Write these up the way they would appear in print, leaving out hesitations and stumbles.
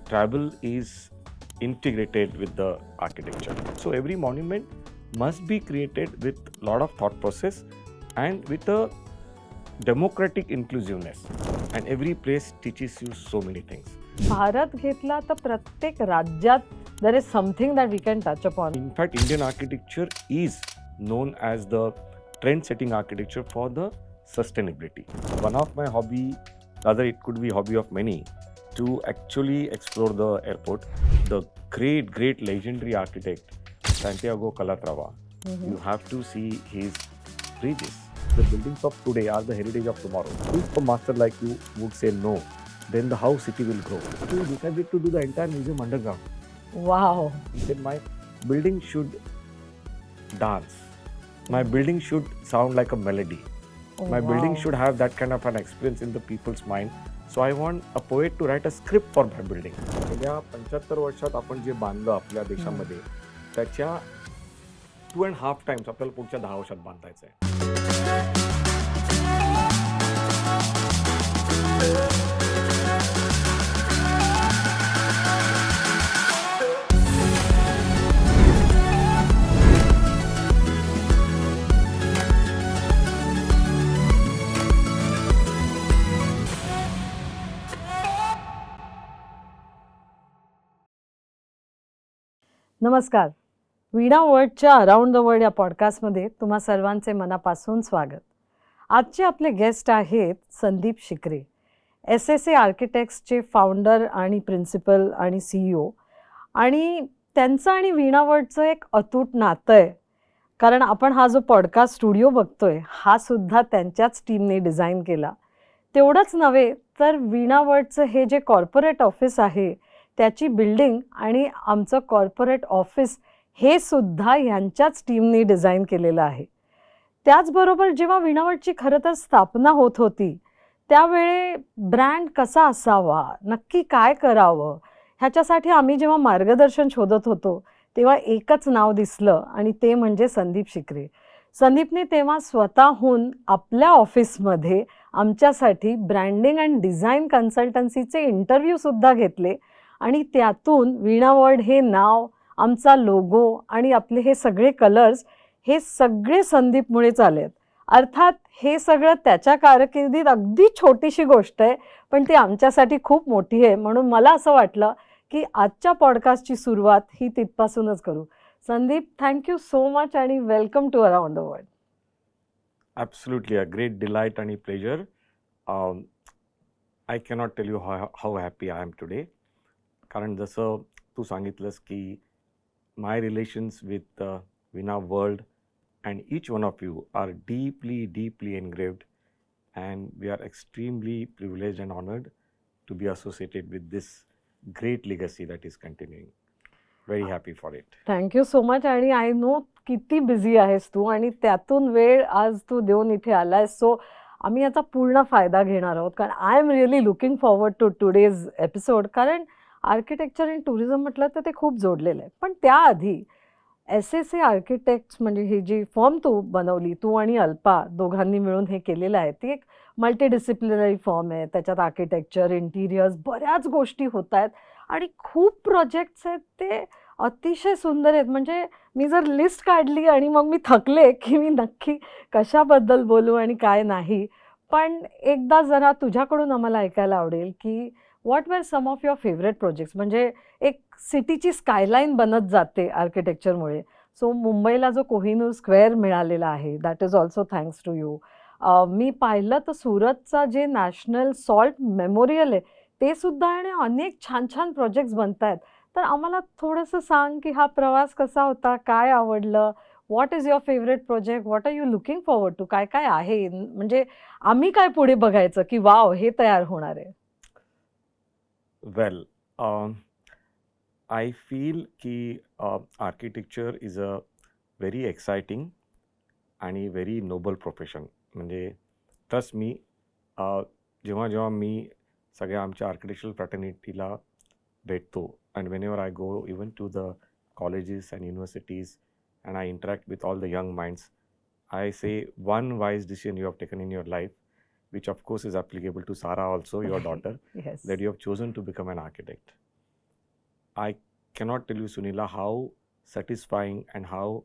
travel is integrated with the architecture. So every monument must be created with a lot of thought process and with a democratic inclusiveness. And every place teaches you so many things. Bharat घेतला तर प्रत्येक राज्यात there is something that we can touch upon. In fact, Indian architecture is known as the trend-setting architecture for the sustainability. One of my hobby, rather it could be hobby of many, to actually explore the airport. The great legendary architect Santiago Calatrava. You have to see his bridges. The buildings of today are the heritage of tomorrow. If a master like you would say no, then the how city will grow. So we decided to do the entire museum underground. Wow. He said my building should dance. My building should sound like a melody. My building should have that kind of an experience in the people's mind. So I want a poet to write a script for my building. गेल्या 75 वर्षात आपण जे बांधलं आपल्या देशामध्ये त्याच्या 2.5 times आपल्याला पुढच्या 10 वर्षात बांधायचं आहे. नमस्कार. वीणा वर्ल्डच्या अराउंड द वर्ल्ड या पॉडकास्टमध्ये तुम्हा सर्वांचे मनापासून स्वागत. आजचे आपले गेस्ट आहेत संदीप शिकरे, SSA आर्किटेक्ट्सचे फाउंडर आणि प्रिन्सिपल आणि CEO. आणि त्यांचं आणि वीणा वर्ल्डचं एक अतूट नातं आहे, कारण आपण हा जो पॉडकास्ट स्टुडिओ बघतोय हा सुद्धा त्यांच्याच टीमने डिझाईन केला. तेवढंच नव्हे तर वीणा वर्ल्डचं हे जे कॉर्पोरेट ऑफिस आहे त्याची बिल्डिंग आणि आमचं कॉर्पोरेट ऑफिस हे सुद्धा यांच्याच टीमने डिझाईन केलेलं आहे. त्याचबरोबर जेव्हा वीणा वर्ल्डची खरं तर स्थापना होत होती त्यावेळी ब्रँड कसा असावा, नक्की काय करावं, ह्याच्यासाठी आम्ही जेव्हा मार्गदर्शन शोधत होतो तेव्हा एकच नाव दिसलं आणि ते म्हणजे संदीप शिकरे. संदीपने तेव्हा स्वतःहून आपल्या ऑफिसमध्ये आमच्यासाठी ब्रँडिंग अँड डिझाईन कन्सल्टन्सीचे इंटरव्ह्यूसुद्धा घेतले आणि त्यातून वीणा वर्ल्ड हे नाव, आमचा लोगो आणि आपले हे सगळे कलर्स हे सगळे संदीपमुळेच आलेत. अर्थात हे सगळं त्याच्या कारकिर्दीत अगदी छोटीशी गोष्ट आहे, पण ती आमच्यासाठी खूप मोठी आहे. म्हणून मला असं वाटलं की आजच्या पॉडकास्टची सुरुवात ही तिथपासूनच करू. संदीप, थँक्यू सो मच आणि welcome to around the world. Absolutely a great delight and a pleasure. I cannot tell you how happy I am today. कारण जसं तू सांगितलंस की my relations with Veena world and each one of you are deeply engraved and we are extremely privileged and honoured to be associated with this great legacy that is continuing. Very happy for it. Thank you so much. आणि I no किती busy आहेस तू आणि त्यातून वेळ आज तू देऊन इथे आलायस. सो आम्ही याचा पूर्ण फायदा घेणार आहोत, कारण I am really looking forward to today's episode. कारण आर्किटेक्चर आणि टुरिझम म्हटलं तर ते खूप जोडलेलं आहे. पण त्याआधी SSA आर्किटेक्ट्स म्हणजे ही जी फर्म तू बनवली, तू आणि अल्पा दोघांनी मिळून हे केलेलं आहे, ती एक मल्टीडिसिप्लिनरी फर्म आहे. त्याच्यात आर्किटेक्चर, इंटिरियर्स, बऱ्याच गोष्टी होत आहेत आणि खूप प्रोजेक्ट्स आहेत. ते अतिशय सुंदर आहेत. म्हणजे मी जर लिस्ट काढली आणि मग मी थकले की मी नक्की कशाबद्दल बोलू आणि काय नाही. पण एकदा जरा तुझ्याकडून आम्हाला ऐकायला आवडेल की what are some of your favourite projects. म्हणजे एक सिटीची स्कायलाईन बनत जाते आर्किटेक्चरमुळे. सो मुंबईला जो कोहिनूर स्क्वेअर मिळालेला आहे that is also thanks to you. मी पाहिलं तर सुरतचा जे नॅशनल सॉल्ट मेमोरियल आहे ते सुद्धा, आणि अनेक छान छान प्रोजेक्ट्स बनत आहेत. तर आम्हाला थोडंसं सांग की हा प्रवास कसा होता, काय आवडलं, what is your favourite project, what are you looking forward to, काय काय आहे, म्हणजे आम्ही काय पुढे बघायचं की वाव हे तयार होणार आहे. Well, I feel की architecture is a very exciting आणि very noble profession. म्हणजे ट्रस्ट मी, जेव्हा मी सगळ्या आमच्या आर्किटेक्चरल फ्रॅटर्निटीला भेटतो and whenever I go even to the colleges and universities and I interact with all the young minds, I say one wise decision you have taken in your life, which of course is applicable to Sara also, your daughter, Yes. that you have chosen to become an architect. I cannot tell you, Sunila, how satisfying and how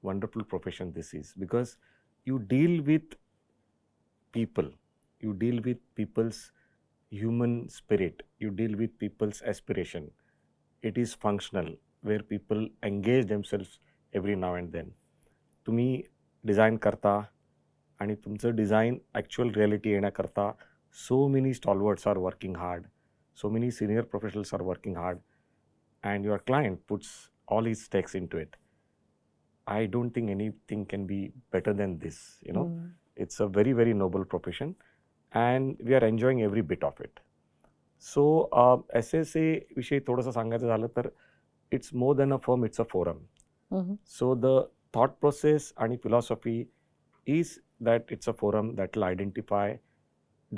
wonderful profession this is, because you deal with people, you deal with people's human spirit, you deal with people's aspiration. It is functional, where people engage themselves every now and then. तुम्ही design करता आणि तुमचं design actual reality येण्याकरता so many stalwarts are working hard, so many senior professionals are working hard, and your client puts all his stakes into it. I don't think anything can be better than this, you know. It's a very, very noble profession, and we are enjoying every bit of it. So, SSA विषयी थोडंसं सांगायचं झालं तर it's more than a firm, it's a forum. So, the thought process and philosophy is that it's a forum that will identify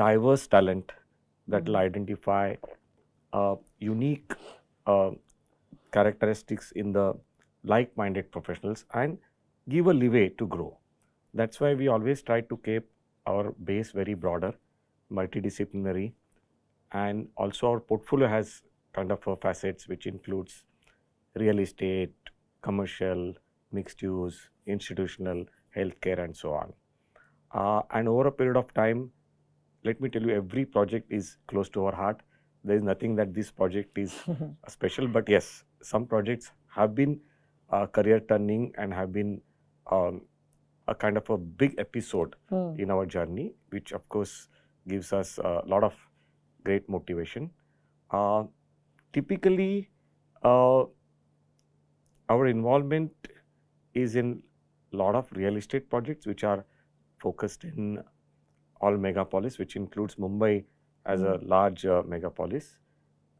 diverse talent, that will identify unique characteristics in the like-minded professionals and give a leeway to grow. That's why we always try to keep our base very broader, multidisciplinary, and also our portfolio has kind of facets which includes real estate, commercial, mixed use, institutional, healthcare, and so on. And over a period of time, let me tell you, every project is close to our heart. There is nothing that this project is special, but yes, some projects have been career turning and have been a kind of a big episode in our journey, which of course gives us a lot of great motivation. Typically, our involvement is in a lot of real estate projects which are focused in all megapolis, which includes Mumbai as a large megapolis.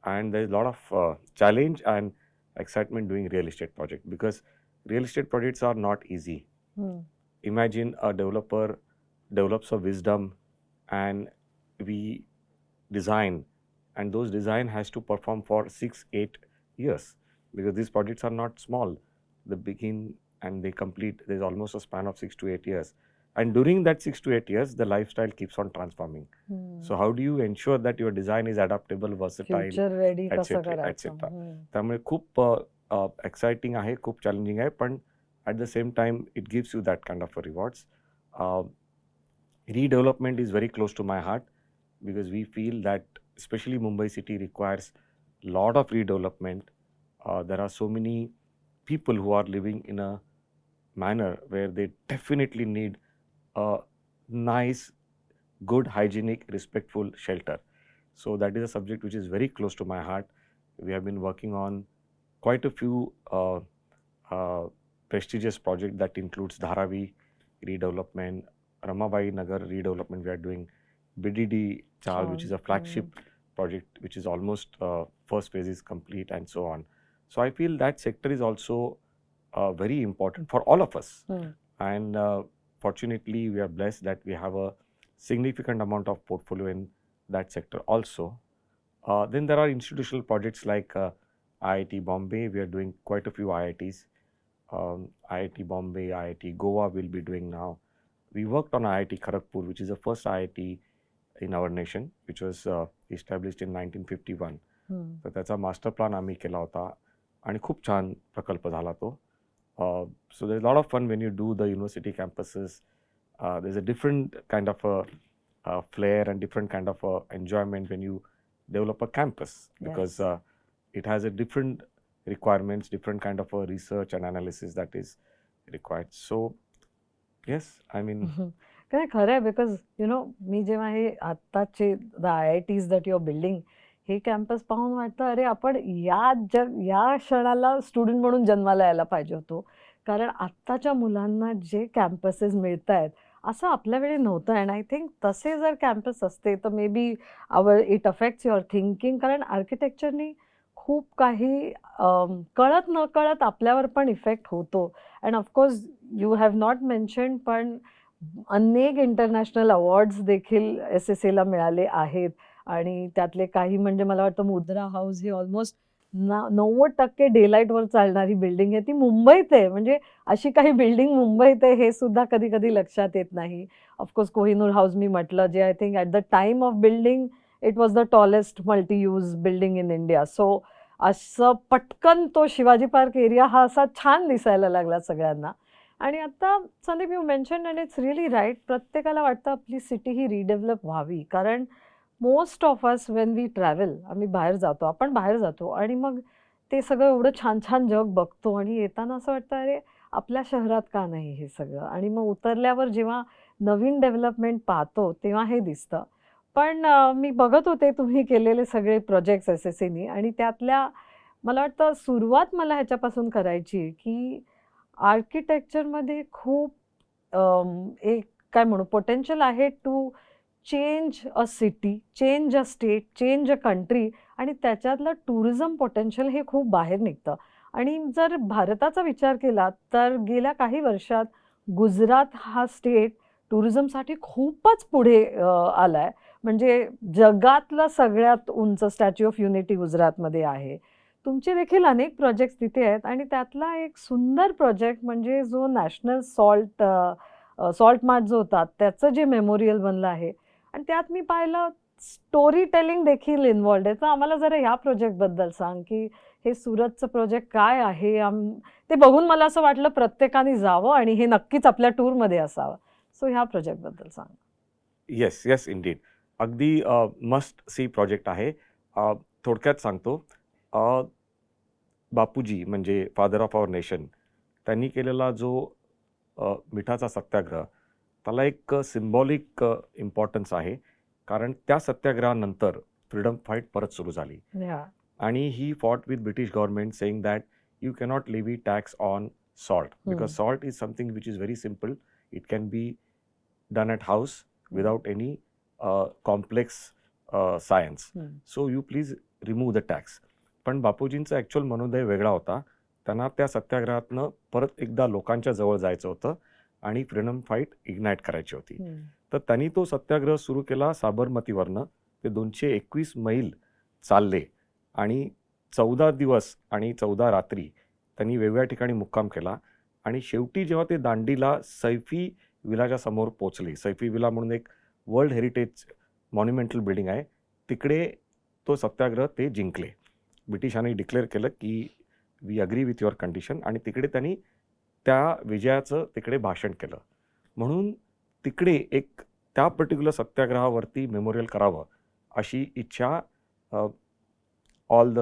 And there is a lot of challenge and excitement doing real estate project, because real estate projects are not easy. Imagine a developer develops a wisdom and we design, and those design has to perform for 6-8 years, because these projects are not small. They begin and they complete, there's almost a span of 6 to 8 years. And during that 6 to 8 years, the lifestyle keeps on transforming. So how do you ensure that your design is adaptable, versatile, future ready कसं etc. करायचं etc. त्यामुळे खूप exciting आहे, खूप challenging आहे, पण at the same time it gives you that kind of rewards. Redevelopment is very close to my heart, because we feel that especially Mumbai city requires a lot of redevelopment. There are so many people who are living in a manner where they definitely need a nice, good, hygienic, respectful shelter. So that is a subject which is very close to my heart. We have been working on quite a few prestigious projects that includes Dharavi redevelopment, Ramabai Nagar redevelopment. We are doing BDD Chal, which is a flagship project, which is almost first phase is complete, and so on. So I feel that sector is also very important for all of us. And fortunately, we are blessed that we have a significant amount of portfolio in that sector also. Then there are institutional projects like IIT Bombay. We are doing quite a few IITs. IIT Bombay, IIT Goa will be doing now. We worked on IIT Kharagpur, which is the first IIT in our nation, which was established in 1951. तर त्याचा master plan आम्ही केला होता आणि खूप छान प्रकल्प झाला तो. So there's a lot of fun when you do the university campuses. There's a different kind of a flair and different kind of a enjoyment when you develop a campus, because it has a different requirements, different kind of a research and analysis that is required. So yes, I mean, खरं आहे, because you know मी जेव्हा हे आत्ताचे the IITs that your building हे campus पाहून वाटतं, अरे आपण या क्षणाला स्टुडंट म्हणून जन्माला यायला पाहिजे होतो, कारण आत्ताच्या मुलांना जे कॅम्पसेस मिळत आहेत असं आपल्या वेळी नव्हतं. अँड आय थिंक तसे जर कॅम्पस असते तर may be it affects your thinking, कारण आर्किटेक्चरनी खूप काही कळत न कळत आपल्यावर पण इफेक्ट होतो. And of course you have not mentioned, पण अनेक इंटरनॅशनल अवॉर्ड्स देखील SSAला मिळाले आहेत, आणि त्यातले काही म्हणजे मला वाटतं मुद्रा हाऊस ही ऑलमोस्ट 90% डेलाईटवर चालणारी बिल्डिंग आहे, ती मुंबईत आहे. म्हणजे अशी काही बिल्डिंग मुंबईत आहे हे सुद्धा कधी कधी लक्षात येत नाही. ऑफकोर्स कोहिनूर हाऊस मी म्हटलं, जे I think at the time of building it was the tallest multi use building in India. So असं पटकन तो शिवाजी पार्क एरिया हा असा छान दिसायला लागला सगळ्यांना. आणि आता Sandeep you mentioned and it's really right, प्रत्येकाला वाटतं आपली सिटी ही रिडेव्हलप व्हावी. कारण most of us when we travel, आम्ही बाहेर जातो, आपण बाहेर जातो आणि मग ते सगळं एवढं छान छान जग बघतो आणि येताना असं वाटतं अरे आपल्या शहरात का नाही हे सगळं. आणि मग उतरल्यावर जेव्हा नवीन डेव्हलपमेंट पाहतो तेव्हा हे दिसतं. पण मी बघत होते तुम्ही केलेले सगळे प्रोजेक्ट्स SSCनी आणि त्यातल्या मला वाटतं सुरुवात मला ह्याच्यापासून करायची आहे, की आर्किटेक्चरमध्ये खूप एक काय म्हणू पोटेन्शियल आहे to change a city, change a state, change a country. आणि त्याच्यातलं टुरिझम पोटेन्शियल हे खूप बाहेर निघतं. आणि जर भारताचा विचार केला तर गेल्या काही वर्षात गुजरात हा स्टेट टुरिझमसाठी खूपच पुढे आलाय. म्हणजे जगातलं सगळ्यात उंच स्टॅच्यू ऑफ युनिटी गुजरातमध्ये आहे. तुमचे देखील अनेक प्रोजेक्ट्स तिथे आहेत आणि त्यातला एक सुंदर प्रोजेक्ट म्हणजे जो नॅशनल सॉल्ट मार्ट जो होता त्याचं जे मेमोरियल बनलं आहे. आणि त्यात मी पाहिलं स्टोरी टेलिंग देखील इन्व्हॉल्ड आहे. तर आम्हाला जरा ह्या प्रोजेक्टबद्दल सांग, की हे सुरतचं प्रोजेक्ट काय आहे? ते बघून मला असं वाटलं प्रत्येकाने जावं आणि हे नक्कीच आपल्या टूरमध्ये असावं. सो ह्या प्रोजेक्टबद्दल सांग. Yes, yes, Indeed. अगदी मस्ट सी प्रोजेक्ट आहे. थोडक्यात सांगतो. बापूजी म्हणजे फादर ऑफ आवर नेशन, त्यांनी केलेला जो मिठाचा सत्याग्रह, त्याला एक सिम्बॉलिक इम्पॉर्टन्स आहे. कारण त्या सत्याग्रहानंतर फ्रीडम फाईट परत सुरू झाली. आणि he fought with British government saying that you cannot levy tax on salt because salt is something which is very simple. It can be done at house without any complex science. So you please remove the tax. पण बापूजींचा actual Manoday वेगळा होता. त्यांना त्या सत्याग्रहातनं परत एकदा लोकांच्या जवळ जायचं होतं आणि फ्रीडम फाईट इग्नाईट करायची होती. तर त्यांनी तो सत्याग्रह सुरू केला साबरमतीवरनं. ते 221 मैल चालले आणि 14 दिवस आणि 14 रात्री त्यांनी वेगवेगळ्या ठिकाणी मुक्काम केला. आणि शेवटी जेव्हा ते दांडीला सैफी विलाच्या समोर पोचले, सैफी विला म्हणून एक वर्ल्ड हेरिटेज मॉन्युमेंटल बिल्डिंग आहे, तिकडे तो सत्याग्रह ते जिंकले. ब्रिटिशांनी डिक्लेअर केलं की we agree with your condition. आणि तिकडे त्यांनी त्या विजयाचं तिकडे भाषण केलं. म्हणून तिकडे एक त्या पर्टिक्युलर सत्याग्रहावरती मेमोरियल करावं अशी इच्छा all the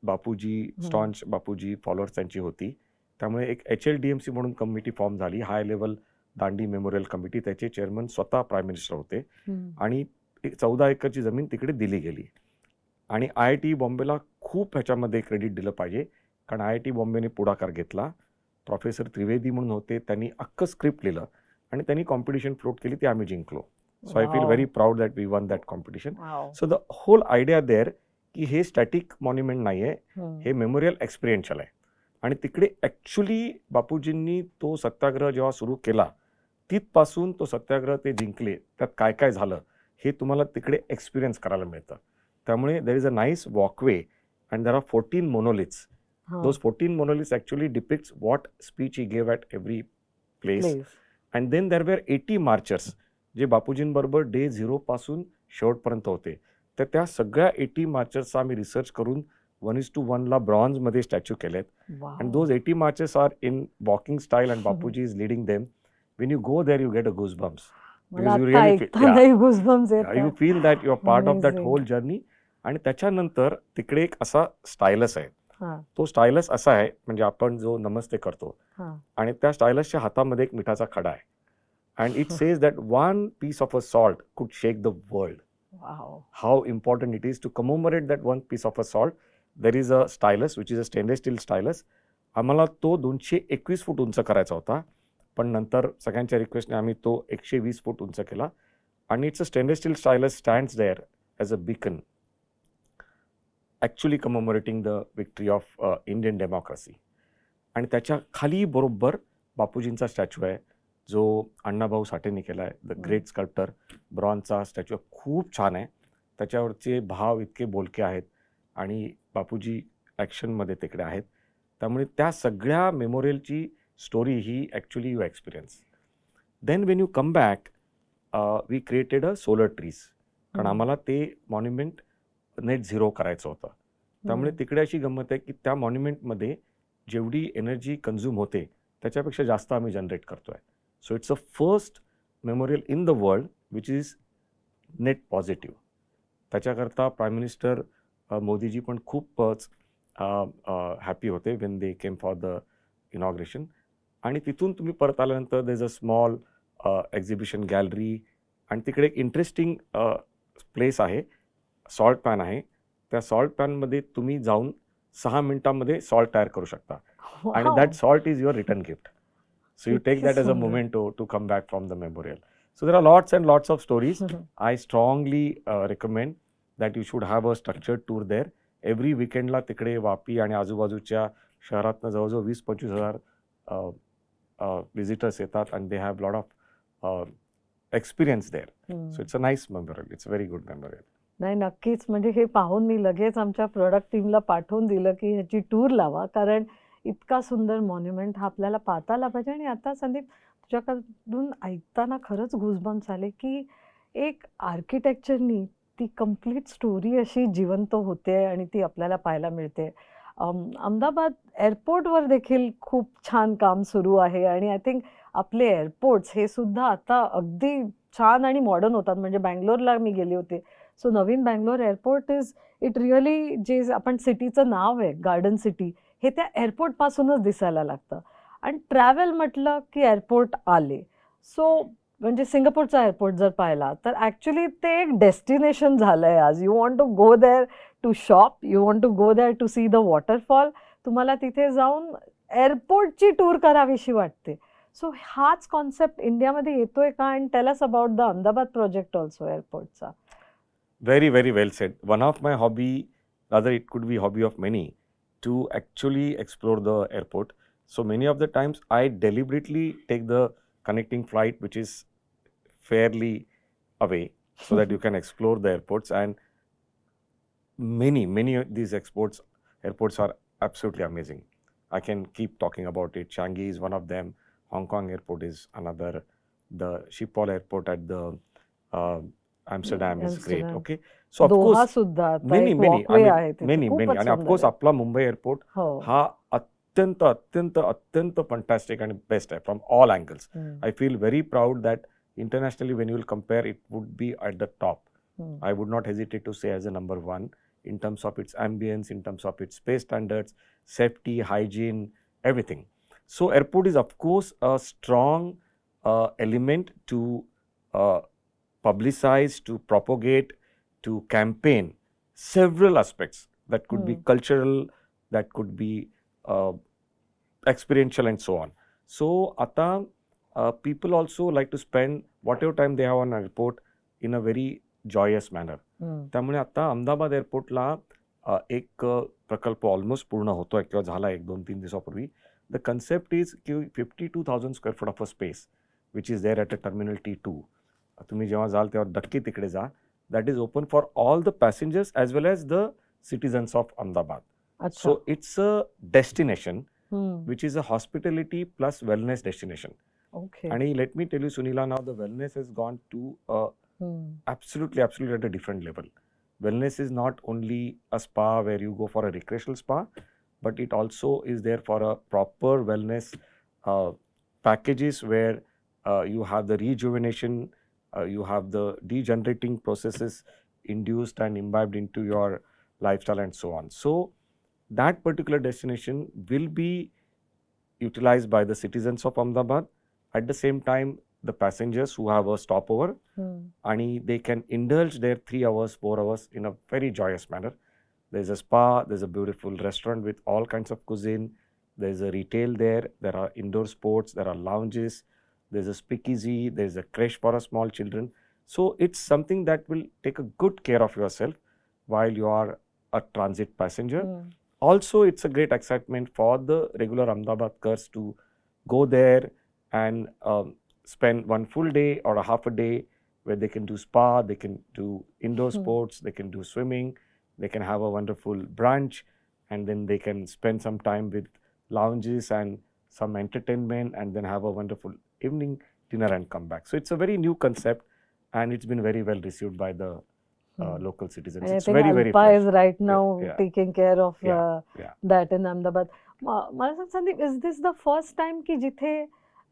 Bapuji staunch Bapuji followers त्यांची होती. त्यामुळे एक HLDMC म्हणून कमिटी फॉर्म झाली, high level Dandi memorial committee. त्याचे चेअरमन स्वतः प्राईम मिनिस्टर होते. आणि 14 एकरची जमीन तिकडे दिली गेली. आणि IIT बॉम्बेला खूप ह्याच्यामध्ये क्रेडिट दिलं पाहिजे, कारण IIT बॉम्बेने पुढाकार घेतला. प्रोफेसर त्रिवेदी म्हणून होते, त्यांनी अख्खं स्क्रिप्ट लिहिलं आणि त्यांनी कॉम्पिटिशन फ्लोट केली, ती आम्ही जिंकलो. So I feel very proud that we won that competition. So the whole idea there की हे स्टॅटिक मॉन्युमेंट नाही आहे, हे मेमोरियल एक्सपिरियन्शियल आहे. आणि तिकडे ॲक्च्युली बापूजींनी तो सत्याग्रह जेव्हा सुरू केला तिथपासून तो सत्याग्रह ते जिंकले, त्यात काय काय झालं हे तुम्हाला तिकडे एक्सपिरियन्स करायला मिळतं. त्यामुळे there is a nice walkway and there are 14 monoliths. Those 14 monoliths actually depicts what speech he gave at every place. And then there were 80 marchers जे बापूजींबरोबर डे 0 पासून शेवटपर्यंत होते. तर त्या सगळ्या 80 मार्चर्सचा आम्ही रिसर्च करून 1:1 ब्रॉन्झमध्ये स्टॅच्यू केलेत. And those 80 marchers are in walking style and Bapuji is leading them. When you go there you get a goosebumps. You feel that you are part of that whole journey. आणि त्याच्यानंतर तिकडे एक असा stylus आहे. तो stylus असा आहे, म्हणजे आपण जो नमस्ते करतो आणि त्या स्टायलसच्या हातामध्ये एक मिठाचा खडा आहे. And it says that one piece of a salt could shake the world. How important it is to commemorate that one piece of a salt. There is a stylus which is a stainless steel stylus. आम्हाला तो 221 फूट उंच करायचा होता, पण नंतर सगळ्यांच्या रिक्वेस्टने आम्ही तो 120 फूट उंच केला. आणि it's a stainless steel stylus stands there as a beacon, actually commemorating the victory of Indian democracy. आणि त्याच्या खाली बरोबर बापूजींचा स्टॅच्यू आहे, जो अण्णाभाऊ साठेंनी केला आहे. द ग्रेट स्कल्प्टर, ब्रॉन्झचा स्टॅच्यू खूप छान आहे. त्याच्यावरचे भाव इतके बोलके आहेत आणि बापूजी ॲक्शनमध्ये तिकडे आहेत. त्यामुळे त्या सगळ्या मेमोरियलची स्टोरी ही actually you experience. Then when you come back we created a solar trees. कारण आम्हाला ते मॉन्युमेंट नेट झिरो करायचं होतं. त्यामुळे तिकडे अशी गंमत आहे की त्या मॉन्युमेंटमध्ये जेवढी एनर्जी कन्झ्युम होते त्याच्यापेक्षा जास्त आम्ही जनरेट करतोय. सो it's a first memorial in the world which is net positive. त्याच्याकरता प्राईम मिनिस्टर मोदीजी पण खूपच हॅपी होते when they came for the inauguration. आणि तिथून तुम्ही परत आल्यानंतर देर is a small exhibition gallery आणि तिकडे एक इंटरेस्टिंग प्लेस आहे, सॉल्ट पॅन आहे. त्या सॉल्ट पॅनमध्ये तुम्ही जाऊन 6 मिनिटांमध्ये सॉल्ट तयार करू शकता आणि that salt is your return gift. So you take किती that as a सुंदर. memento to come back from the memorial. So there are lots and lots of stories. I strongly recommend that you should have a structured tour there. Every weekend ला तिकडे वापी आणि आजूबाजूच्या शहरातनं जवळजवळ 20-25,000 visitors येतात and they have lot of experience there. So it's a nice memorial. It's a very good memorial. नाही, नक्कीच. म्हणजे हे पाहून मी लगेच आमच्या प्रॉडक्ट टीमला पाठवून दिलं की ह्याची टूर लावा, कारण इतका सुंदर मॉन्युमेंट हा आपल्याला पाहता आला पाहिजे. आणि आता संदीप, तुझ्याकडून ऐकताना खरंच गुजबम्स आले की एक आर्किटेक्चरनी ती कंप्लीट स्टोरी अशी जिवंत होते आणि ती आपल्याला पाहायला मिळते. अहमदाबाद एअरपोर्टवर देखील खूप छान काम सुरू आहे आणि आय थिंक आपले एअरपोर्ट्स हे सुद्धा आता अगदी छान आणि मॉडर्न होतात. म्हणजे बँगलोरला मी गेले होते. सो नवीन बँगलोर एअरपोर्ट इट रिअली, जे आपण सिटीचं नाव आहे गार्डन सिटी, हे त्या एअरपोर्टपासूनच दिसायला लागतं. आणि ट्रॅव्हल म्हटलं की एअरपोर्ट आले. सो म्हणजे सिंगापूरचा एअरपोर्ट जर पाहिला तर ॲक्च्युली ते एक डेस्टिनेशन झालं आहे आज. You want to go there to shop, you want to go there to see the waterfall. तुम्हाला तिथे जाऊन एअरपोर्टची टूर करावीशी वाटते. सो हाच कॉन्सेप्ट इंडियामध्ये येतोय का? And tell us about the Ahmedabad project also एअरपोर्टचा. Very, very well said. One of my hobby, rather it could be hobby of many, to actually explore the airport. So many of the times I deliberately take the connecting flight which is fairly away so that you can explore the airports. And many of these airports are absolutely amazing. I can keep talking about it. Changi is one of them. Hong Kong airport is another. The Schiphol airport at the Amsterdam is great. Amsterdam. Okay, so of Doha course सुद्धा आता many एक I walkway mean आहे तिथे. many खूपच आणि of सुंदर course आहे. आपला मुंबई एअरपोर्ट हो. हा अत्यंत अत्यंत अत्यंत फंटॅस्टिक आणि बेस्ट आहे from all angles. I feel very proud that internationally when you will compare it would be at the top. I would not hesitate to say as a number one in terms of its ambience, in terms of its space standards, safety, hygiene, everything. So airport is of course a strong element to publicize, to propagate, to campaign several aspects that could be cultural, that could be experiential and so on. So ata people also like to spend whatever time they have on airport in a very joyous manner. त्यामुळे आता अहमदाबाद एअरपोर्टला एक प्रकल्प almost पूर्ण होतोय किंवा झाला 1-2-3 दिवसापूर्वी. The concept is की 52,000 square foot of a space which is there at a terminal T2. तुम्ही जेव्हा जाल तेव्हा नक्की तिकडे जा. That is open for all the passengers as well as the citizens of Ahmedabad. So it's a destination which is a hospitality plus wellness destination. Okay. And let me tell you, Sunila, now the wellness has gone to absolutely at a different level. Wellness is not only a spa where you go for a recreational spa, but it also is there for a proper wellness packages where you have the rejuvenation, you have the degenerating processes induced and imbibed into your lifestyle and so on. So that particular destination will be utilized by the citizens of Ahmedabad. At the same time, the passengers who have a stopover, and they can indulge their 3 hours, 4 hours in a very joyous manner. There's a spa, there's a beautiful restaurant with all kinds of cuisine, there's a retail there, there are indoor sports, there are lounges, there's a speakeasy, there's a creche for a small children. So it's something that will take a good care of yourself while you are a transit passenger. Also, it's a great excitement for the regular Ahmedabadkars to go there and spend one full day or a half a day where they can do spa, they can do indoor sports, they can do swimming, they can have a wonderful brunch, and then they can spend some time with lounges and some entertainment, and then have a wonderful evening dinner and come back. So it's a very new concept and it's been very well received by the local citizens. And I It's think very, very Alpa fresh. is right now yeah. taking care of Yeah, yeah. that in Ahmedabad. मला सांग Sandeep, is this the first time की जिथे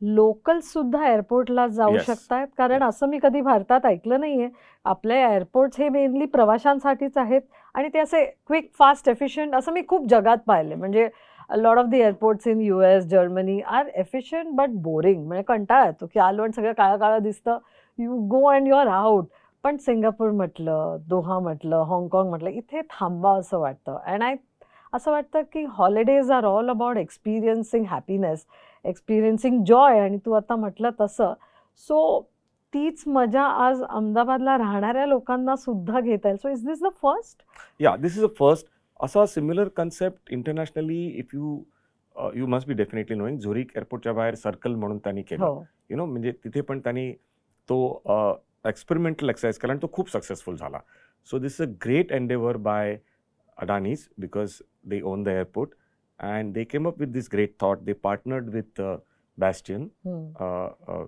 local सुद्धा एअरपोर्टला जाऊ Yes. शकतायत? कारण Yes. असं मी कधी भारतात ऐकलं नाहीये. आपले एअरपोर्ट्स हे मेनली प्रवाशांसाठीच आहेत आणि ते असे क्विक, फास्ट, एफिशियंट असं मी खूप जगात पाहिले. म्हणजे lot of the airports in US, Germany are efficient but boring. म्हणजे कंटाळा येतो की आलो आणि सगळं काळं काळं दिसतं. You go and you are out. पण सिंगापूर म्हटलं, दोहा म्हटलं, हाँगकाँग म्हटलं, इथे थांबावं असं वाटतं. अँड असं वाटतं की holidays are all about experiencing happiness, experiencing joy. आणि तू आता म्हटलं तसं. सो तीच मजा आज अहमदाबादला राहणाऱ्या लोकांना सुद्धा घेता येईल. So is this the first? Yeah, this is the first. असा similar concept internationally if you must be definitely knowing, Zurich एअरपोर्टच्या बाहेर सर्कल म्हणून त्यांनी केलं. हो. यु नो, म्हणजे तिथे पण त्यांनी तो एक्सपेरिमेंटल एक्सरसाइज केला आणि तो खूप सक्सेसफुल झाला. So this is a great endeavour by Adanis because they own the airport, and they came up with this great thought. They partnered with Bastion,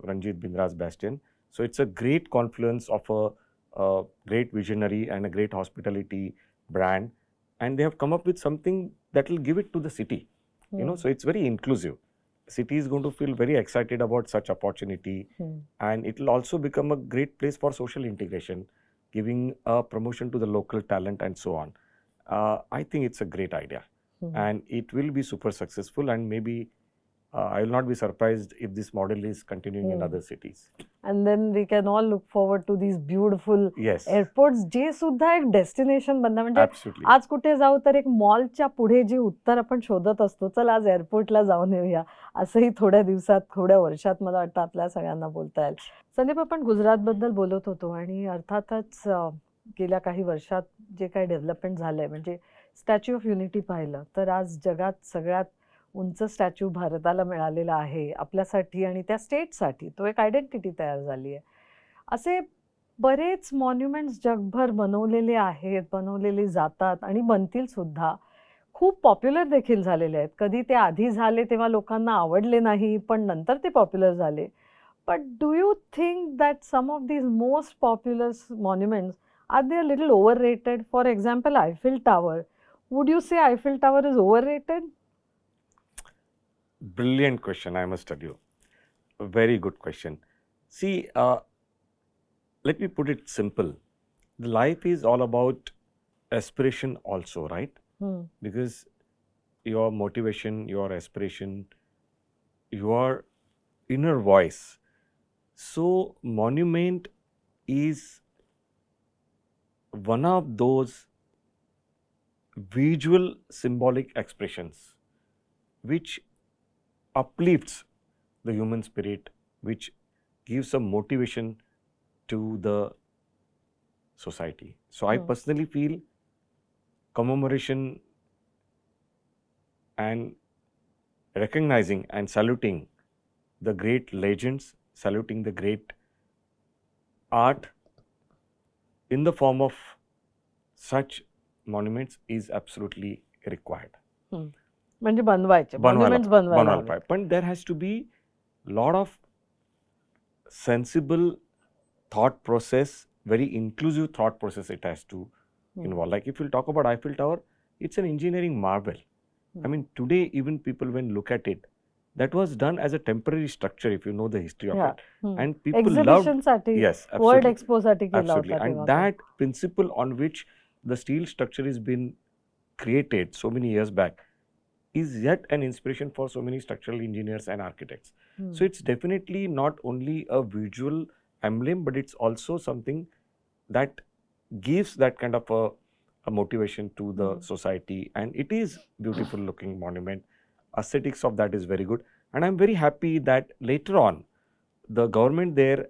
Ranjit Bindra's Bastion. So it's a great confluence of a great visionary and a great hospitality brand, and they have come up with something that will give it to the city. You know, so it's very inclusive. City is going to feel very excited about such opportunity, and it will also become a great place for social integration, giving a promotion to the local talent and so on. I think it's a great idea, and it will be super successful, and maybe I will not be surprised if this model is continuing in other cities. And then we can all look forward to these beautiful Yes, airports जे सुद्धा एक destination बनणार. म्हणजे absolutely. आज कुठे जाऊ तर एक मॉलच्या पुढे जे उत्तर आपण शोधत असतो, चल आज एअरपोर्टला जाऊन येऊया, असंही थोड्या दिवसात, थोड्या वर्षात मला वाटतं आपल्या सगळ्यांना बोलता येईल. संदीप, आपण गुजरातबद्दल बोलत होतो आणि अर्थातच गेल्या काही वर्षात जे काही डेव्हलपमेंट झालंय, म्हणजे स्टॅच्यू ऑफ युनिटी पाहिलं तर आज जगात सगळ्यात उंच स्टॅच्यू भारताला मिळालेला आहे आपल्यासाठी आणि त्या स्टेटसाठी. तो एक आयडेंटिटी तयार झाली आहे. असे बरेच मॉन्युमेंट्स जगभर बनवलेले आहेत, बनवलेले जातात आणि बनतील सुद्धा. खूप पॉप्युलर देखील झालेले आहेत. कधी ते आधी झाले तेव्हा लोकांना आवडले नाही, पण नंतर ते पॉप्युलर झाले. But do you think that some of these most popular monuments are they a little overrated? For example Eiffel Tower. Would you say Eiffel Tower is overrated? Brilliant question, I must tell you. A very good question. See, let me put it simple. The life is all about aspiration also, right? Because your motivation, your aspiration, your inner voice. So monument is one of those visual symbolic expressions which uplifts the human spirit, which gives some motivation to the society. So I personally feel commemoration and recognizing and saluting the great legends, saluting the great art in the form of such monuments is absolutely required. म्हणजे बनवायचे, monuments बनवायला हवे. पण there has to be lot of sensible thought process, very inclusive thought process it has to involve. Like if you talk about Eiffel Tower, it's an engineering marvel. I mean, today even people when look at it, that was done as a temporary structure if you know the history of it. And people loved. Exhibition साठी, Yes, World absolutely. Expo साठी केला Absolutely. होता And तेव्हा. that principle on which the steel structure has been created so many years back is yet an inspiration for so many structural engineers and architects. So it's definitely not only a visual emblem, but it's also something that gives that kind of a motivation to the society. And it is beautiful looking monument. Aesthetics of that is very good. And I'm very happy that later on, the government there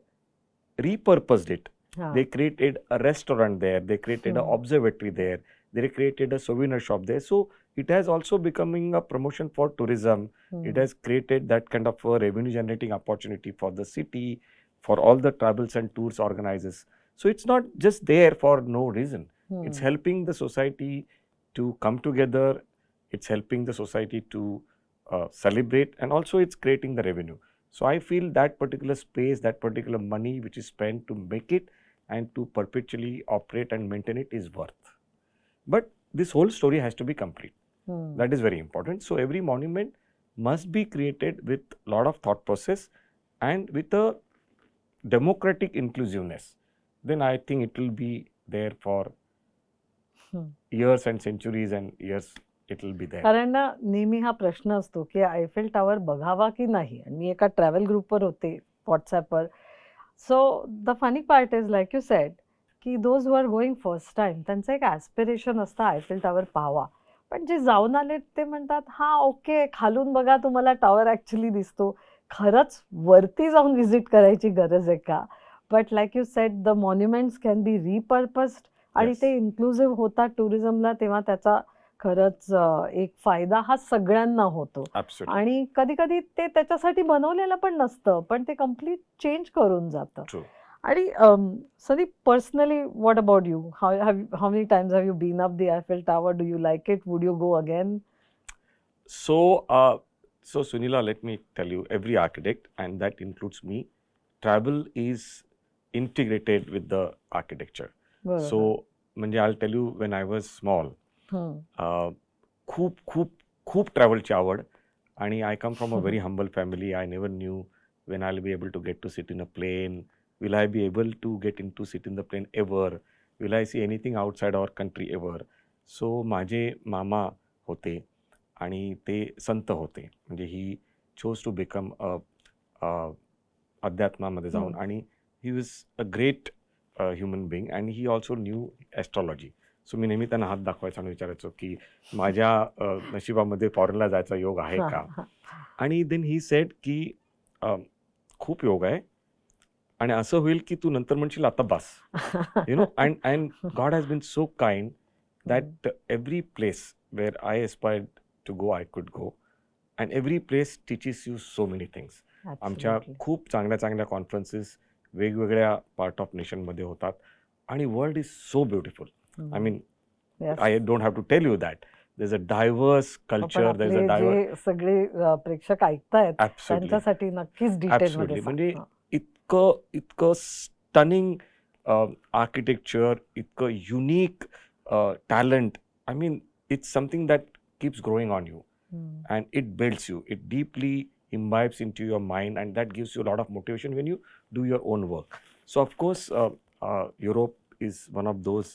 repurposed it. They created a restaurant there. They created an observatory there. They created a souvenir shop there. So it has also becoming a promotion for tourism. It has created that kind of a revenue generating opportunity for the city, for all the travels and tours organizers. So it's not just there for no reason. It's helping the society to come together. It's helping the society to celebrate, and also it's creating the revenue. So I feel that particular space, that particular money which is spent to make it, and to perpetually operate and maintain it is worth. But this whole story has to be complete. That is very important. So every monument must be created with a lot of thought process and with a democratic inclusiveness. Then I think it will be there for years and centuries and years it will be there. कारण ना नेहमी हा प्रश्न असतो की Eiffel tower बघावा की नाही. आणि मी एका ट्रॅव्हल ग्रुपवर होते व्हॉट्सॲपवर. So the funny part is like you said की those who are going first time त्यांचं एक ॲस्पिरेशन असतं आयफेल टॉवर पाहावा. पण जे जाऊन आले ते म्हणतात हां ओके खालून बघा तुम्हाला टॉवर ॲक्च्युली दिसतो. खरंच वरती जाऊन व्हिजिट करायची गरज आहे का? But like you said the monuments can be repurposed आणि Yes. ते इन्क्लुझिव्ह होतात टुरिझमला, तेव्हा त्याचा खरंच एक फायदा हा सगळ्यांना होतो. Absolutely. आणि कधी कधी ते त्याच्यासाठी बनवलेलं पण नसतं, पण ते कम्प्लीट चेंज करून जातं. True. आणि Sandeep, personally what about you? How many times have you been up the Eiffel tower? Do you like it? Would you go again? So Sunila, let me tell you, every architect, and that includes me, travel is integrated with the architecture. So म्हणजे I'll tell you, when I was small, खूप खूप खूप ट्रॅव्हलची आवड. आणि I come from a very humble family. I never knew when I be able to get to sit in a plane. Will I be able to get in to sit in the plane ever? Will I see anything outside our country ever? So माझे मामा होते आणि ते संत होते. म्हणजे he chose to become अध्यात्मामध्ये जाऊन. आणि he was a great human being and he also knew astrology. So मी नेहमी त्यांना हात दाखवायचा आणि विचारायचो की माझ्या नशिबामध्ये फॉरेनला जायचा योग आहे का? आणि देन ही सेड की खूप योग आहे आणि असं होईल की तू नंतर म्हणशील आता बस. You know, and God has been so kind that every place where I aspired to go I could go. And every place teaches you so many things. आमच्या खूप चांगल्या चांगल्या कॉन्फरन्सेस वेगवेगळ्या पार्ट ऑफ नेशनमध्ये होतात. आणि world is so beautiful. I mean, I don't have to tell you that. There's a diverse culture. There's a diverse. सगळे प्रेक्षक ऐकतायत त्यांच्यासाठी नक्कीच डिटेल मध्ये. म्हणजे इतकं स्टनिंग आर्किटेक्चर, इतकं unique talent. I mean, it's something that keeps growing on you and it builds you. It deeply imbibes into your mind and that gives you a lot of motivation when you do your own work. So of course Europe is one of those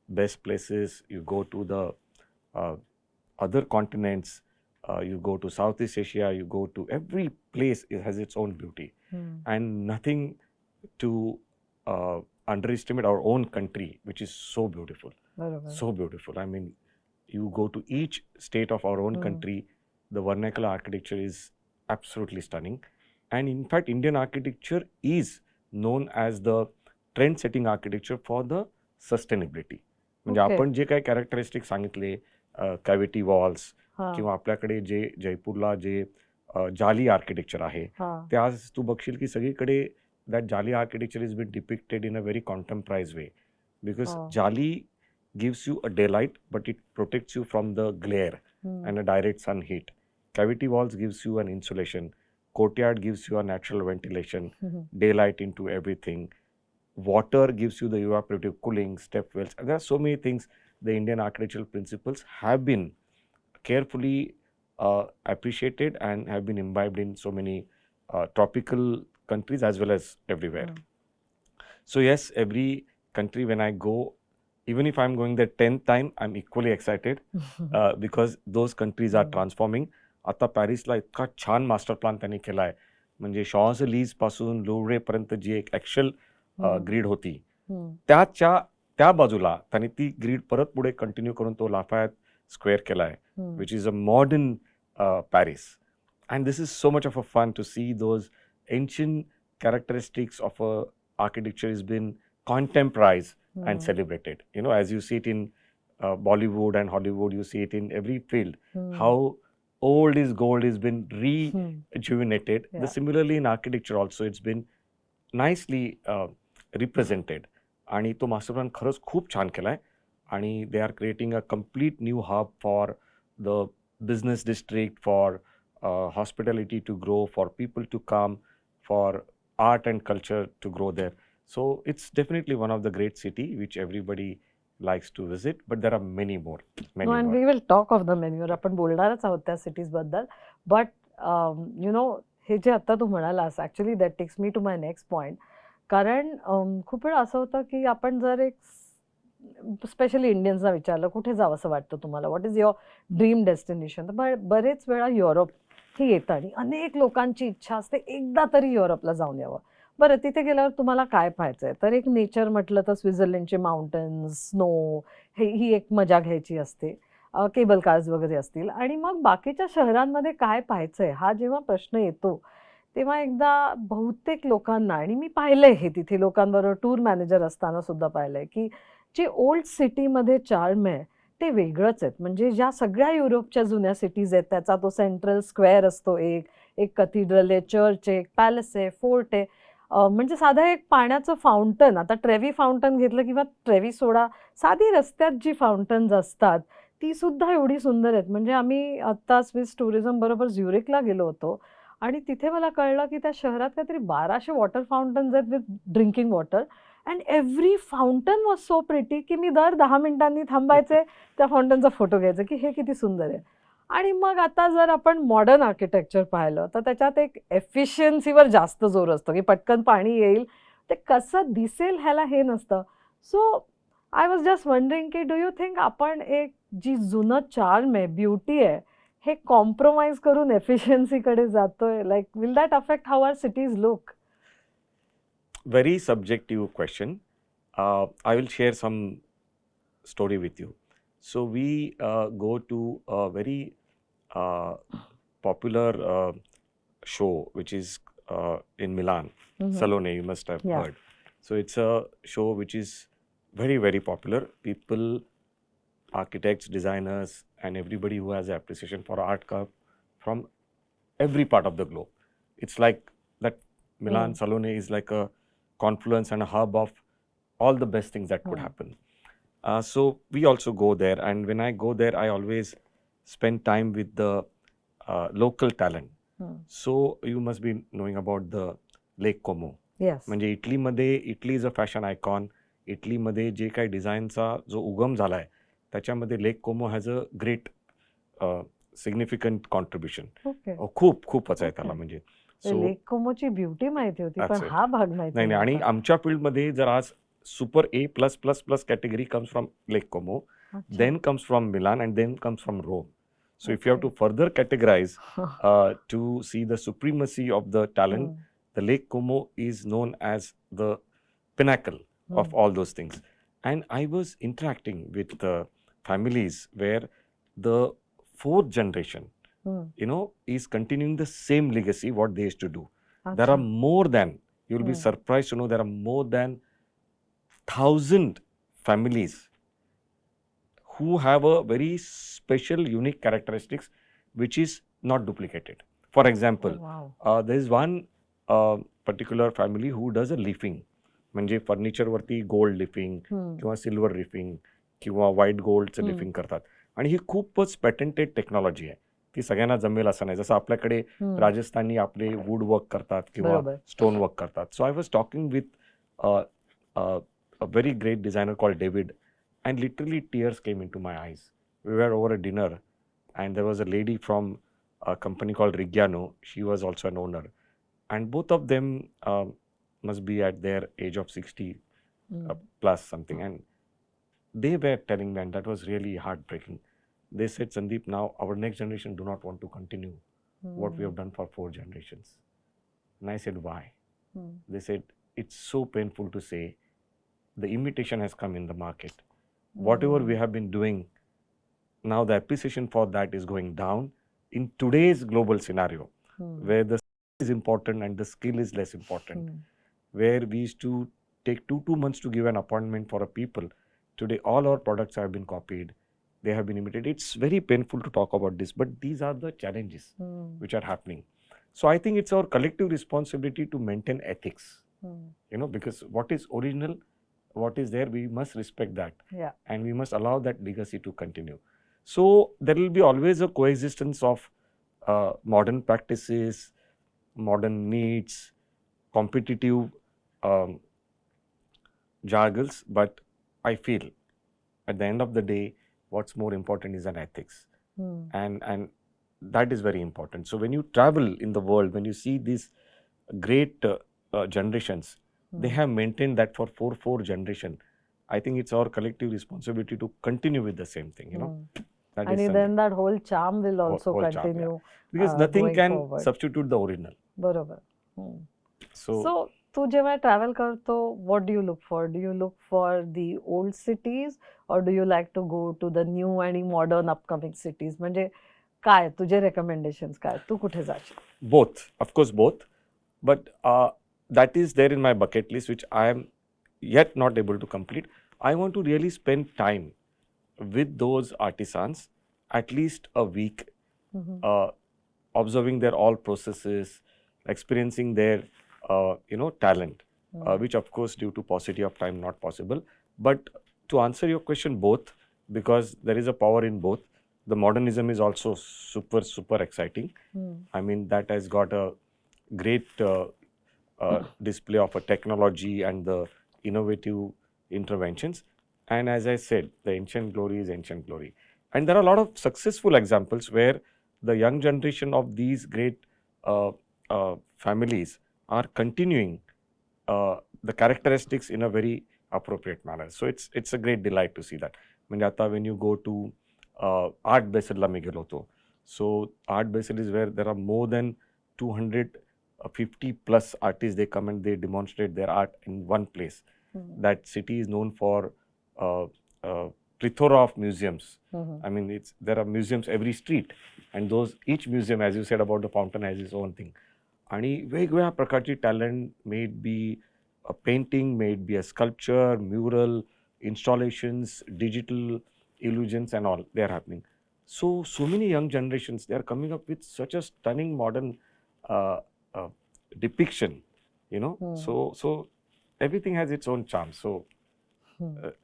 best places. You go to the other continents, you go to Southeast Asia, you go to every place, it has its own beauty. And nothing to underestimate our own country, which is so beautiful. So beautiful. I mean, you go to each state of our own country, the vernacular architecture is absolutely stunning. And in fact, Indian architecture is known as the trend-setting architecture for the sustainability. म्हणजे आपण जे काही characteristic सांगितले, cavity walls किंवा आपल्याकडे जे जयपूरला जे जाली architecture आहे, ते आज तू बघशील की सगळीकडे that jali architecture is been depicted in a very contemporise way. Because jali gives you a daylight but it protects you from the glare and a direct sun heat. Cavity walls gives you an insulation. Courtyard gives you a natural ventilation, daylight into everything. Water gives you the evaporative cooling, step wells. And there are so many things. The Indian architectural principles have been carefully appreciated and have been imbibed in so many tropical countries as well as everywhere. So yes, every country when I go, even if I'm going the 10th time, I'm equally excited because those countries are transforming. आता पॅरिसला इतका छान master plan त्यांनी केला आहे. म्हणजे शॉन्झ-एलिजे पासून लोव्रे जी एक actual grid होती, त्या बाजूला त्यांनी ती ग्रीड परत पुढे कंटिन्यू करून तो लाफायत स्क्वेअर केला आहे, which is a modern Paris. And this is so much of a fun to see those ancient characteristics of a architecture is been contemporise and celebrated. You know, as you see it in Bollywood and Hollywood, you see it in every field, how old is gold has been rejuvenated. Similarly in architecture also, it's been nicely represented. आणि तो master plan खरंच खूप छान केला आहे. आणि they are creating a complete new hub for the business district, for hospitality to grow, for people to come, for art and culture to grow there. So it's definitely one of the great city which everybody likes to visit, but there are many more. No and we will talk of the मेन्यूवर, आपण बोलणारच आहोत त्या सिटीजबद्दल. But you know, हे जे आता तू म्हणालास, actually that takes me to my next point. कारण खूप वेळा असं होतं की आपण जर एक स्पेशली इंडियन्सना विचारलं कुठे जावं असं वाटतं तुम्हाला, what is your dream destination, तर बरेच वेळा युरोप हे येतं आणि अनेक लोकांची इच्छा असते एकदा तरी युरोपला जाऊन यावं. बरं, तिथे गेल्यावर तुम्हाला काय पाहायचं आहे, तर एक नेचर म्हटलं तर स्वित्झर्लंडचे माउंटन्स, स्नो, ही एक मजा घ्यायची असते. केबल कार्स वगैरे असतील आणि मग बाकीच्या शहरांमध्ये काय पाहायचं आहे हा जेव्हा प्रश्न येतो, तेव्हा एकदा बहुतेक लोकांना, आणि मी पाहिलंय हे तिथे लोकांबरोबर टूर मॅनेजर असताना सुद्धा पाहिलंय, की जे ओल्ड सिटीमध्ये चार्म आहे ते वेगळंच आहेत. म्हणजे ज्या सगळ्या युरोपच्या जुन्या सिटीज आहेत त्याचा तो सेंट्रल स्क्वेअर असतो, एक कथिड्रल आहे, चर्च आहे, एक पॅलेस आहे, फोर्ट आहे. म्हणजे साधं एक पाण्याचं फाउंटन, आता ट्रेव्ही फाउंटन घेतलं किंवा ट्रेव्ही सोडा, साधी रस्त्यात जी फाउंटन्स असतात ती सुद्धा एवढी सुंदर आहेत. म्हणजे आम्ही आत्ता स्विस टुरिझम बरोबर झ्युरिकला गेलो होतो आणि तिथे मला कळलं की त्या शहरात काहीतरी 1200 वॉटर फाउंटन्स आहेत with drinking water, and every fountain was so pretty की मी दर 10 मिनिटांनी थांबायचे, त्या फाउंटनचा फोटो घ्यायचा की हे किती सुंदर आहे. आणि मग आता जर आपण मॉडर्न आर्किटेक्चर पाहिलं तर त्याच्यात एक एफिशियन्सीवर जास्त जोर असतो की पटकन पाणी येईल, ते कसं दिसेल ह्याला हे नसतं. सो आय वॉज जस्ट वंडरिंग की डू यू थिंक आपण एक जी जुनं चार्म आहे, ब्युटी आहे, हे कॉम्प्रोमाइज करून एफिशियन्सीकडे जातोय? Like will that affect how our cities look? Very subjective question. I will share some story with you. So we go to a very popular show which is in Milan, Salone, you must have Yeah. heard. So it's a show which is very, very popular. People, architects, designers, and everybody who has appreciation for art come from every part of the globe. It's like that Milan, Salone is like a confluence and a hub of all the best things that could happen. So we also go there, and when I go there, I always spend time with the local talent. So you must be knowing about the Lake Como. Yes. म्हणजे इटलीमध्ये, Italy is a fashion icon. इटलीमध्ये जे काही डिझाईनचा जो उगम झाला आहे त्याच्यामध्ये Lake Como has a great significant contribution. Okay. खूपच आहे Okay. त्याला. म्हणजे लेक कोमोची ब्युटी माहिती होती, पण That's it. हा भाग माहिती नाही आणि नव्हता. आमच्या फील्डमध्ये जर आज super A+++ category comes from Lake Como, अच्छा. then comes from Milan, and then comes from Rome. So if you have to Okay. further categorize to see the supremacy of the talent, the Lake Como is known as the pinnacle of all those things. And I was interacting with families where the fourth generation, is continuing the same legacy what they used to do. There are more than, you'll be surprised to know, there are more than 1,000 families who have a very special, unique characteristics which is not duplicated. For example, there is one particular family who does a leafing. म्हणजे फर्निचरवरती gold लिफिंग किंवा silver लिफिंग किंवा white गोल्डचं लिफिंग करतात. आणि ही खूपच पॅटेंटेड technology आहे. ती सगळ्यांना जमेल असं नाही. जसं आपल्याकडे राजस्थानी आपले वूड वर्क करतात किंवा स्टोन वर्क करतात. So I was talking with a very great designer called David, and literally tears came in to my eyes. We were over a dinner and there was a lady from a company called Rigiano. She was also an owner, and both of them must be at their age of 60 plus something, and they were telling me, and that was really heartbreaking. They said, Sandeep, now our next generation do not want to continue what we have done for 4 generations. And I said, why? They said, it's so painful to say the imitation has come in the market. Whatever we have been doing, now the appreciation for that is going down in today's global scenario, where the skill is important and the skill is less important. Where we used to take 2 months to give an appointment for a people, today all our products have been copied, they have been imitated. It's very painful to talk about this, but these are the challenges which are happening. So I think it's our collective responsibility to maintain ethics, because what is original, what is there, we must respect that. And we must allow that legacy to continue. So there will be always a coexistence of modern practices, modern needs, competitive jargons, but I feel at the end of the day, what's more important is an ethics, and that is very important. So when you travel in the world, when you see these great generations, they have maintained that for four generation. I think it's our collective responsibility to continue with the same thing. That is आणि something. then that whole charm will also whole charm, yeah. continue Because nothing going can forward. substitute the original. बरोबर. So so तू जेव्हा travel करतो, what do you look for? Do you look for the old cities or do you like to go to the new आणि modern upcoming cities? म्हणजे काय तुझे recommendations काय? तू कुठे जाशील? both, of course, both. But that is there in my bucket list, which I am yet not able to complete. I want to really spend time with those artisans, at least a week, observing their all processes, experiencing their talent, which of course due to paucity of time not possible. But to answer your question, both, because there is a power in both. The modernism is also super exciting. I mean, that has got a great display of a technology and the innovative interventions. And as I said, the ancient glory is ancient glory. And there are a lot of successful examples where the young generation of these great families are continuing the characteristics in a very appropriate manner. So it's a great delight to see that. म्हणजे आता when you go to Art Basel ला मी गेलो होतो. So Art Basel is where there are more than 250 plus artists. They come and they demonstrate their art in one place. That city is known for plethora of museums. I mean, there are museums every street, and each museum, as you said about the fountain, has its own thing. आणि वेगवेगळ्या प्रकारची talent, may it be a painting, may it be a sculpture, mural, installations, digital illusions and all, they are happening. So many young generations, they are coming up with such a stunning modern depiction, So everything has its own charm. So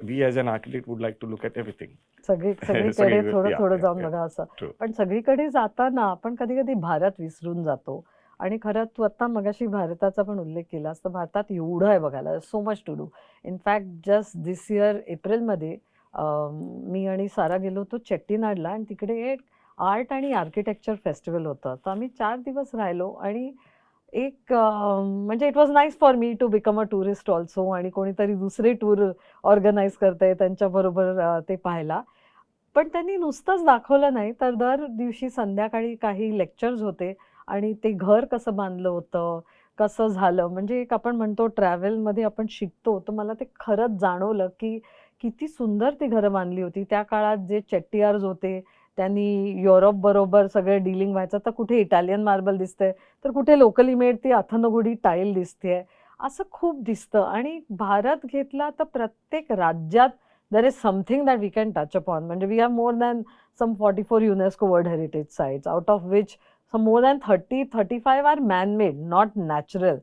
we as an architect would like to look at everything. सगळीकडे थोडं जाऊन yeah. बघा असं. True. पण सगळीकडे जाताना आपण कधी कधी भारत विसरून जातो. आणि खरं तू आता मगाशी भारताचा पण उल्लेख केलास, तर भारतात एवढं आहे बघायला, so much to do. In fact just this year एप्रिलमध्ये मी आणि सारा गेलो होतो चेट्टीनाडला, आणि तिकडे एक आर्ट आणि आर्किटेक्चर फेस्टिवल होतं. तर आम्ही 4 दिवस राहिलो, आणि एक म्हणजे it was nice for me to become a tourist also, आणि कोणीतरी दुसरे टूर ऑर्गनाईज करते त्यांच्याबरोबर ते पाहायला. पण त्यांनी नुसतंच दाखवलं नाही, तर दर दिवशी संध्याकाळी काही लेक्चर्स होते, आणि ते घर कसं बांधलं होतं, कसं झालं. म्हणजे एक आपण म्हणतो ट्रॅव्हलमध्ये आपण शिकतो, तर मला ते खरंच जाणवलं की किती सुंदर ती घरं बांधली होती. त्या काळात जे चेट्टियार्स होते त्यांनी युरोप बरोबर सगळं डीलिंग व्हायचं. तर कुठे इटालियन मार्बल दिसतंय, तर कुठे लोकली मेड ती अथनगुडी टाईल दिसतेय, असं खूप दिसतं. आणि भारत घेतला तर प्रत्येक राज्यात there is something that we can touch upon. म्हणजे we have more than some 44 UNESCO World Heritage Sites, out of which some more than 35 are man-made, not natural.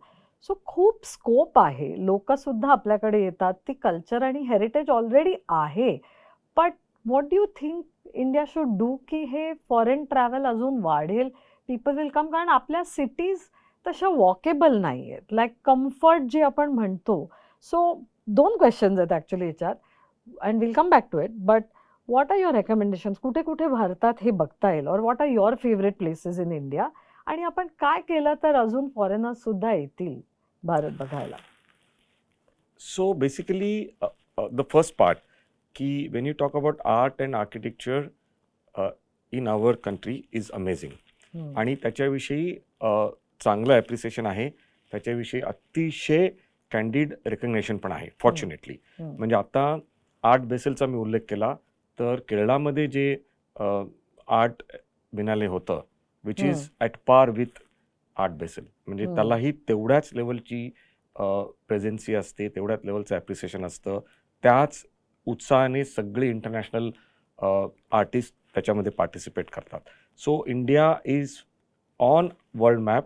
सो खूप स्कोप आहे. लोक सुद्धा आपल्याकडे येतात, ती कल्चर आणि हेरिटेज ऑलरेडी आहे. But what do you think India should do की हे फॉरेन ट्रॅव्हल अजून वाढेल, पीपल विल कम? कारण आपल्या सिटीज तशा वॉकेबल नाही आहेत, लाईक कम्फर्ट जे आपण म्हणतो. सो 2 क्वेश्चन्स आहेत ॲक्च्युली याच्यात, and will come back to it. But what are your recommendations? कुठे कुठे भारतात हे बघता येईल, और what are your favourite places in India? आणि आपण काय केलं तर अजून फॉरेनर्स सुद्धा येतील भारत बघायला? So basically, the first part, ki when you talk about art and architecture in our country is amazing. आणि त्याच्याविषयी चांगलं ॲप्रिसिएशन आहे, त्याच्याविषयी अतिशय कॅन्डिड रेकग्नेशन पण आहे, फॉर्च्युनेटली. म्हणजे आता आर्ट बेसेलचा मी उल्लेख केला, तर केरळामध्ये जे आर्ट बिनाले होतं, which is at par with Art Basel. म्हणजे त्यालाही तेवढ्याच लेवलची प्रेझेन्सी असते, तेवढ्याच लेवलचं ॲप्रिसिएशन असतं. त्याच उत्साहाने सगळे इंटरनॅशनल आर्टिस्ट त्याच्यामध्ये पार्टिसिपेट करतात. So India is on world map,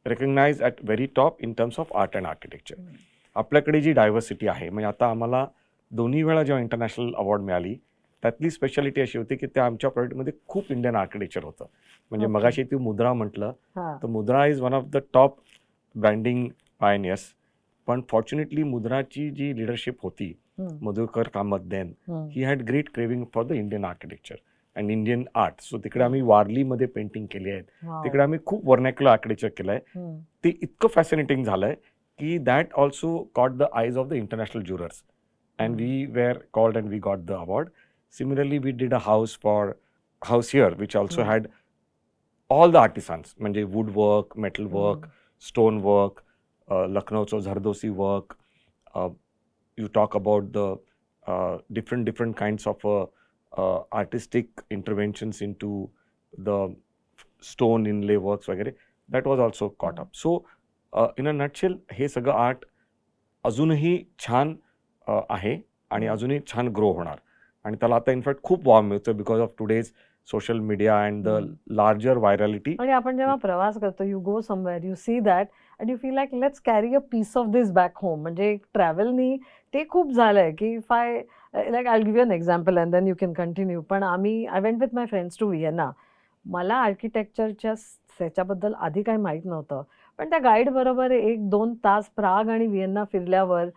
recognise at very top in terms of art and architecture. आपल्याकडे जी डायव्हर्सिटी आहे, म्हणजे आता आम्हाला 2 वेळा जेव्हा इंटरनॅशनल अवॉर्ड मिळाली, त्यातली स्पेशालिटी अशी होती की त्या आमच्या प्रोजेक्टमध्ये खूप इंडियन आर्किटेक्चर होतं. म्हणजे मगाशी तू मुद्रा म्हटलं, तर Mudra is one of the top branding pioneers. पण फॉर्च्युनेटली मुद्राची जी लिडरशिप होती, Madhukar Kamath then, he had great craving for the Indian architecture and Indian art. सो तिकडे आम्ही वारलीमध्ये पेंटिंग केली आहेत, तिकडे आम्ही खूप वर्नॅक्युलर आर्किटेक्चर केलंय. ते इतकं फॅसिनेटिंग झालंय की that also caught the eyes of the international jurors and we were called and we got the award. Similarly, we did a house here, which also had all the artisans, म्हणजे woodwork, metalwork, stonework, Lucknow's Zardosi work. You talk about the different kinds of artistic interventions into the stone inlay works वगैरे. That was also caught up. So, in a nutshell, हे सगळं art अजूनही छान आहे आणि अजूनही छान grow होणार. आणि त्याला आता इनफॅक्ट खूप वाव मिळतो because of today's social media and the larger virality. आणि आपण जेव्हा प्रवास करतो, you go somewhere, you see that and you feel like let's carry a piece of this back home. म्हणजे ट्रॅव्हलनी ते खूप झालंय की if I like I give an example and then you can continue. पण I went with my friends to Vienna. मला आर्किटेक्चरच्या ह्याच्याबद्दल आधी काही माहीत नव्हतं, पण त्या गाईड बरोबर 1-2 तास प्राग आणि व्हिएना फिरल्यावर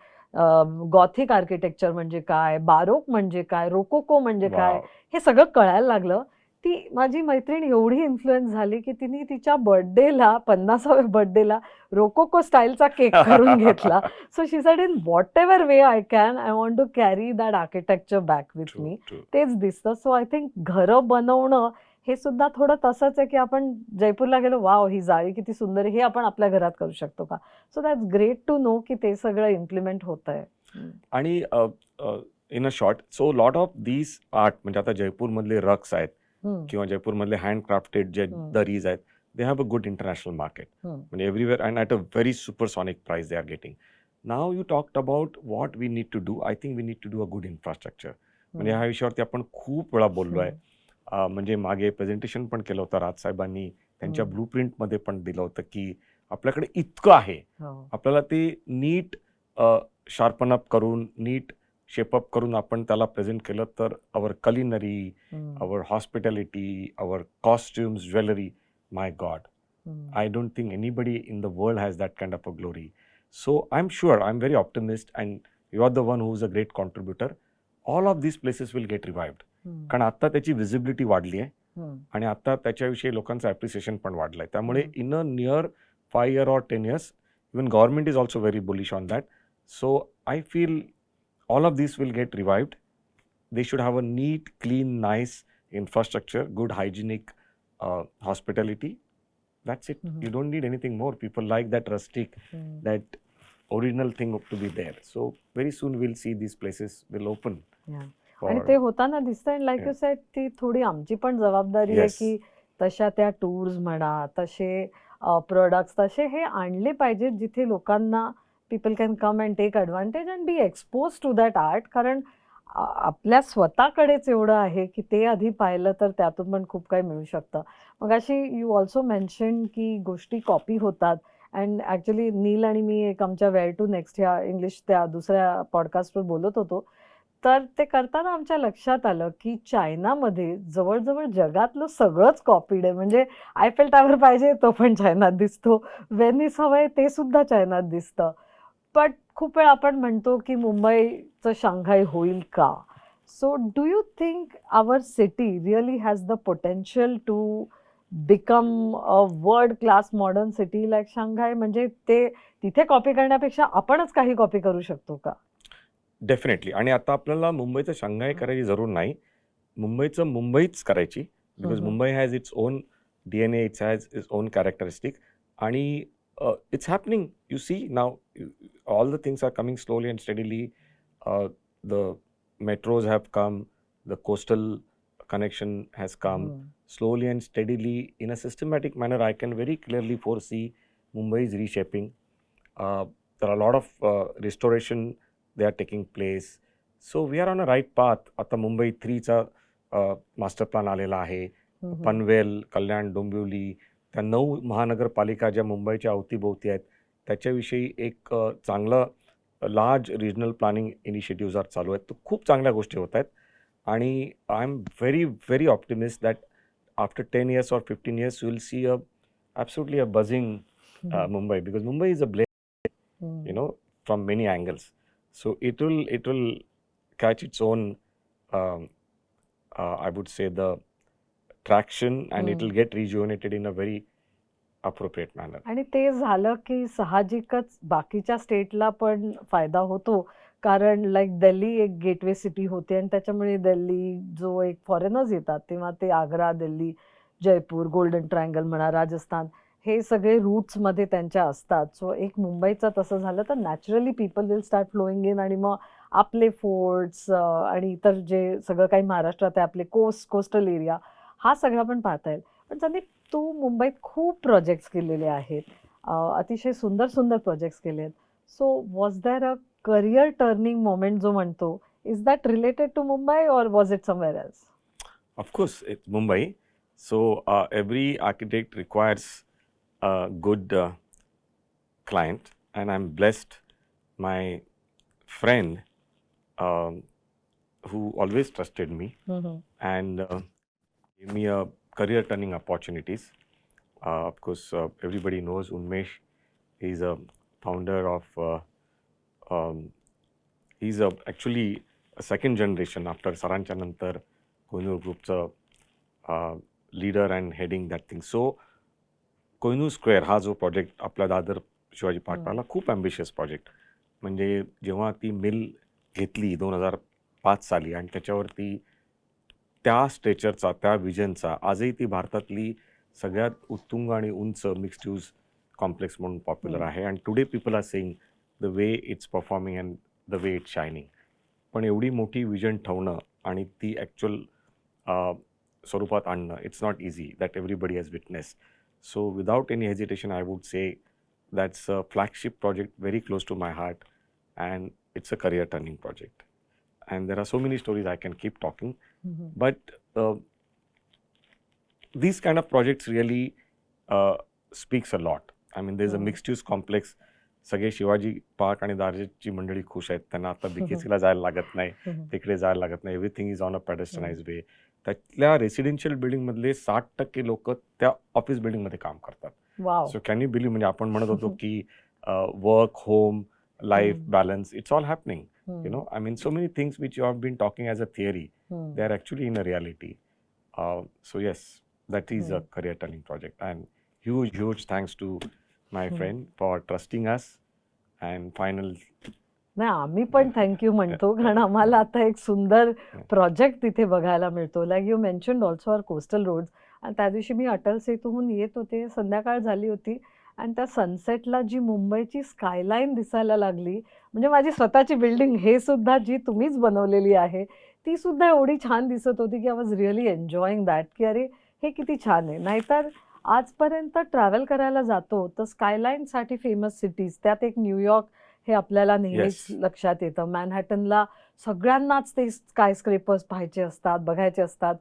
गॉथिक आर्किटेक्चर म्हणजे काय, बारोक म्हणजे काय, रोकोको म्हणजे काय, हे सगळं कळायला लागलं. ती माझी मैत्रीण एवढी इन्फ्लुएन्स झाली की तिने तिच्या बर्थडेला 50व्या बर्थडेला रोकोको स्टाईलचा केक करून घेतला. So she said in whatever way I can, I want to carry that architecture back with me. तेच दिसतं. सो आय थिंक घरं बनवणं हे सुद्धा थोडं तसंच आहे की आपण जयपूरला गेलो, वाव ही जाळी किती सुंदर, हे आपण आपल्या घरात करू शकतो का. So that's great to know की ते सगळं इम्प्लिमेंट होत आहे. आणि in a short, so lot of these art, म्हणजे आता जयपूरमधले रक्स आहेत किंवा जयपूरमधले हँडक्राफ्टेड जे दरीज आहेत, they have a good international market, म्हणजे everywhere and at a very supersonic price they are getting. Now you talked about what we need to do. I think we need to do a good infrastructure. म्हणजे ह्या विषयावरती आपण खूप वेळा बोललो आहे. म्हणजे मागे प्रेझेंटेशन पण केलं होतं राजसाहेबांनी, त्यांच्या ब्लूप्रिंटमध्ये पण दिलं होतं की आपल्याकडे इतकं आहे, आपल्याला ते नीट शार्पन अप करून, नीट शेपअप करून आपण त्याला प्रेझेंट केलं तर our culinary, our hospitality, our costumes, jewellery, my god, I don't think anybody in the world has that kind of a glory. So I'm sure, I'm very optimist, and you are the one who's a great contributor. All of these places will get revived. कारण आता त्याची visibility वाढली आहे आणि आता त्याच्याविषयी लोकांचं appreciation पण वाढलंय. त्यामुळे इन अ near 5 year or 10 years, even government is also very bullish on that. So I feel all of these will get revived. They should have a neat, clean, nice infrastructure, good hygienic hospitality. That's it. You don't need anything more. People like that rustic, that original thing to be there. So very soon we'll see these places will open. Yeah. आणि ते होताना दिसतंय. Like you said, ती थोडी आमची पण जबाबदारी आहे की तशा त्या टूर्स म्हणा, तसे प्रोडक्ट्स तसे हे आणले पाहिजेत जिथे लोकांना people can come and take advantage and be expose to that art. कारण आपल्या स्वतःकडेच एवढं आहे की ते आधी पाहिलं तर त्यातून पण खूप काही मिळू शकतं. मग अशी यू ऑल्सो मेन्शन की गोष्टी कॉपी होतात. अँड ॲक्च्युली नील आणि मी एक आमच्या वेअर टू नेक्स्ट ह्या इंग्लिश त्या दुसऱ्या पॉडकास्टवर बोलत होतो, तर ते करताना आमच्या लक्षात आलं की चायनामध्ये जवळजवळ जगातलं सगळंच कॉपीड आहे. म्हणजे आयफेल टॉवर पाहिजे तो पण चायनात दिसतो, वेनिस हवंय ते सुद्धा चायनात दिसतं. बट खूप वेळा आपण म्हणतो की मुंबईचं शांघाय होईल का. So do you think our city really has the potential to become a world class modern city like Shanghai. म्हणजे ते तिथे कॉपी करण्यापेक्षा आपणच काही कॉपी करू शकतो का. डेफिनेटली. आणि आता आपल्याला मुंबईचं शांघाय करायची जरूर नाही, मुंबईचं मुंबईच करायची. Because Mumbai has its own DNA, its has its own characteristic. आणि its happening. You see now all the things are coming slowly and steadily. The metros have come, the coastal connection has come. Slowly and steadily, in a systematic manner, I can very clearly foresee Mumbai is reshaping. There are a lot of restoration they are taking place. So we are on a right path. आता Mumbai 3चा master plan आलेला आहे. पनवेल, कल्याण, डोंबिवली, त्या 9 महानगरपालिका ज्या मुंबईच्या अवतीभोवती आहेत त्याच्याविषयी एक चांगलं large regional planning initiatives are चालू आहेत. तर खूप चांगल्या गोष्टी होत आहेत. आणि I am very very optimist that after 10 years or 15 years you will see a absolutely a buzzing Mumbai, because Mumbai is a place, you know, from many angles. So it will catch its own, I would say, the traction, and it will get rejuvenated in a very appropriate manner. आणि ते झालं की साहजिकच बाकीच्या स्टेटला पण फायदा होतो, कारण लाईक दिल्ली एक गेटवे सिटी होती आणि त्याच्यामुळे दिल्ली जो एक फॉरेनर्स येतात तेव्हा ते आग्रा, दिल्ली, जयपूर, गोल्डन ट्रायंगल म्हणा, राजस्थान हे सगळे रूट्समध्ये त्यांच्या असतात. सो एक मुंबईचं तसं झालं तर naturally people will start flowing in आणि मग आपले फोर्ट्स आणि इतर जे सगळं काही महाराष्ट्रात आहे आपले कोस्टल एरिया हा सगळा पण पाहता येईल. पण संदीप, तू मुंबईत खूप प्रोजेक्ट्स केलेले आहेत, अतिशय सुंदर सुंदर प्रोजेक्ट्स केले आहेत. So was there a career turning moment जो म्हणतो, is that related to Mumbai or was it somewhere else? Of course, it's Mumbai. So every architect requires a good client, and I'm blessed. My friend who always trusted me and gave me a career turning opportunities. Of course, everybody knows Unmesh. He's a founder of. He's actually a second generation after Sarancha Nantar Kohinoor Group's leader and heading that thing. So Kohinoor square हा जो project आपला दादर शिवाजी पार्कला खूप ambitious project. म्हणजे जेव्हा ती मिल घेतली 2005 साली आणि त्याच्यावरती त्या स्ट्रेचरचा, त्या विजनचा, आजही ती भारतातली सगळ्यात उत्तुंग आणि उंच मिक्स्ड यूज कॉम्प्लेक्स म्हणून पॉप्युलर आहे. आणि today people are saying the way it's performing and the way it's shining. पण एवढी मोठी विजन ठेवणं आणि ती ॲक्च्युअल स्वरूपात आणणं, it's not easy. That everybody has witness. So without any hesitation, I would say that's a flagship project very close to my heart, and it's a career turning project. And there are so many stories I can keep talking, but these kind of projects really speaks a lot. I mean, there's a mixed use complex. सगळे Shivaji park आणि दादरची मंडळी खुश आहेत. त्यांना आता BKCला जायला लागत नाही, तिकडे जायला लागत नाही. एव्हरीथिंग इज ऑन अ पेडेस्टनाइज वे. त्यातल्या रेसिडेन्शियल बिल्डिंगमधले 60% लोक त्या ऑफिस बिल्डिंगमध्ये काम करतात. सो कॅन यू बिलीव्ह, म्हणजे आपण म्हणत होतो की work, home, life balance, it's all happening. You know, I mean, so many things which you have been talking as a theory, they are actually in a reality. So yes, that is a career turning project, and huge thanks to my friend for trusting us. And final, नाही, आम्ही पण thank you म्हणतो, कारण आम्हाला आता एक सुंदर project तिथे बघायला मिळतो. Like you mentioned also our coastal roads. आणि त्या दिवशी मी अटल सेतूहून येत होते, संध्याकाळ झाली होती आणि त्या सनसेटला जी मुंबईची स्कायलाईन दिसायला लागली, म्हणजे माझी स्वतःची बिल्डिंग हे सुद्धा जी तुम्हीच बनवलेली आहे ती सुद्धा एवढी छान दिसत होती की I was really enjoying that, की अरे हे किती छान आहे. नाहीतर आजपर्यंत ट्रॅव्हल करायला जातो तर स्कायलाईनसाठी फेमस सिटीज, त्यात एक न्यूयॉर्क हे आपल्याला नेहमीच लक्षात येतं. मॅनहॅटनला सगळ्यांनाच ते स्कायस्क्रेपर्स पाहायचे असतात, बघायचे असतात.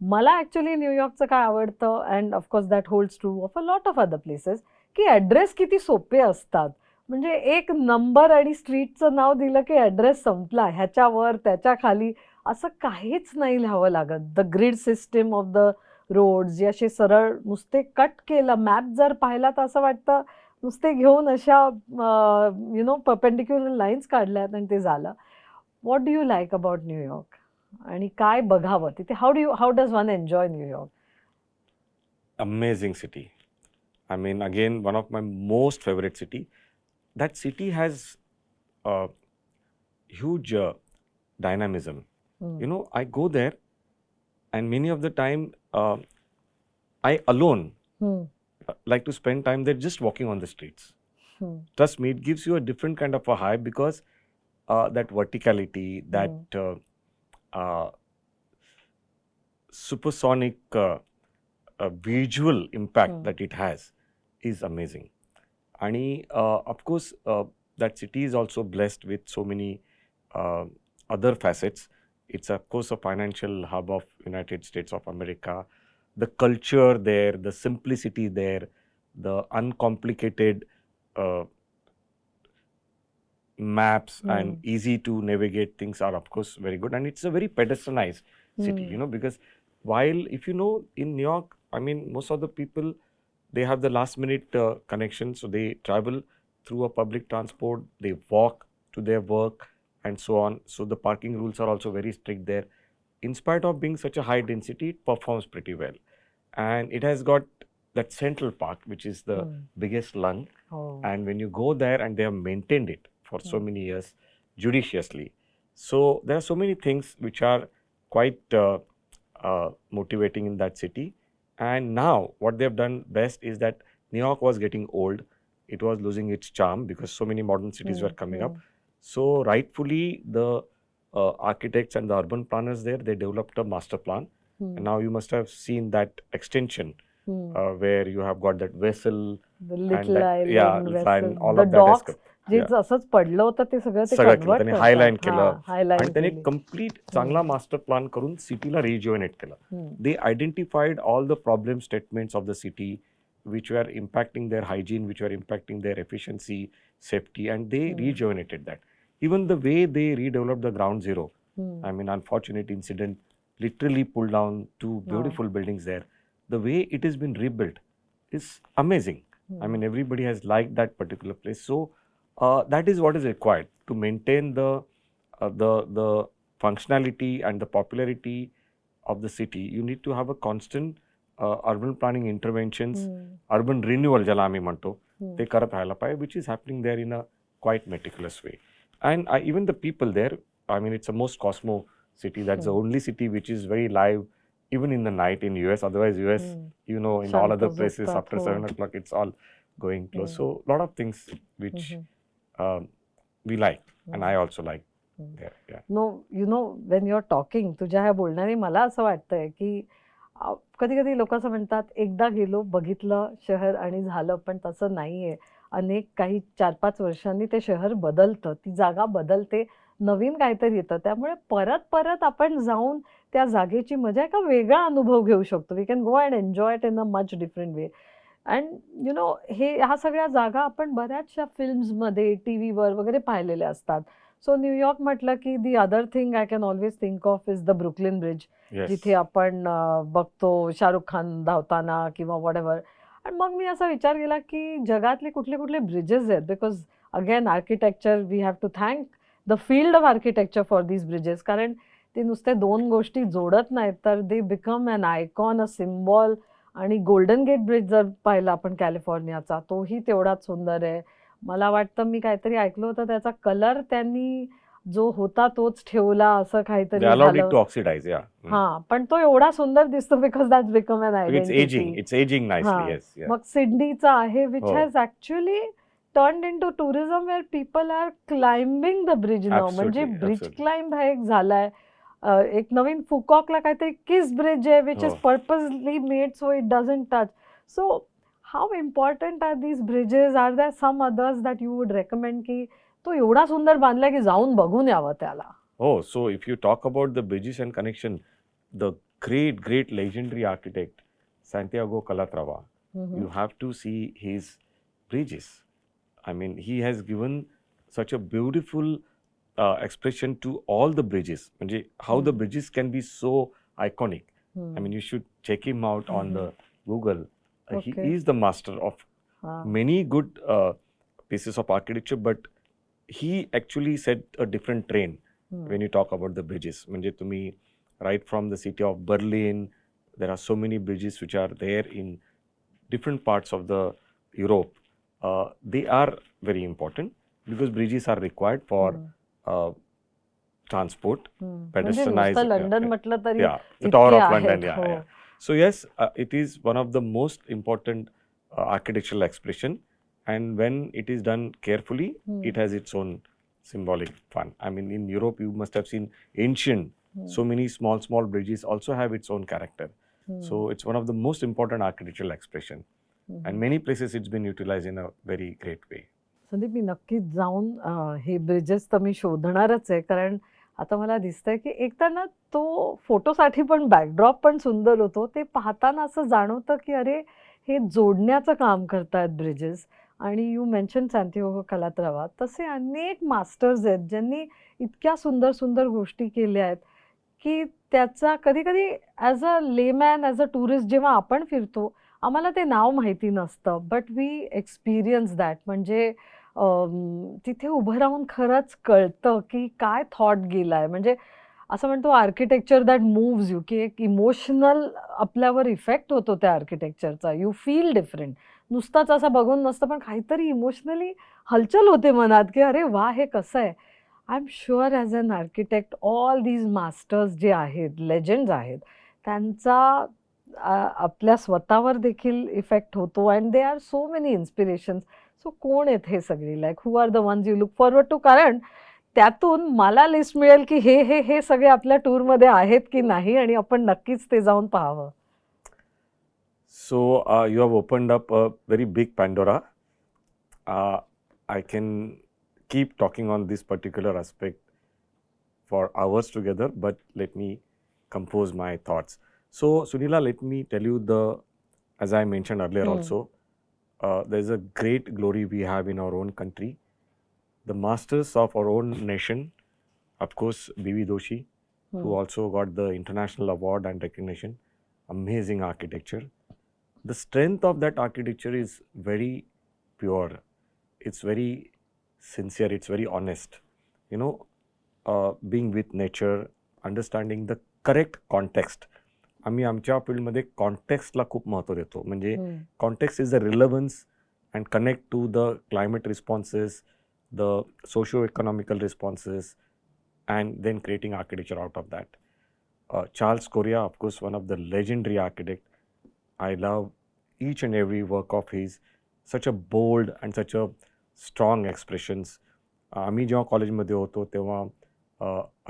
मला ॲक्च्युली न्यूयॉर्कचं काय आवडतं, and of course that holds true of a lot of other places, की ॲड्रेस किती सोपे असतात. म्हणजे एक नंबर आणि स्ट्रीटचं नाव दिलं की ॲड्रेस संपला. ह्याच्यावर त्याच्या खाली असं काहीच नाही लिहावं लागत. The grid system of the roads जे असे सरळ नुसते कट केलं, मॅप जर पाहिला तर असं वाटतं नुसते घेऊन अशा यु नो परपेंडिक्युलर लाईन्स काढल्यात आणि ते झालं. What do you like about New York, आणि काय बघावं तिथे? How does one enjoy New York? amazing city. I mean, again, one of my most favorite city. That city has a huge dynamism. You know, I go there, and many of the time, I alone like to spend time there just walking on the streets. Trust me, it gives you a different kind of a high, because that verticality, that supersonic visual impact that it has is amazing. And of course, that city is also blessed with so many other facets. It's of course a financial hub of United States of America. The culture there, the simplicity there, the uncomplicated maps and easy to navigate things are of course very good. And it's a very pedestrianized city, you know, because while if you know in New York, I mean, most of the people, they have the last minute connection, so they travel through a public transport, they walk to their work and so on. So the parking rules are also very strict there. In spite of being such a high density, it performs pretty well. And it has got that Central Park, which is the biggest lung. Oh. And when you go there, and they have maintained it for so many years judiciously. So there are so many things which are quite motivating in that city. And now what they have done best is that New York was getting old. It was losing its charm because so many modern cities were coming up. So rightfully, the architects and the urban planners there, they developed a master plan. And now you must have seen that extension where you have got that vessel, The little that, island, yeah, vessel, and all the of that is docks, जे असंच पडलं होतं ते सगळं ते सगळं केलं convert त्यांनी करतात. हायलाईन केलं हां, highline आणि त्यांनी केली. कम्प्लीट चांगला मास्टर प्लॅन करून सिटीला रिज्युएनेट केलं. हम्म. They identified all the problem statements of the city which were impacting their hygiene, which were impacting their efficiency, safety, and they rejuvenated that. Even the way they redeveloped the ground zero, I mean, unfortunate incident literally pulled down two beautiful buildings there. The way it has been rebuilt is amazing. I mean, everybody has liked that particular place. So that is what is required to maintain the functionality and the popularity of the city. You need to have a constant urban planning interventions, urban renewal ज्याला आम्ही म्हणतो ते करत राहायला पाहिजे, which is happening there in a quite meticulous way. And even the people there, I mean, it's a most cosmo city. That's the only city which is very live even in the night in US. Otherwise US, you know, in all other शांत places झोपतात, after हो. 7 o'clock it's all going close. So a lot of things which we like, and I also like there. Yeah. No you know when your talking तुझ्या ह्या बोलण्याने मला असं वाटतंय की कधी कधी लोक असं म्हणतात एकदा गेलो बघितलं शहर आणि झालं, पण तसं नाहीये. अनेक काही 4-5 वर्षांनी ते शहर बदलतं, ती जागा बदलते, नवीन काहीतरी येतं. त्यामुळे परत परत आपण जाऊन त्या जागेची मजा एका वेगळा अनुभव घेऊ शकतो. We can go and enjoy it in a much different way. And you know ह्या सगळ्या जागा आपण बऱ्याचशा फिल्म्समध्ये टी व्हीवर वगैरे पाहिलेल्या असतात. सो न्यूयॉर्क म्हटलं की the other thing I can always think of is the Brooklyn bridge, Yes. जिथे आपण बघतो शाहरुख खान धावताना किंवा वॉटेवर. आणि मग मी असा विचार केला की जगातले कुठले कुठले ब्रिजेस आहेत, because again architecture we have to thank the field of architecture for these bridges, कारण ते नुसते दोन गोष्टी जोडत नाहीत तर they become an icon, a symbol. आणि गोल्डन गेट ब्रिज जर पाहिला आपण कॅलिफोर्नियाचा, तोही तेवढाच सुंदर आहे. मला वाटतं मी काहीतरी ऐकलं होतं त्याचा कलर त्यांनी जो होता तोच ठेवला असं काहीतरी They allowed it झालं. to oxidize. Yeah. हा, पण तो एवढा सुंदर दिसतो because that's become an It's aging. Identity. It's aging nicely. हां. Yes. Yeah. मग सिडनीचा आहे विच हो. Has actually turned into tourism where people are climbing the bridge now. म्हणजे Absolutely, ब्रिज absolutely. क्लाइंब हा एक झालाय. एक नवीन फुकॉकला काहीतरी किस ब्रिज आहे विच इज हो. Purposely made so it doesn't touch. So how important are these bridges? Are there some others that you would recommend की तो एवढा सुंदर बांधलाय की जाऊन बघून यावं त्याला? Oh, so if you talk about the bridges and connection, the great legendary architect Santiago Calatrava, you have to see his bridges. I mean, he has given such a beautiful expression to all the bridges. म्हणजे how the bridges can be so iconic. I mean, you should check him out on the Google. He Okay. is the master of हा. many good pieces of architecture, but he actually set a different train when you talk about the bridges. म्हणजे तुम्ही right from the city of Berlin, there are so many bridges which are there in different parts of the Europe. They are very important because bridges are required for transport, म्हणजे pedestrianized. नुसतं London म्हटलं तरी Yeah, the Tower इतके of आहेत. London. Yeah, हो. yeah. So yes, it is one of the most important architectural expression, and when it is done carefully, it has its own symbolic fun. I mean, in Europe, you must have seen ancient. So many small bridges also have its own character. So it's one of the most important architectural expression, and many places it's been utilized in a very great way. Sandeep, मी नक्कीच जाऊन हे bridges तर मी शोधणारच आहे, कारण आता मला दिसतंय की एकतर ना तो फोटोसाठी पण बॅकड्रॉप पण सुंदर होतो. ते पाहताना असं जाणवतं की अरे हे जोडण्याचं काम करतायत ब्रिजेस. आणि यू मेन्शन सॅन्टियागो कलात्रावा, तसे अनेक मास्टर्स आहेत ज्यांनी इतक्या सुंदर सुंदर गोष्टी केल्या आहेत की त्याचा कधी कधी as a layman, as a tourist जेव्हा आपण फिरतो आम्हाला ते नाव माहिती नसतं, बट वी एक्सपिरियन्स दॅट. म्हणजे तिथे उभं राहून खरंच कळतं की काय थॉट गेलाय. म्हणजे असं म्हणतो आर्किटेक्चर दॅट मूव्हज यू, की एक इमोशनल आपल्यावर इफेक्ट होतो त्या आर्किटेक्चरचा. You feel different. नुसताच असं बघून नसतं, पण काहीतरी इमोशनली हलचल होते मनात, की अरे वाह! हे कसं आहे. I am sure as an architect all these masters जे आहेत, लेजेंड्स आहेत, त्यांचा आपल्या स्वतःवर देखील इफेक्ट होतो and they are so many inspirations. So कोण आहेत हे सगळे? Like who are the ones you look forward to? कारण त्यातून मला लिस्ट मिळेल, की हे सगळे आपल्या टूरमध्ये आहेत की नाही आणि आपण नक्कीच ते जाऊन पाहावं. So you have opened up a very big Pandora. I can keep talking on this particular aspect for hours together, but let me compose my thoughts. So Sunila, let me tell you as I mentioned earlier also, there is a great glory we have in our own country. The masters of our own nation, of course, B.V. Doshi, who also got the international award and recognition. Amazing architecture. The strength of that architecture is very pure. It's very sincere. It's very honest. You know, being with nature, understanding the correct context. आम्ही आमच्या फील्डमध्ये कॉन्टेक्स्टला खूप महत्त्व देतो. म्हणजे context is the relevance and connect to the climate responses, the socio economical responses, and then creating architecture out of that. Charles Correa, of course, one of the legendary architect. I love each and every work of his. Such a bold and such a strong expressions. आम्ही जेव्हा कॉलेजमध्ये होतो तेव्हा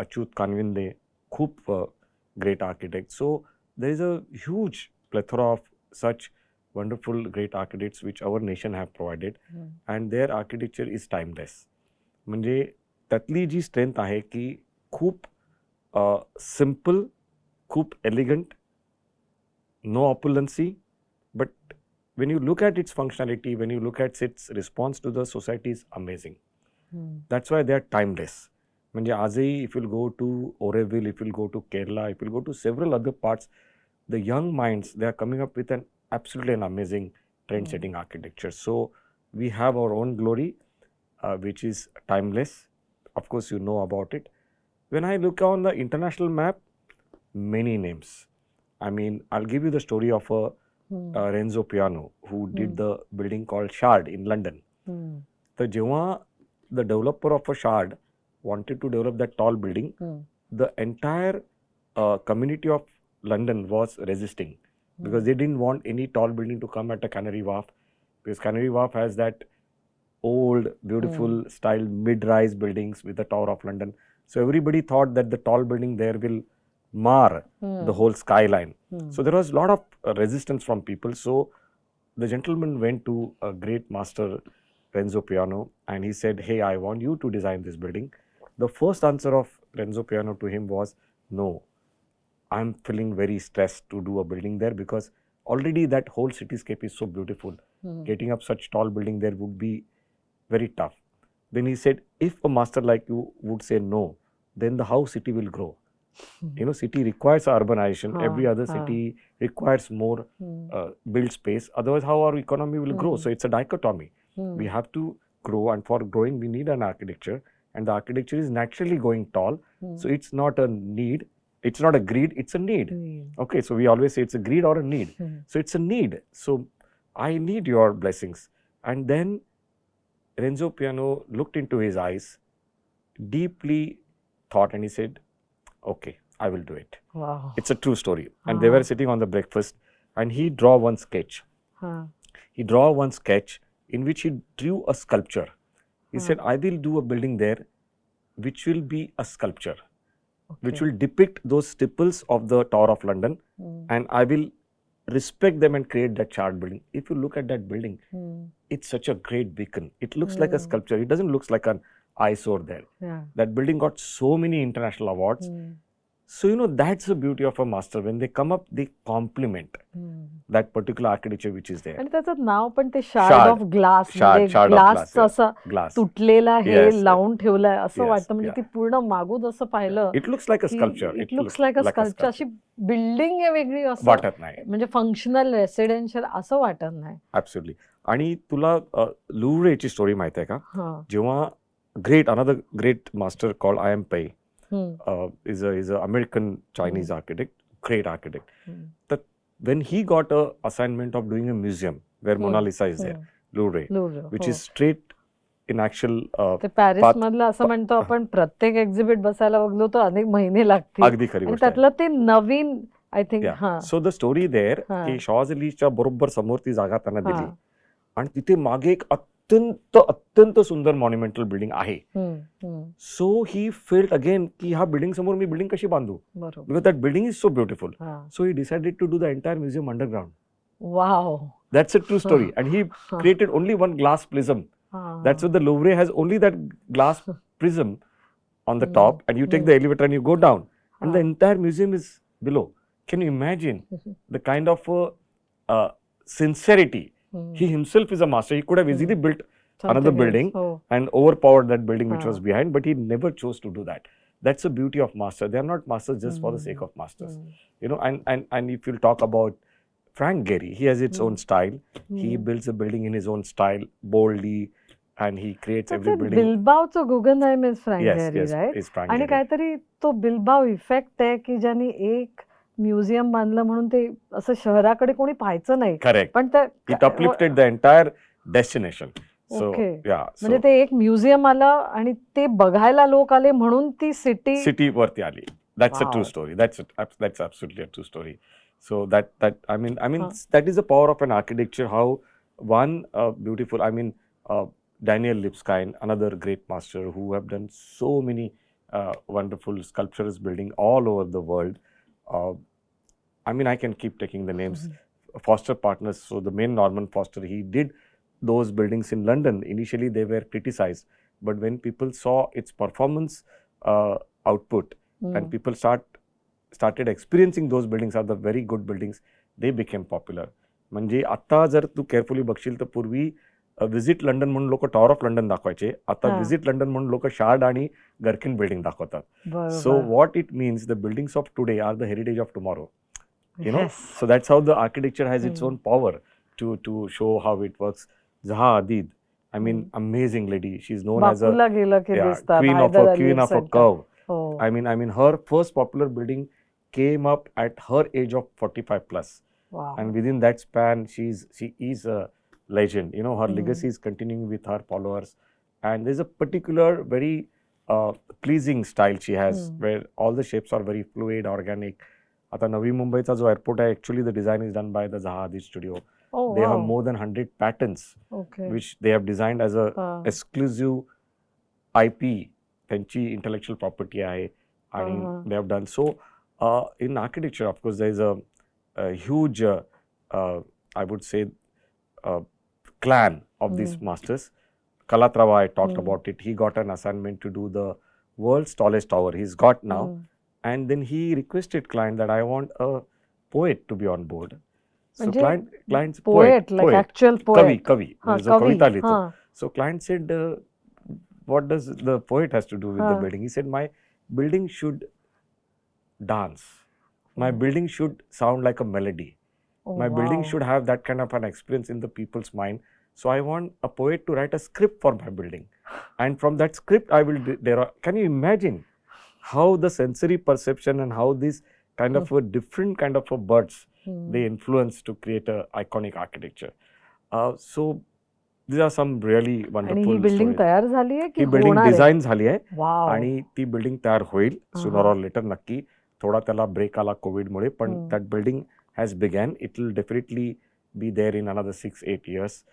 अच्युत कानविंदे खूप great architect. So there is a huge plethora of such wonderful great architects which our nation have provided, and their architecture is timeless. म्हणजे त्यातली जी strength आहे की खूप सिम्पल, खूप elegant, no opulency, but when you look at its functionality, when you look at its response to the society is amazing. That's why they are timeless. म्हणजे आजही if you'll go to Auroville, if you'll go to Kerala, if you'll go to several other parts, the young minds, they are coming up with an absolutely an amazing trend-setting architecture. So we have our own glory, which is timeless. Of course, you know about it. When I look on the international map, many names. I mean, I'll give you the story of Renzo Piano, who did the building called Shard in London. So, जेव्हा the developer of a Shard wanted to develop that tall building, the entire community of London was resisting because they didn't want any tall building to come at a Canary Wharf, because Canary Wharf has that old, beautiful style mid-rise buildings with the Tower of London. So everybody thought that the tall building there will mar the whole skyline. So there was a lot of resistance from people. So the gentleman went to a great master, Renzo Piano, and he said, "Hey, I want you to design this building." The first answer of Renzo Piano to him was, "No, I'm feeling very stressed to do a building there because already that whole cityscape is so beautiful. Getting up such tall building there would be very tough." Then he said, if a master like you would say no, then how city will grow? You know, city requires urbanization. Every other city requires more build space. Otherwise, how our economy will grow? So it's a dichotomy. We have to grow, and for growing, we need an architecture. And the architecture is naturally going tall. So it's not a need. It's not a greed. It's a need. Okay, so we always say it's a greed or a need. So it's a need. So I need your blessings. And then Renzo Piano looked into his eyes, deeply thought, and he said, "Okay, I will do it." Wow. It's a true story. And they were sitting on the breakfast, and he drew one sketch. He drew one sketch in which he drew a sculpture. He said, "I will do a building there which will be a sculpture, which will depict those stipples of the Tower of London, and I will respect them and create that Shard building." If you look at that building, it's such a great beacon. It looks like a sculpture. It doesn't look like an eyesore there. That building got so many international awards. So, you know, that's the beauty of a master. When they come up, they complement that particular architecture which is there. आणि त्याचं नाव पण ते shard Shard. Of glass, Shard म्हणजे of glass, ग्लासचं असं Glass. तुटलेला हे Yes, लावून ठेवलंय असं Yes, वाटतं. म्हणजे yeah. ती पूर्ण मागून असं पाहिलं It looks like a sculpture. It looks like a sculpture. अशी बिल्डिंग आहे वेगळी असं वाटत नाही. म्हणजे फंक्शनल रेसिडेन्शियल असं वाटत नाही. Absolutely. आणि तुला लुव्रेची स्टोरी माहित आहे का? हा. जेव्हा another great master called I.M. Pei hmm. is a American Chinese architect, great architect. Hmm. That when he got a assignment of doing a museum where Mona Lisa is there, Louvre, Louvre, which हो. is straight in actual ते Paris path- मधलं असं म्हणतो आपण, प्रत्येक exhibit बसायला बघलो तर अनेक महिने लागतील अगदी खरी आणि गोष्ट आहे. त्यातलं ते नवीन आय थिंक. Yeah. हा. So the story there हा. की शॉझलीच्या बरोबर समोर ती जागा त्यांना हा. दिली आणि तिथे मागे एक अत्यंत सुंदर मॉन्युमेंटल बिल्डिंग आहे. सो ही फेल्ट अगेन की ह्या बिल्डिंग समोर मी बिल्डिंग कशी बांधू, बरोबर. Because that building is so beautiful. हा. So he decided to do the entire museum underground. Wow. That's a true story. And he हा. created only one glass prism. हा. That's why the Louvre has only that glass prism on the Hmm. top, and you take the elevator and you go down, and the हा. entire museum is below. Can you imagine the kind of sincerity? Hmm. He himself is a master. He could have easily built another Something else. building हो. and overpowered that building which Ha. was behind, but he never chose to do that. That's the beauty of master. They are not masters just for the sake of masters. You know, and if you'll talk about Frank Gehry, he has its own style. He builds a building in his own style, boldly, and he creates every building. बिल्बावचं Guggenheim is Frank Yes, Gehry, yes, right? is Frank आणि Gehry. काहीतरी तो बिल्बाव effect आहे की ज्यांनी एक museum बांधलं म्हणून ते असं शहराकडे कोणी पाहायचं नाही, Correct. पण त्या It uplifted the entire destination. So, Okay. yeah. म्हणजे So, ते एक म्युझियम आलं आणि ते बघायला लोक आले म्हणून ती सिटी. city वरती आली. That's a true Wow. story. That's absolutely a true story. So I mean Huh. that is the power of an architecture. How one beautiful. I mean Daniel Libeskind, another great master who have done so many wonderful sculptures building all over the world. I mean I can keep taking the names. Foster Partners. So the main Norman Foster, he did those buildings in London. Initially they were criticized, but when people saw its performance output and people started experiencing those buildings are the very good buildings, they became popular. म्हणजे आता जर तू carefully बघशील तर पूर्वी visit London म्हणून लोक tower of London दाखवायचे, आता हा. व्हिजिट लंडन म्हणून लोक शार्ड आणि गर्किन बिल्डिंग दाखवतात. सो बरोबर. What it means, the buildings of today are the heritage of tomorrow. You know, Yes. so that's how the architecture has its Hmm. own power to show how it works. Zaha Hadid, I mean, amazing lady. She's known as a बापूला गेलं की दिसतात queen of Haider a Ali queen of a center. curve. हो. I mean, her first popular building came up at her age of 45 plus, Wow. and within that span, she is a legend. You know, her Hmm. legacy is continuing with her followers, and there's a particular very pleasing style she has, where all the shapes are very fluid, organic. आता नवी मुंबईचा जो airport आहे, actually the design is done by the Zaha Hadid studio. Oh, They have wow. more than 100 patents Okay. which they have designed as a हा. exclusive IP. त्यांची intellectual property आहे आणि they have done so. In architecture, of course, there is a huge, I would say, clan of these masters. Calatrava, I talked about it. He got an assignment to do the world's tallest tower. He's got now. And then he requested client that I want a poet to be on board. So म्हणजे client's poet, like actual poet. Kavi. हा, जो कविता कवी. लिहितो. हा. So client said, what does the poet has to do with the Ha. building? He said, my building should dance. My building should sound like a melody. Oh, My building wow. should have that kind of an experience in the people's mind. So I want a poet to write a script for my building. And from that script, I will, can you imagine how the sensory perception and how these kind of a different kind of a birds, they influence to create a iconic architecture. So these are some really आणि wonderful ही building stories. तयार झाली आहे की ही building होणार आहे? Design झाली आहे वाव. आणि ती बिल्डिंग तयार होईल सूनर ऑर लेटर नक्की. थोडा त्याला ब्रेक आला कोविडमुळे, पण that building has began. It will definitely be there in another 6-8 years.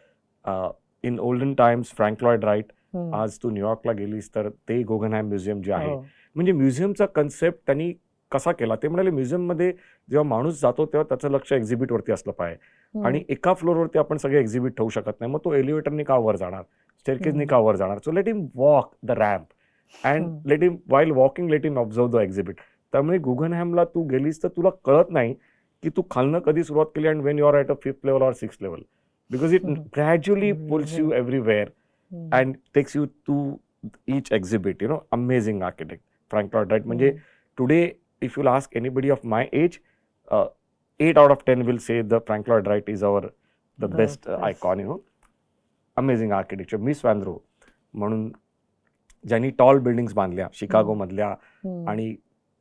In olden times Frank Lloyd Wright, आज तू न्यूयॉर्कला गेलीस तर ते गुगनहाइम म्युझियम जे आहे, हो. म्हणजे म्युझियमचा कन्सेप्ट त्यांनी कसा केला ते म्हणाले, म्युझियममध्ये जेव्हा माणूस जातो तेव्हा त्याचं लक्ष एक्झिबिटवरती असलं पाहिजे आणि एका फ्लोअरवरती आपण सगळे एक्झिबिट ठेवू शकत नाही. मग तो एलिव्हेटरने का वर जाणार, स्टेअरकेजने का वर जाणार? So let him walk the ramp and let him वाईल walking let him observe the exhibit. त्यामुळे गुगनहाइमला तू गेलीस तर तुला कळत नाही की तू खालनं कधी सुरुवात केली and when you are at a 5th level or 6th level, because it gradually pulls you everywhere and takes you to each exhibit. You know, amazing architect Frank Lloyd Wright. म्हणजे today if you'll ask anybody of my age, 8 out of 10 will say the Frank Lloyd Wright is the best icon, you know. Amazing architecture. Mies van der Rohe म्हणून ज्यांनी tall buildings बांधल्या शिकागोमधल्या आणि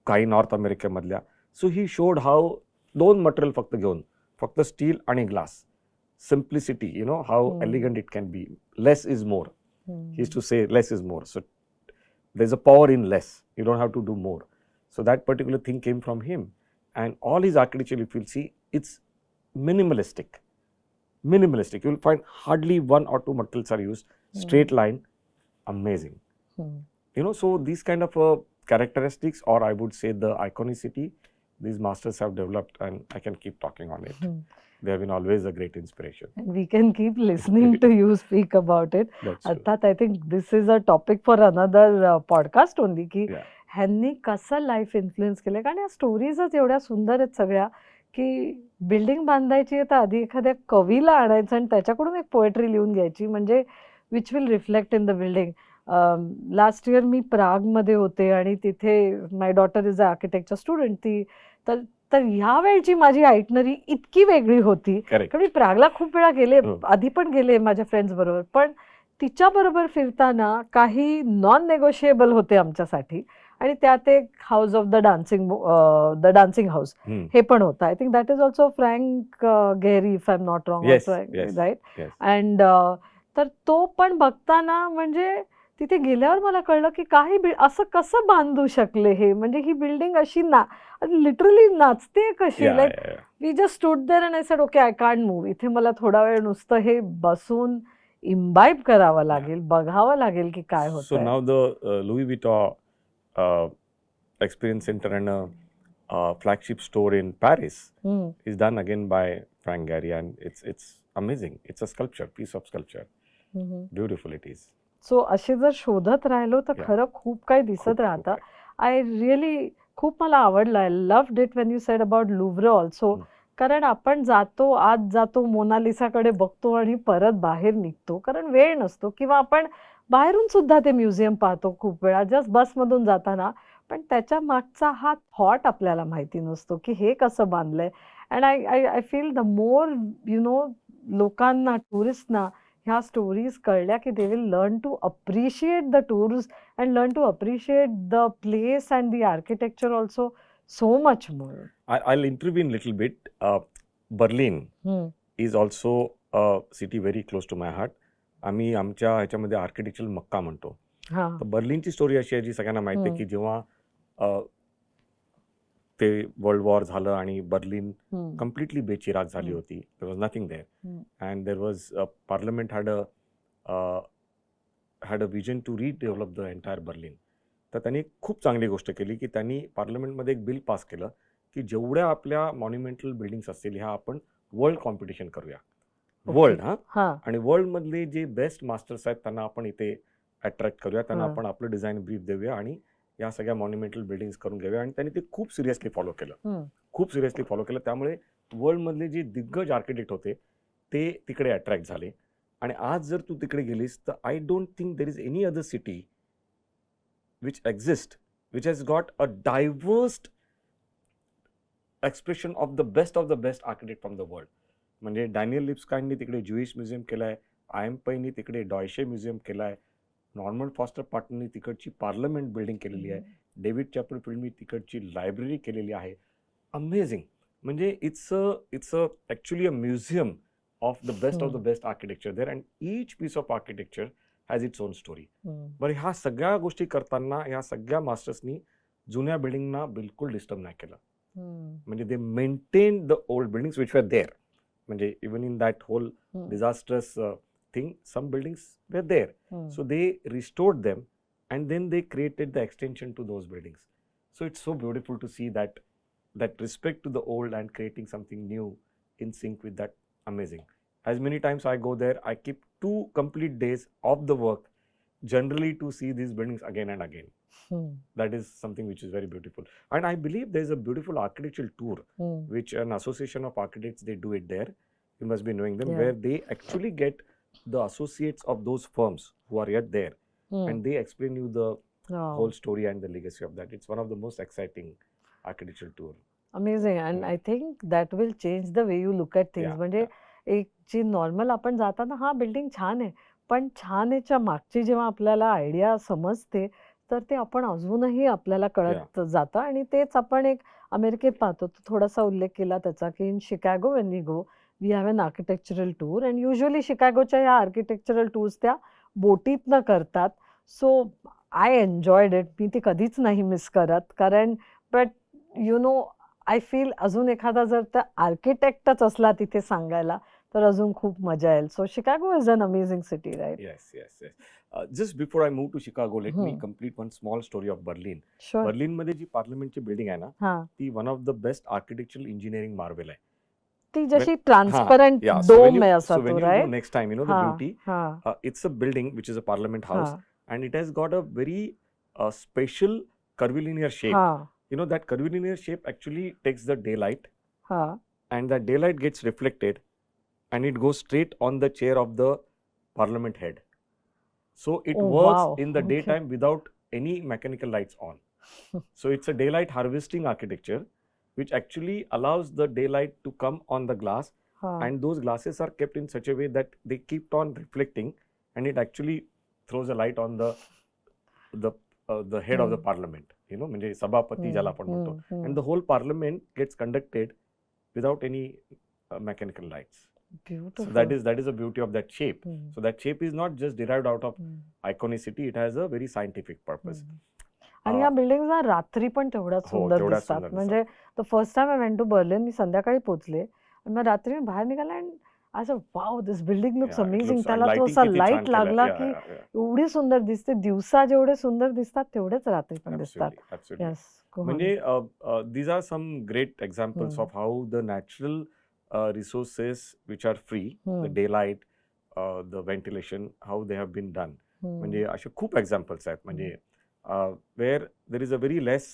काही north अमेरिकेमधल्या. So he showed how 2 material फक्त घेऊन, फक्त स्टील आणि glass, simplicity, you know how elegant it can be. Less is more. He used to say less is more. So there's a power in less. You don't have to do more. So that particular thing came from him. And all his architecture, if you'll see, it's minimalistic. Minimalistic. You'll find hardly 1 or 2 materials are used. Straight line, amazing. You know, so these kind of characteristics, or I would say the iconicity, these masters have developed, and I can keep talking on it. They have been always a great inspiration. And we can keep listening to you speak about it. That's true. अर्थात I think this is a topic for another podcast only, की Yeah. ह्यांनी कसं life influence केलं. कारण या स्टोरीजच एवढ्या सुंदर आहेत सगळ्या, की बिल्डिंग बांधायची आहे तर आधी एखाद्या कवीला आणायचं आणि त्याच्याकडून एक पोएट्री लिहून घ्यायची, म्हणजे which will reflect in the building. Last year मी प्रागमध्ये होते आणि तिथे my daughter is a architecture student. ती तर ह्या वेळची माझी आयटनरी इतकी वेगळी होती. Correct. कारण मी प्रागला खूप वेळा गेले, हो. आधी पण गेले माझ्या फ्रेंड्स बरोबर, पण तिच्याबरोबर फिरताना काही नॉन नेगोशिएबल होते आमच्यासाठी. आणि त्यात एक house of the dancing house Hmm. हे पण होतं. I think that is also Frank Gehry, if I am not wrong, Yes, yes, right. yes. And तर तो पण बघताना म्हणजे तिथे गेल्यावर मला कळलं की काही असं कसं बांधू शकले हे, म्हणजे ही बिल्डिंग अशी लिटरली नाचते कशी. Yeah, like yeah, yeah. We just stood there and I said okay I can't move. इथे मला थोडा वेळ नुसतं हे बसून इम्बाईब करावं लागेल, बघावं लागेल की काय So होतं. now the Louis Vuitton Experience Center and a flagship store in Paris is done again by Frank Gehry, and it's amazing. It's a sculpture, piece of sculpture. Beautiful it is. सो असे जर शोधत राहिलो तर Yeah. खरं खूप काही दिसत खूप राहतं. आहे. आय रिअली खूप मला आवडलं. I loved it when you said about Louvre also. कारण आपण जातो, आत जातो, मोनालिसाकडे बघतो आणि परत बाहेर निघतो, कारण वेळ नसतो, किंवा आपण बाहेरून सुद्धा ते म्युझियम पाहतो खूप वेळा जस्ट बसमधून जाताना, पण त्याच्या मागचा हा थॉट आपल्याला माहिती नसतो की हे कसं बांधलंय. And I feel the more you know लोकांना, टुरिस्टना ह्या स्टोरीज कळल्या की they will learn to appreciate the tours and learn to appreciate the place and the architecture also so much more. I'll intervene little bit. Berlin is also a city very close to my heart. आम्ही आमच्या ह्याच्यामध्ये architectural मक्का म्हणतो. हां. तर बर्लिनची story अशी आहे जी सगळ्यांना माहिती आहे की जेव्हा ते वर्ल्ड वॉर झालं आणि बर्लिन कम्प्लिटली बेचिराग झाली होती. There was nothing there and there was parliament had a vision to redevelop the entire Berlin. तर त्यांनी खूप चांगली गोष्ट केली की त्यांनी पार्लमेंटमध्ये एक बिल पास केलं की जेवढ्या आपल्या मॉन्युमेंटल बिल्डिंग्स असतील ह्या आपण वर्ल्ड कॉम्पिटिशन करूया. वर्ल्ड आणि वर्ल्डमधले जे बेस्ट मास्टर्स आहेत त्यांना आपण इथे अट्रॅक्ट करूया, त्यांना आपण आपलं डिझाईन ब्रीफ देऊया आणि या सगळ्या मॉन्युमेंटल बिल्डिंग्स करून घेऊया. आणि त्यांनी ते खूप सिरियसली फॉलो केलं. त्यामुळे वर्ल्डमधले जे दिग्गज आर्किटेक्ट होते ते तिकडे अट्रॅक्ट झाले. आणि आज जर तू तिकडे गेलीस तर I don't think there is any other city which exists, which has got a diverse expression of the best architect from the world. म्हणजे डॅनियल लिब्सकाइंडनी तिकडे ज्युईश म्युझियम केलाय, आयएमपाईनी तिकडे डॉयशे म्युझियम केलाय, नॉर्मन फॉस्टर पार्टनरनी तिकडची पार्लमेंट बिल्डिंग केलेली आहे, David चॅपलफील्डनी तिकडची library केलेली आहे. अमेझिंग. म्हणजे it's a actually a museum of the best architecture there, and each piece of architecture has its own story. बरं, ह्या सगळ्या गोष्टी करताना ह्या सगळ्या मास्टर्सनी जुन्या बिल्डिंगना बिलकुल डिस्टर्ब नाही केलं. म्हणजे they maintain the old buildings which were there. म्हणजे even in that whole disastrous thing some buildings were there. So they restored them and then they created the extension to those buildings. So it's so beautiful to see that respect to the old and creating something new in sync with that. Amazing. As many times I go there, I keep 2 complete days of the work generally to see these buildings again and again. That is something which is very beautiful. And I believe there is a beautiful architectural tour which an association of architects, they do it there. You must be knowing them, where they actually get the associates of those firms who are yet there and they explain you the whole story and the legacy of that. It's one of the most exciting architectural tour. Amazing. And I think that will change the way you look at things. म्हणजे एक जी normal आपण जाताना हा building छान आहे, पण छान याच्या मागची जेव्हा आपल्याला आयडिया समजते तर ते आपण अजूनही आपल्याला कळत जातं. आणि तेच आपण एक अमेरिकेत पाहतो. तो थोडासा उल्लेख केला त्याचा, की in Chicago when we go we have an architectural tour and usually शिकागोच्या ह्या आर्किटेक्चरल टूर्स त्या बोटीतनं करतात. So I enjoyed it. मी ती कधीच नाही मिस करत, कारण but you know I feel अजून एखादा जर त्या आर्किटेक्टच असला तिथे सांगायला तर अजून खूप मजा येईल. So Chicago is an amazing city, right? Yes. Just before I move to Chicago, let me hmm. complete one small story of Berlin. Sure. बर्लिनमध्ये जी पार्लमेंटची बिल्डिंग आहे ना, हा, ती one of the best architectural engineering marvel आहे. ती जशी हा, transparent yeah. So when dome आहे असा so when तो, you go right? next time, you know the हा beauty. हा It's a building which is a parliament house, हा and it has got a very special curvilinear shape. हा You know that curvilinear shape actually takes the daylight, हा and that daylight gets reflected, and it goes straight on the chair of the parliament head. So it Oh, works wow. in the Okay. daytime without any mechanical lights on. So it's a daylight harvesting architecture, which actually allows the daylight to come on the glass, हा and those glasses are kept in such a way that they keep on reflecting, and it actually throws a light on the head of the parliament. You know, म्हणजे सभापती ज्याला आपण म्हणतो, and the whole parliament gets conducted without any mechanical lights. So beautiful. that is the beauty of that shape. So that shape is not just derived out of iconicity; it has a very scientific purpose. आणि या बिल्डिंगला रात्री पण तेवढ्याच हो, सुंदर तेवढ्याच दिसतात. सुंदर म्हणजे the first time I went to Berlin, मी संध्याकाळी पोहोचले आणि मग रात्री मी बाहेर निघाले आणि असं wow, this building looks Yeah, it amazing. looks, and त्याला तो lighting असा किती लाईट छान केलंय. लागला Yeah, की yeah. एवढी सुंदर दिसते. दिवसा जेवढे सुंदर दिसतात तेवढेच रात्री पण दिसतात. Absolutely. Yes, go on. म्हणजे these are some great examples of how the natural resources which are free, the daylight, the ventilation, how they have been done. म्हणजे असे खूप एक्झाम्पल्स आहेत. म्हणजे where there is a very less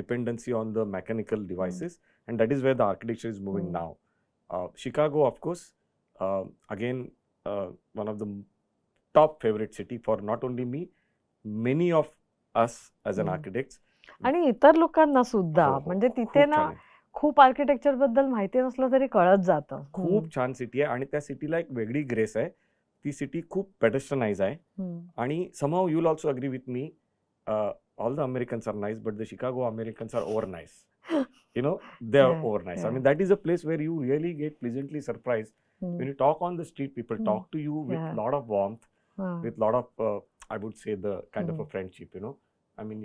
dependency on the mechanical devices, and that is where the architecture is moving now. Chicago, of course, again, one of the top favorite city for not only me, many of us as an architects. आणि इतर लोकांना सुद्धा. हो, हो, म्हणजे खूप तिथे ना छान आहे. खूप आर्किटेक्चर बद्दल माहिती नसलं तरी कळत जातं. खूप छान सिटी आहे, आणि त्या सिटीला एक वेगळी ग्रेस आहे. ती सिटी खूप पेडेस्ट्रनाइज आहे, आणि somehow you'll also agree with me, all the Americans are nice, but the Chicago Americans are over nice. You know, they are Yeah, over nice. I yeah. mean, that is a place where you really get pleasantly surprised. When you talk on the street, people talk to you with Yeah. lot of warmth, with lot of, I would say, the kind of a Mm. friendship, you know. I mean,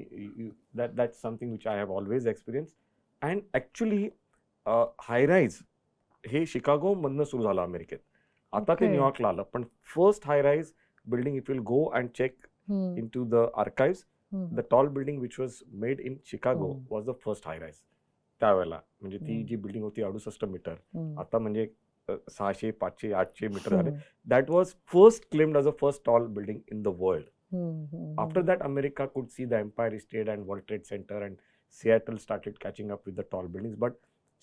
that's something which I have always experienced. And actually, high rise हे Chicago मधनं सुरू झालं अमेरिकेत. आता ते Okay. न्यूयॉर्कला आलं, पण first high rise building, if will go and check in to the archives, the tall building which was made in Chicago was the first high rise त्यावेळेला. म्हणजे ती जी बिल्डिंग होती 68 मीटर, आता म्हणजे 600, 500, 800 मीटर झाले. That was first claimed as a first tall building in the world. After that, America could see the Empire State and World Trade Center, and Seattle started catching up with the tall buildings. But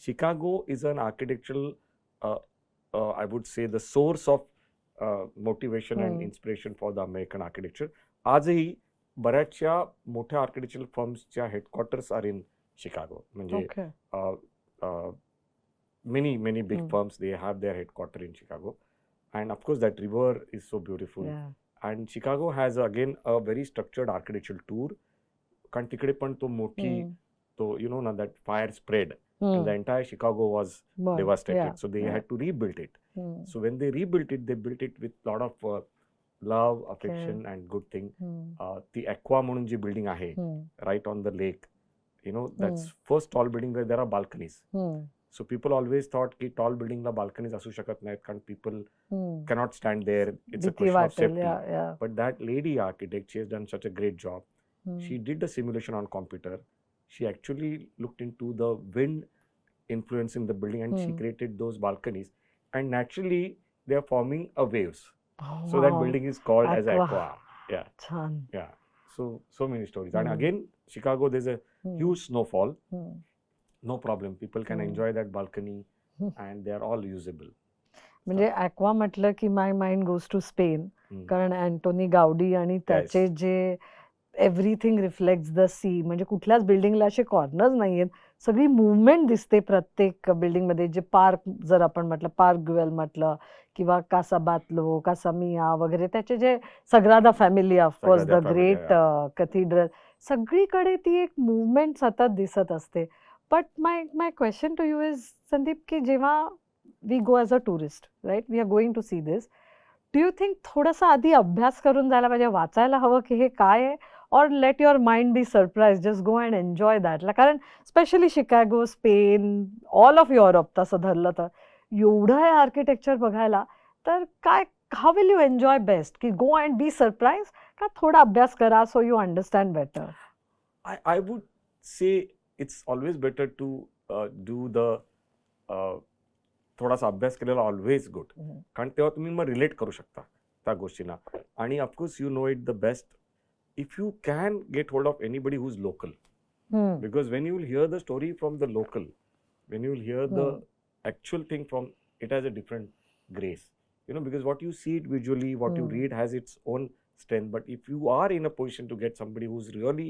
Chicago is an architectural, I would say, the source of motivation and inspiration for the American architecture. आजही बऱ्याचशा मोठ्या architectural फर्म्सच्या headquarters are in Chicago. म्हणजे Okay. many big firms, they have their headquarter in Chicago, and of course that river is so beautiful. Yeah. And Chicago has again a very structured architectural tour. कारण तिकडे पण तो मोठी, तो you know ना, that fire spread and the entire Chicago was Burned. devastated. Yeah. So they Yeah. had to rebuild it. So when they rebuilt it, they built it with lot of love, affection and good thing. ती Aqua म्हणून जी building आहे, right on the lake, you know, that's first tall building where there are balconies. So people always thought की tall building ला balconies असू शकत नाहीत, कारण people cannot stand there. It's a भीती question of वाटेल. safety. Yeah, yeah. But that lady architect, she has done such a great job. She did the simulation on computer. She actually looked into the wind influencing the building, and she created those balconies. And naturally, they are forming a waves. Oh, So that wow. building is called as Aqua. Aqua. Yeah, छान. yeah. So many stories. And again, Chicago, there's a huge snowfall. No problem. People can enjoy that balcony, and they are all usable. म्हणजे aqua म्हटलं की my mind goes to Spain. कारण Antoni Gaudi आणि त्याचे जे everything reflects the sea. म्हणजे कुठल्याच बिल्डिंगला असे कॉर्नर्स नाहीयेत सगळी मुवमेंट दिसते प्रत्येक बिल्डिंगमध्ये. जे पार्क जर आपण म्हटलं, पार्क ग्युएल म्हटलं किंवा कासा बातलो, कासा मिया वगैरे त्याचे जे Sagrada Familia, of course Sagrada the Familia, great cathedral, सगळीकडे ती एक मुवमेंट सतत दिसत असते. But my question to you is Sandeep, की जेव्हा we go as a tourist, right, we are going to see this, do you think थोडासा आधी अभ्यास करून जायला पाहिजे, वाचायला हवं की हे काय आहे, or let your mind be surprise, just go and enjoy that? कारण specially Chicago, Spain, all of Europe तसं धरलं तर एवढं आहे आर्किटेक्चर बघायला, तर काय, how will you enjoy best, की गो अँड बी सरप्राइज, का थोडा अभ्यास करा so you understand better? I would say it's always better to do the थोडासा अभ्यास केलेला ऑलवेज गुड. कारण तेव्हा तुम्ही मग रिलेट करू शकता त्या गोष्टींना. आणि of course you know it the best if you can get hold of anybody who is local. Because when you will hear the story from the local, when you will hear the actual thing from, it has a different grace, because what you see it visually, what you read has its own strength. But if you are in a position to get somebody who's really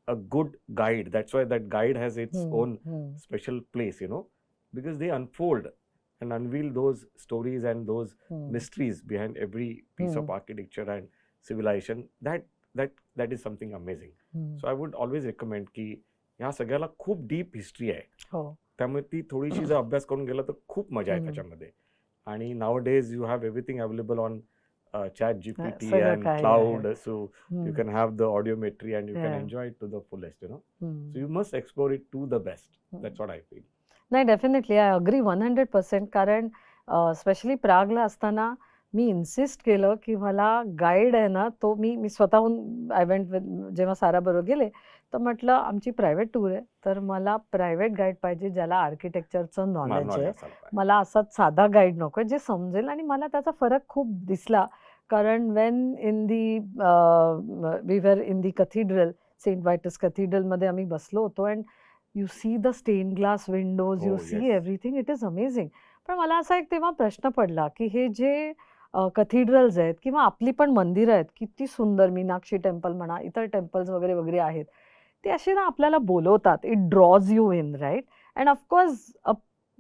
a good guide, that's why that guide has its own special place, because they unfold and unveil those stories and those mysteries behind every piece of architecture and civilization. That is something amazing. So I would always recommend की ह्या सगळ्याला खूप deep history आहे. त्यामुळे ती थोडीशी जर अभ्यास करून गेला तर खूप मजा आहे त्याच्यामध्ये. आणि now days you have everything available on ChatGPT and cloud, so you can have the audiometry and you can enjoy it to the fullest, So you must explore it to the best. That's what I feel. नाही, definitely I agree 100%. कारण specially प्रागला असताना मी insist केलं की मला guide आहे ना, तो मी स्वतःहून आय वेंट विथ, जेव्हा साराबरोबर गेले तर म्हटलं आमची प्रायव्हेट टूर आहे, तर मला प्रायव्हेट गाईड पाहिजे ज्याला आर्किटेक्चरचं नॉलेज आहे. मला असाच साधा गाईड नको जे समजेल. आणि मला त्याचा फरक खूप दिसला. कारण when in the we were in the cathedral, saint Vitus कथीड्रलमध्ये आम्ही बसलो होतो, and you see the stained glass windows, you see everything, it is amazing. पण मला असा एक तेव्हा प्रश्न पडला की हे जे कथीड्रल्स आहेत किंवा आपली पण मंदिरं आहेत, किती सुंदर, मीनाक्षी टेम्पल म्हणा, इतर टेम्पल्स वगैरे वगैरे आहेत, ते असे ना आपल्याला बोलवतात, it draws you in, right. And of course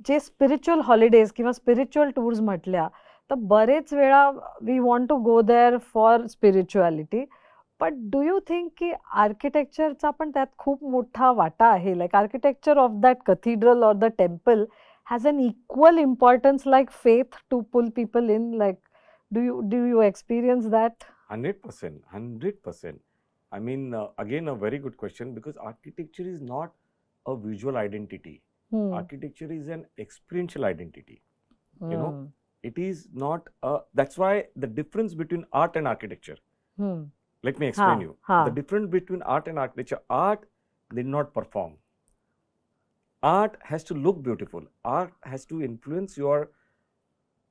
जे स्पिरिच्युअल हॉलिडेज किंवा स्पिरिच्युअल टूर्स म्हटल्या तर बरेच वेळा we want to go there for spirituality. But do you think की आर्किटेक्चरचा पण त्यात खूप मोठा वाटा आहे? Like architecture of that cathedral or the temple has an equal importance like faith to pull people in? Like, do you experience that? 100%, 100%. I mean, again, a very good question, because architecture is not a visual identity. Architecture is an experiential identity. It is not that's why the difference between art and architecture. Let me explain you. The difference between art and architecture: art did not perform. Art has to look beautiful. Art has to influence your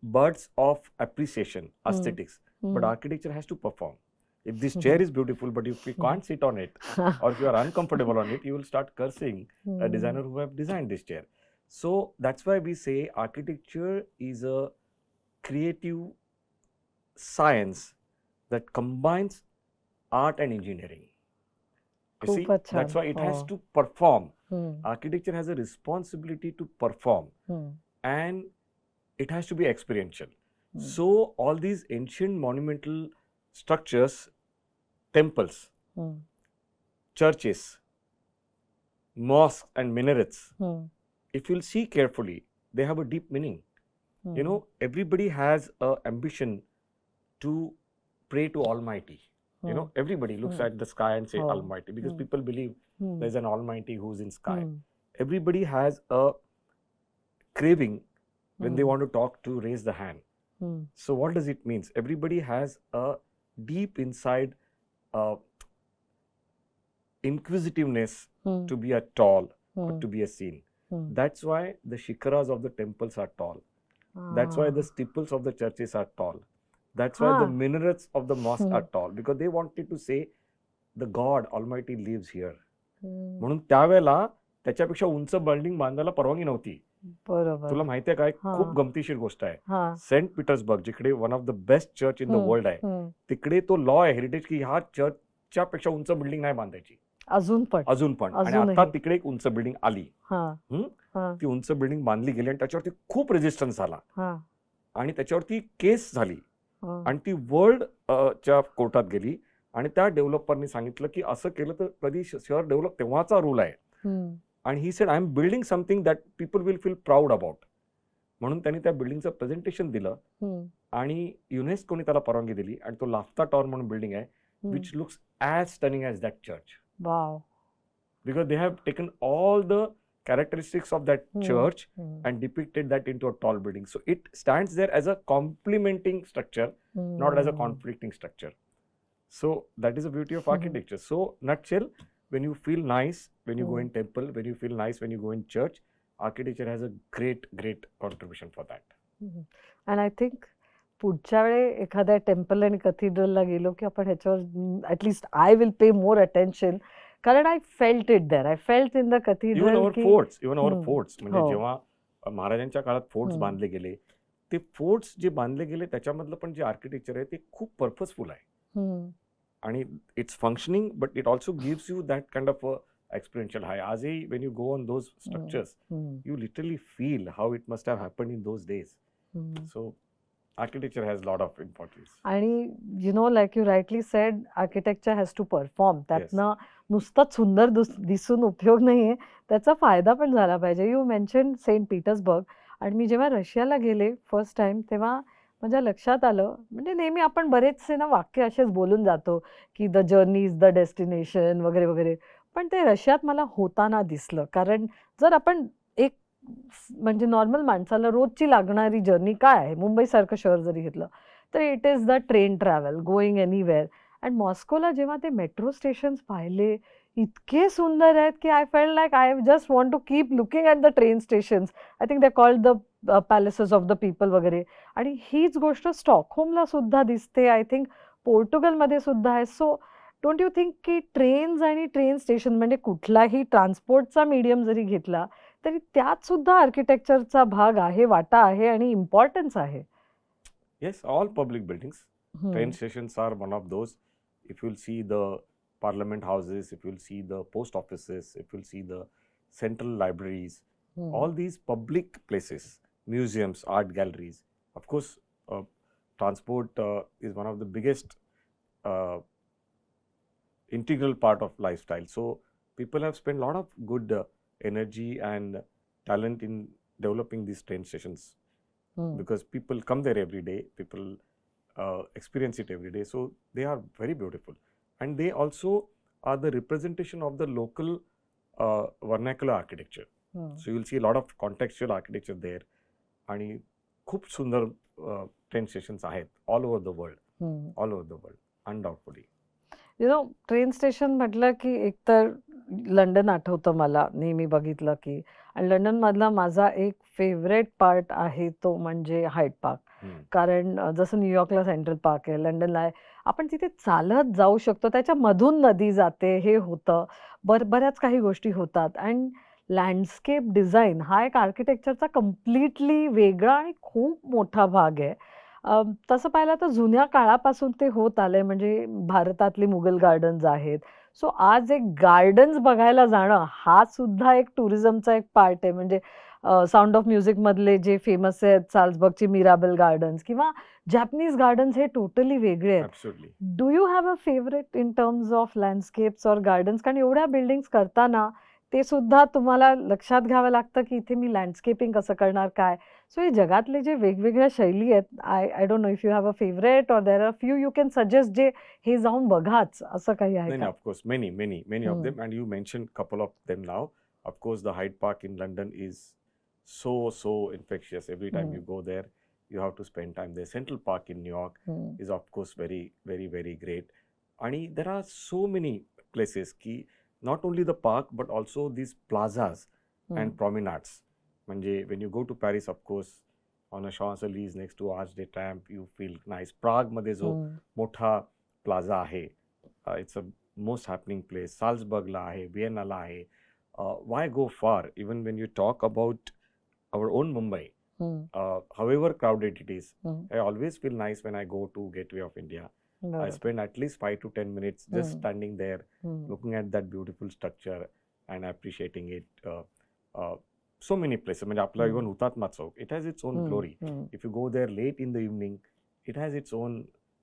buds of appreciation, aesthetics. But architecture has to perform. If this chair is beautiful, but if you can't sit on it, or if you are uncomfortable on it, you will start cursing a designer who have designed this chair. So that's why we say architecture is a creative science that combines art and engineering. You see, that's why it has to perform. Architecture has a responsibility to perform, and it has to be experiential. So all these ancient monumental structures, temples, churches, mosques and minarets, if you'll see carefully, they have a deep meaning. Everybody has a ambition to pray to Almighty. Everybody looks at the sky and say Almighty, because people believe there's an Almighty who's in sky. Everybody has a craving when they want to talk to raise the hand. So what does it mean? Everybody has a deep inside inquisitiveness to be a tall or to be a seen. That's why the shikaras of the temples are tall. That's why the steeples of the churches are tall. That's why the minarets of the mosque are tall, because they wanted to say the God Almighty lives here. म्हणून त्यावेळेला त्याच्यापेक्षा उंच building बांधायला परवानगी नव्हती. बरोबर. तुला माहितीये काय, खूप गमतीशीर गोष्ट आहे. सेंट पीटर्सबर्ग, जिकडे one of the best church in the world आहे, तिकडे तो लॉ आहे, हेरिटेज, की ह्या चर्चच्या पेक्षा उंच बिल्डिंग नाही बांधायची. अजून पण अजून पण. आणि अजूनही. आता तिकडे एक उंच बिल्डिंग आली. हा हं? हा ती उंच बिल्डिंग बांधली गेली आणि त्याच्यावरती खूप रेजिस्टन्स आला हा आणि त्याच्यावरती केस झाली हा. आणि ती वर्ल्ड च्या कोर्टात गेली आणि त्या डेव्हलपरनी सांगितलं की असं केलं तर कधी शहर डेव्हलप तेव्हाचा रूल आहे. हम्म, आणि he said I am building something that people will feel proud about. म्हणून त्यांनी त्या बिल्डिंगचं प्रेझेंटेशन दिलं हम्म, आणि युनेस्कोने त्याला परवानगी दिली आणि तो लाफ्ता टॉवर म्हणून बिल्डिंग आहे hmm. Which looks as stunning as that church. Wow. Because they have taken all the characteristics of that Hmm. church Hmm. and depicted that into a tall building. So it stands there as a complementing structure, not as a Hmm. conflicting structure. So that is the beauty of architecture. So nutshell, when you feel nice when you go in temple, when you feel nice when you go in church, architecture has a great contribution for that. And I think पुढच्या वेळी एखाद्या temple आणि कथिड्रलला गेलो की आपण ह्याच्यावर at least I will pay more attention, कारण I felt it there. I felt in the Even cathedral our की forts, even our hmm. forts, म्हणजे हो. जेव्हा महाराजांच्या काळात फोर्ट्स हम्म. बांधले गेले, ते फोर्ट्स जे बांधले गेले त्याच्यामधलं पण जे आर्किटेक्चर आहे ते खूप पर्पजफुल आहे हम्म. आणि it's functioning but it also gives you that kind of experiential high. आजही when you go on those structures hmm. you literally feel how it must have happened in those days. Hmm. So architecture has a lot of importance. आणि you know like you rightly said, architecture has to perform. त्यातनं नुसतंच सुंदर दिसून उपयोग नाहीये, त्याचा फायदा पण झाला पाहिजे. You mention Saint Petersburg. आणि मी जेव्हा रशियाला गेले फर्स्ट टाइम तेव्हा माझ्या लक्षात आलं, म्हणजे नेहमी आपण बरेचसे ना वाक्य असेच बोलून जातो की the journey is the destination वगैरे वगैरे, पण ते रशियात मला होताना दिसलं. कारण जर आपण एक म्हणजे नॉर्मल माणसाला रोजची लागणारी जर्नी काय आहे, मुंबईसारखं शहर जरी घेतलं तर it is the train travel going anywhere. And मॉस्कोला जेव्हा ते मेट्रो स्टेशन्स पाहिले, इतके सुंदर आहेत की I felt like I just want to keep looking at the train stations. I think they called the palaces of the people वगैरे. आणि हीच गोष्ट स्टॉकहोमला सुद्धा दिसते, आय थिंक पोर्टुगलमध्ये सुद्धा आहे. सो डोंट यू थिंक की ट्रेन्स आणि ट्रेन स्टेशन म्हणजे कुठलाही ट्रान्सपोर्टचा मीडियम जरी घेतला तरी त्यात सुद्धा आर्किटेक्चरचा भाग आहे, वाटा आहे आणि इम्पॉर्टन्स आहे. Yes, all public buildings. Hmm. Train stations are one of those. If you'll see the parliament houses, if you'll see the post offices, if you'll see the central libraries, hmm. all these public places, museums, art galleries. Of course, transport is one of the biggest integral part of lifestyle. So people have spent a lot of good energy and talent in developing these train stations hmm. because people come there every day, people experience it every day. So they are very beautiful and they also are the representation of the local vernacular architecture. Hmm. So you'll see a lot of contextual architecture there आणि खूप सुंदर train stations आहेत all over the world, hmm. All over the world undoubtedly. You know train station म्हटलं की एकतर London आठवतं मला नेहमी बघितलं की. आणि लंडनमधला माझा एक फेवरेट पार्ट आहे तो म्हणजे हायड पार्क. कारण जसं न्यूयॉर्कला सेंट्रल पार्क आहे, लंडनला आहे, आपण तिथे चालत जाऊ शकतो, त्याच्यामधून नदी जाते, हे होतं, बऱ्याच काही गोष्टी होतात. अँड लँडस्केप डिझाईन हा एक आर्किटेक्चरचा कम्प्लिटली वेगळा आणि खूप मोठा भाग आहे. तसं पाहिलं तर जुन्या काळापासून ते होत आलंय, म्हणजे भारतातली मुघल गार्डन्स आहेत. सो आज एक गार्डन्स बघायला जाणं हा सुद्धा एक टुरिझमचा एक पार्ट आहे. म्हणजे साऊंड ऑफ म्युझिकमधले जे फेमस आहेत साल्झबर्गचे मिराबल गार्डन्स किंवा जॅपनीज गार्डन्स, हे टोटली वेगळे आहेत. Absolutely. Do you have a favourite in terms of landscapes or gardens? कारण एवढ्या बिल्डिंग्स करताना ते सुद्धा तुम्हाला लक्षात घ्यावं लागतं की इथे मी लँडस्केपिंग कसं करणार, काय. सो हे जगातले जे वेगवेगळ्या शैली आहेत, I don't know if you have a favourite or there are few you can suggest जे हे जाऊन बघाच, असं काही आहे No, का? of course, many of Hmm. them, and you mentioned couple of them now. Of course, the Hyde Park in London is so infectious. Every time you go there, you have to spend time there. Central Park in New York Hmm. is of course very great. And there are so many places ki not only the park but also these plazas and promenades. Manje, when you go to Paris, of course, on a Champs-Élysées next to Arc de Triomphe, you feel nice. Prague मध्ये जो मोठा plaza आहे, it's a most happening place. साल्झबर्गला आहे, व्हिएनाला आहे. Why go far? Even when you talk about our own Mumbai, however crowded it is, I always feel nice when I go to Gateway of India. I बरोबर. spend at least 5 to 10 minutes just Hmm. standing there, Hmm. looking at that beautiful structure and appreciating it. Uh, so many places. म्हणजे आपला Hmm. even Hutatma Chowk, it has its own Hmm. glory. Hmm. If you go there late in the evening, it has its own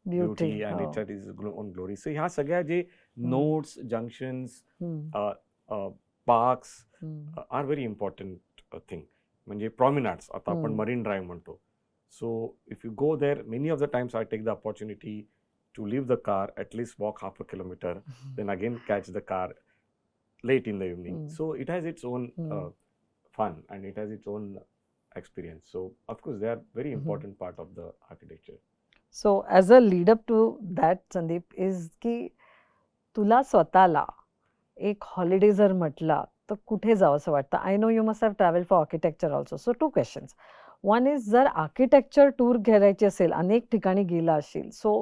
Beauty. beauty and Oh. it has its own glory. So ह्या सगळ्या जे nodes, junctions, Hmm. parks Hmm. are very important thing. म्हणजे promenades, आता आपण Hmm. Marine Drive म्हणतो. So if you go there, many of the times I take the opportunity to leave the car, at least walk half a kilometer, then again catch the car late in the evening. Hmm. So it has its own Hmm. fun and it has its own experience. So of course they are very important part of the architecture. So as a lead up to that, Sandeep, is की तुला स्वतःला एक holiday जर म्हटला तर कुठे जावं असं वाटतं? I know you must have travel for architecture also. So 2 questions. One is जर आर्किटेक्चर टूर करायची असेल, अनेक ठिकाणी गेला असशील, so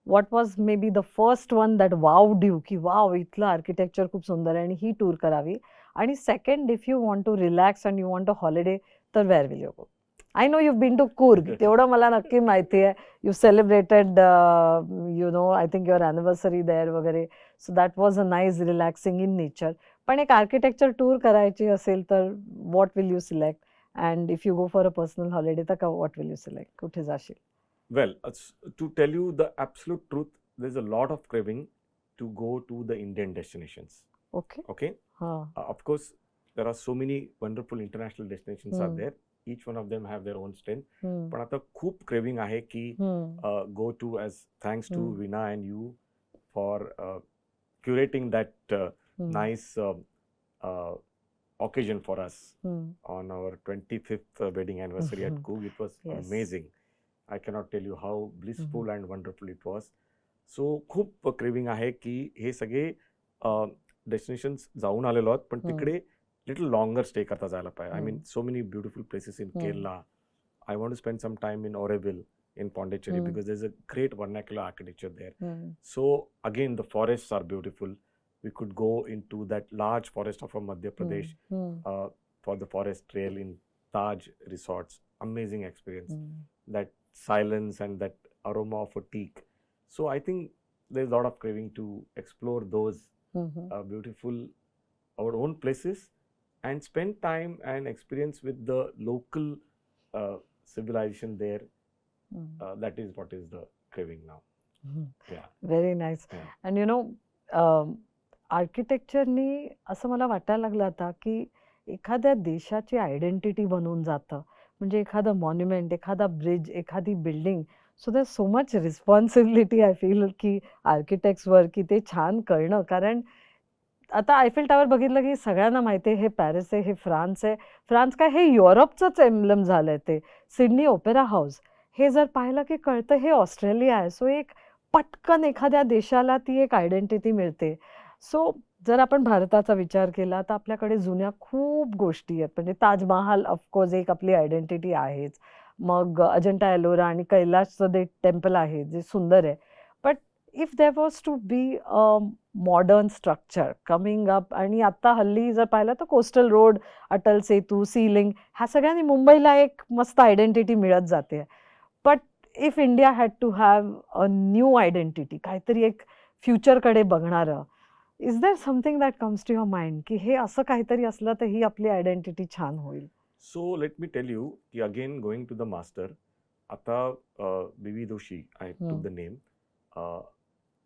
what was maybe the first one that wowed you, की वाव इथलं आर्किटेक्चर खूप सुंदर आहे आणि ही टूर करावी? आणि second, if you want to relax and you want a holiday, तर where will you go? I know you've been to Coorg. तेवढं मला नक्की माहिती आहे. You celebrated, I think your anniversary there वगैरे. So that was a nice relaxing in nature. पण एक architecture tour करायची असेल तर what will you select? And if you go for a personal holiday तर what will you select? कुठे जाशील? Well, to tell you the absolute truth, there's a lot of craving to go to the Indian destinations. Okay. Okay. हां. Of course, there are so many wonderful international destinations are there. Each one of them have their own strength. पण आता खूप craving आहे की go to, as thanks to Veena and you for curating that nice occasion for us on our 25th wedding anniversary at Coorg. It was Yes. amazing. I cannot tell you how blissful and wonderful it was. So खूप craving आहे की हे सगळे destinations जाऊन आलेलो आहोत पण तिकडे little longer stay करता जायला पाहिजे. आय mean so many beautiful places in Kerala. I want to spend some time in Auroville in Pondicherry because there's a great vernacular architecture there. So again, the forests are beautiful. We could go into that large forest of Madhya Pradesh for the forest trail in Taj Resorts. Amazing experience. That silence and that aroma of a teak. So I think there's a lot of craving to explore those beautiful our own places and spend time and experience with the local civilization there. That is what is the craving now. Yeah. Very nice. Yeah. And आर्किटेक्चरनी असं मला वाटायला लागलं आता की एखाद्या देशाची identity बनून जातं. म्हणजे एखादं मॉन्युमेंट, एखादा ब्रिज, एखादी building. So there so much responsibility I feel की आर्किटेक्ट्सवर की ते छान करणं. कारण आता आयफेल टॉवर बघितलं की सगळ्यांना माहिती आहे हे पॅरिस आहे, हे फ्रान्स आहे. फ्रान्स काय हे युरोपचंच एम्ब्लम झालंय ते. सिडनी ओपेरा हाऊस हे जर पाहिलं की कळतं हे ऑस्ट्रेलिया आहे. सो एक पटकन एखाद्या देशाला ती एक आयडेंटिटी मिळते. सो जर आपण भारताचा विचार केला तर आपल्याकडे जुन्या खूप गोष्टी आहेत. म्हणजे ताजमहाल ऑफकोर्स एक आपली आयडेंटिटी आहेच. मग अजंठा एलोरा आणि कैलासचं ते टेम्पल आहे जे सुंदर आहे. But if there was to be a modern structure coming up आणि आता हल्ली जर पाहिलं तर coastal road, Atal Setu, sea link ह्या सगळ्यांनी मुंबईला एक मस्त आयडेंटिटी मिळत जाते. But if India had to have a new identity, काहीतरी एक फ्युचरकडे बघणारं, is there something that comes to your mind की हे असं काहीतरी असलं तर ही आपली आयडेंटिटी छान होईल? So let me tell you की again going to the master, आता BV Doshi, I took the name,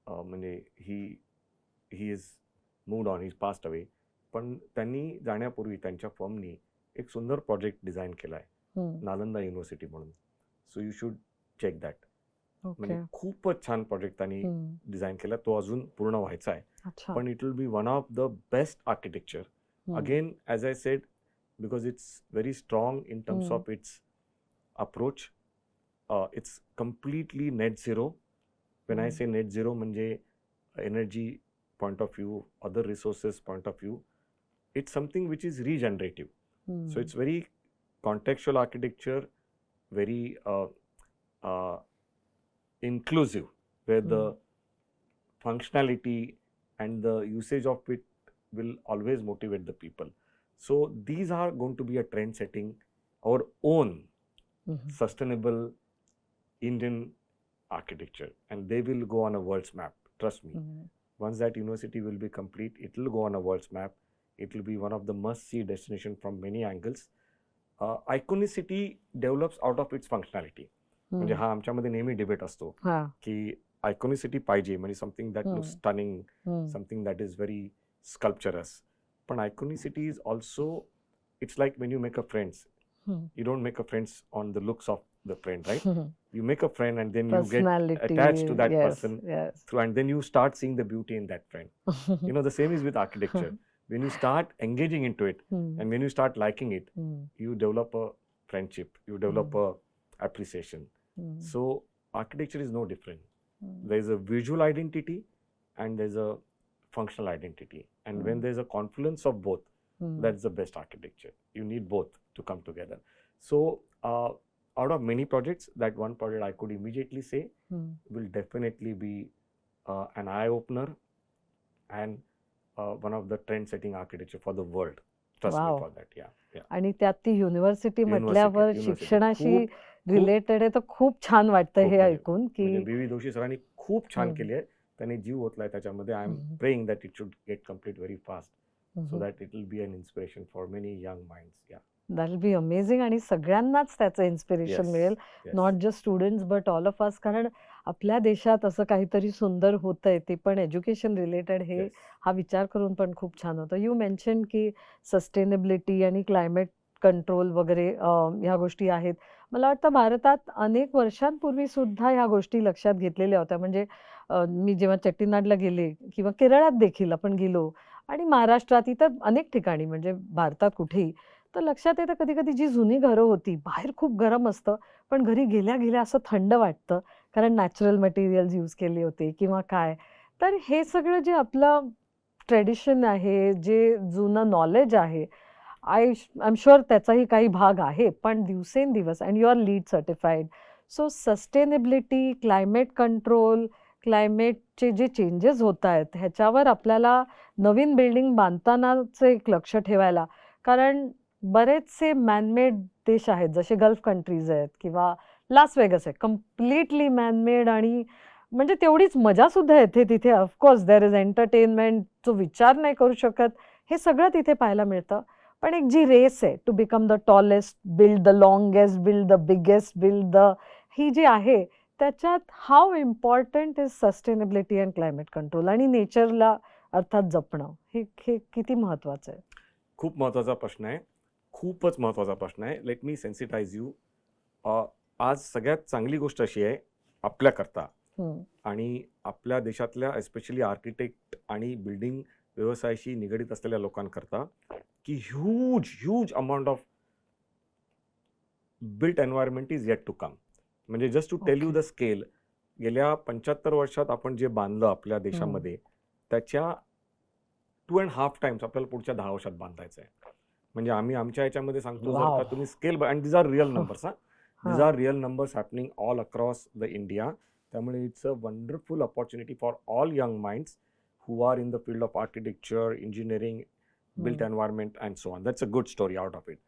म्हणजे he is moved on, he's passed away. पण त्यांनी जाण्यापूर्वी त्यांच्या फर्मनी एक सुंदर प्रोजेक्ट डिझाईन केलाय नालंदा युनिव्हर्सिटी म्हणून. So you should check that. म्हणजे खूपच छान प्रोजेक्ट त्यांनी डिझाईन केला. तो अजून पूर्ण व्हायचा आहे. पण it will be one of the best architecture. Again as I said, because it's very strong in terms of its approach. It's completely net zero. When I say net zero, म्हणजे energy point of view, other resources point of view, it's something which is regenerative. So it's very contextual architecture, very inclusive, where the functionality and the usage of it will always motivate the people. So these are going to be a trend setting, our own sustainable Indian architecture, and they will go on a world's map. Trust me. Once that university will be complete, it will go on a world's map. It will be one of the must-see destination from many angles. Iconicity develops out of its functionality. म्हणजे हा आमच्यामध्ये नेहमी debate असतो की iconicity पाहिजे म्हणजे something that looks stunning, something that is very sculpturous. पण iconicity is also, it's like when you make a friends, you don't make a friends on the looks of the friend, right? You make a friend and then you get attached to that person through, and then you start seeing the beauty in that friend. The same is with architecture. When you start engaging into it and when you start liking it, you develop a friendship, you develop a appreciation. So architecture is no different. There is a visual identity and there is a functional identity, and when there is a confluence of both, that's the best architecture. You need both to come together. So out of many projects, that one project I could immediately say will definitely be an eye opener and one of the trend setting architecture for the world. Trust me for that. Yeah. आणि त्यात ती university म्हटल्यावर शिक्षणाशी related आहे, तर खूप छान वाटतं हे ऐकून की बी.व्ही. जोशी सरांनी खूप छान केली आहे. त्यांनी जीव ओतलाय त्याच्यामध्ये. I am praying that it should get complete very fast so that it will be an inspiration for many young minds. Yeah, that will be amazing. आणि सगळ्यांनाच त्याचं इन्स्पिरेशन मिळेल, not just students but all of us. कारण आपल्या देशात असं काहीतरी सुंदर होतंय, ते पण एज्युकेशन रिलेटेड, हे हा विचार करून पण खूप छान होतं. यू मेन्शन की सस्टेनेबिलिटी आणि क्लायमेट कंट्रोल वगैरे ह्या गोष्टी आहेत. मला वाटतं भारतात अनेक वर्षांपूर्वी सुद्धा ह्या गोष्टी लक्षात घेतलेल्या होत्या. म्हणजे मी जेव्हा चेट्टीनाडला गेले किंवा केरळात देखील आपण गेलो आणि महाराष्ट्रात इतर अनेक ठिकाणी, म्हणजे भारतात कुठेही, तर लक्षात येतं कधी कधी जी जुनी घरं होती, बाहेर खूप गरम असतं पण घरी गेल्या गेल्या असं थंड वाटतं, कारण नॅचरल मटेरियल्स यूज केले होते किंवा काय. तर हे सगळं जे आपलं ट्रेडिशन आहे, जे जुनं नॉलेज आहे, आय एम शुअर त्याचाही काही भाग आहे, पण दिवसेंदिवस, and you are LEED certified. So sustainability, climate control, क्लायमेटचे जे चेंजेस होत आहेत ह्याच्यावर आपल्याला नवीन बिल्डिंग बांधतानाचं एक लक्ष ठेवायला, कारण बरेचसे मॅनमेड देश आहेत, जसे गल्फ कंट्रीज आहेत किंवा लास वेगस आहे, कम्प्लिटली मॅनमेड. आणि म्हणजे तेवढीच मजासुद्धा येते तिथे. ऑफकोर्स देर इज एंटरटेनमेंट, जो विचार नाही करू शकत, हे सगळं तिथे पाहायला मिळतं. पण एक जी रेस आहे to become the tallest, build the longest, build the biggest, build the, ही जी आहे त्याच्यात how important is sustainability and climate control आणि नेचरला अर्थात जपणं, हे किती महत्वाचं आहे? खूप महत्वाचा प्रश्न आहे, खूपच महत्वाचा प्रश्न आहे. Let me sensitise you. आज सगळ्यात चांगली गोष्ट अशी आहे आपल्याकरता आणि आपल्या देशातल्या एस्पेशली आर्किटेक्ट आणि बिल्डिंग व्यवसायाशी निगडीत असलेल्या लोकांकरता, की huge amount of built environment is yet to come. म्हणजे just to tell you the scale, गेल्या 75 वर्षात आपण जे बांधलं आपल्या देशामध्ये, त्याच्या 2.5 टाइम्स आपल्याला पुढच्या 10 वर्षात बांधायचं आहे. म्हणजे आम्ही आमच्या ह्याच्यामध्ये सांगतो, जर का तुम्ही scale, and these are real numbers, these are real numbers happening all across the India. त्यामुळे it's a wonderful opportunity for all young minds who are in the field of architecture, engineering, built environment and so on. That's a good story out of it.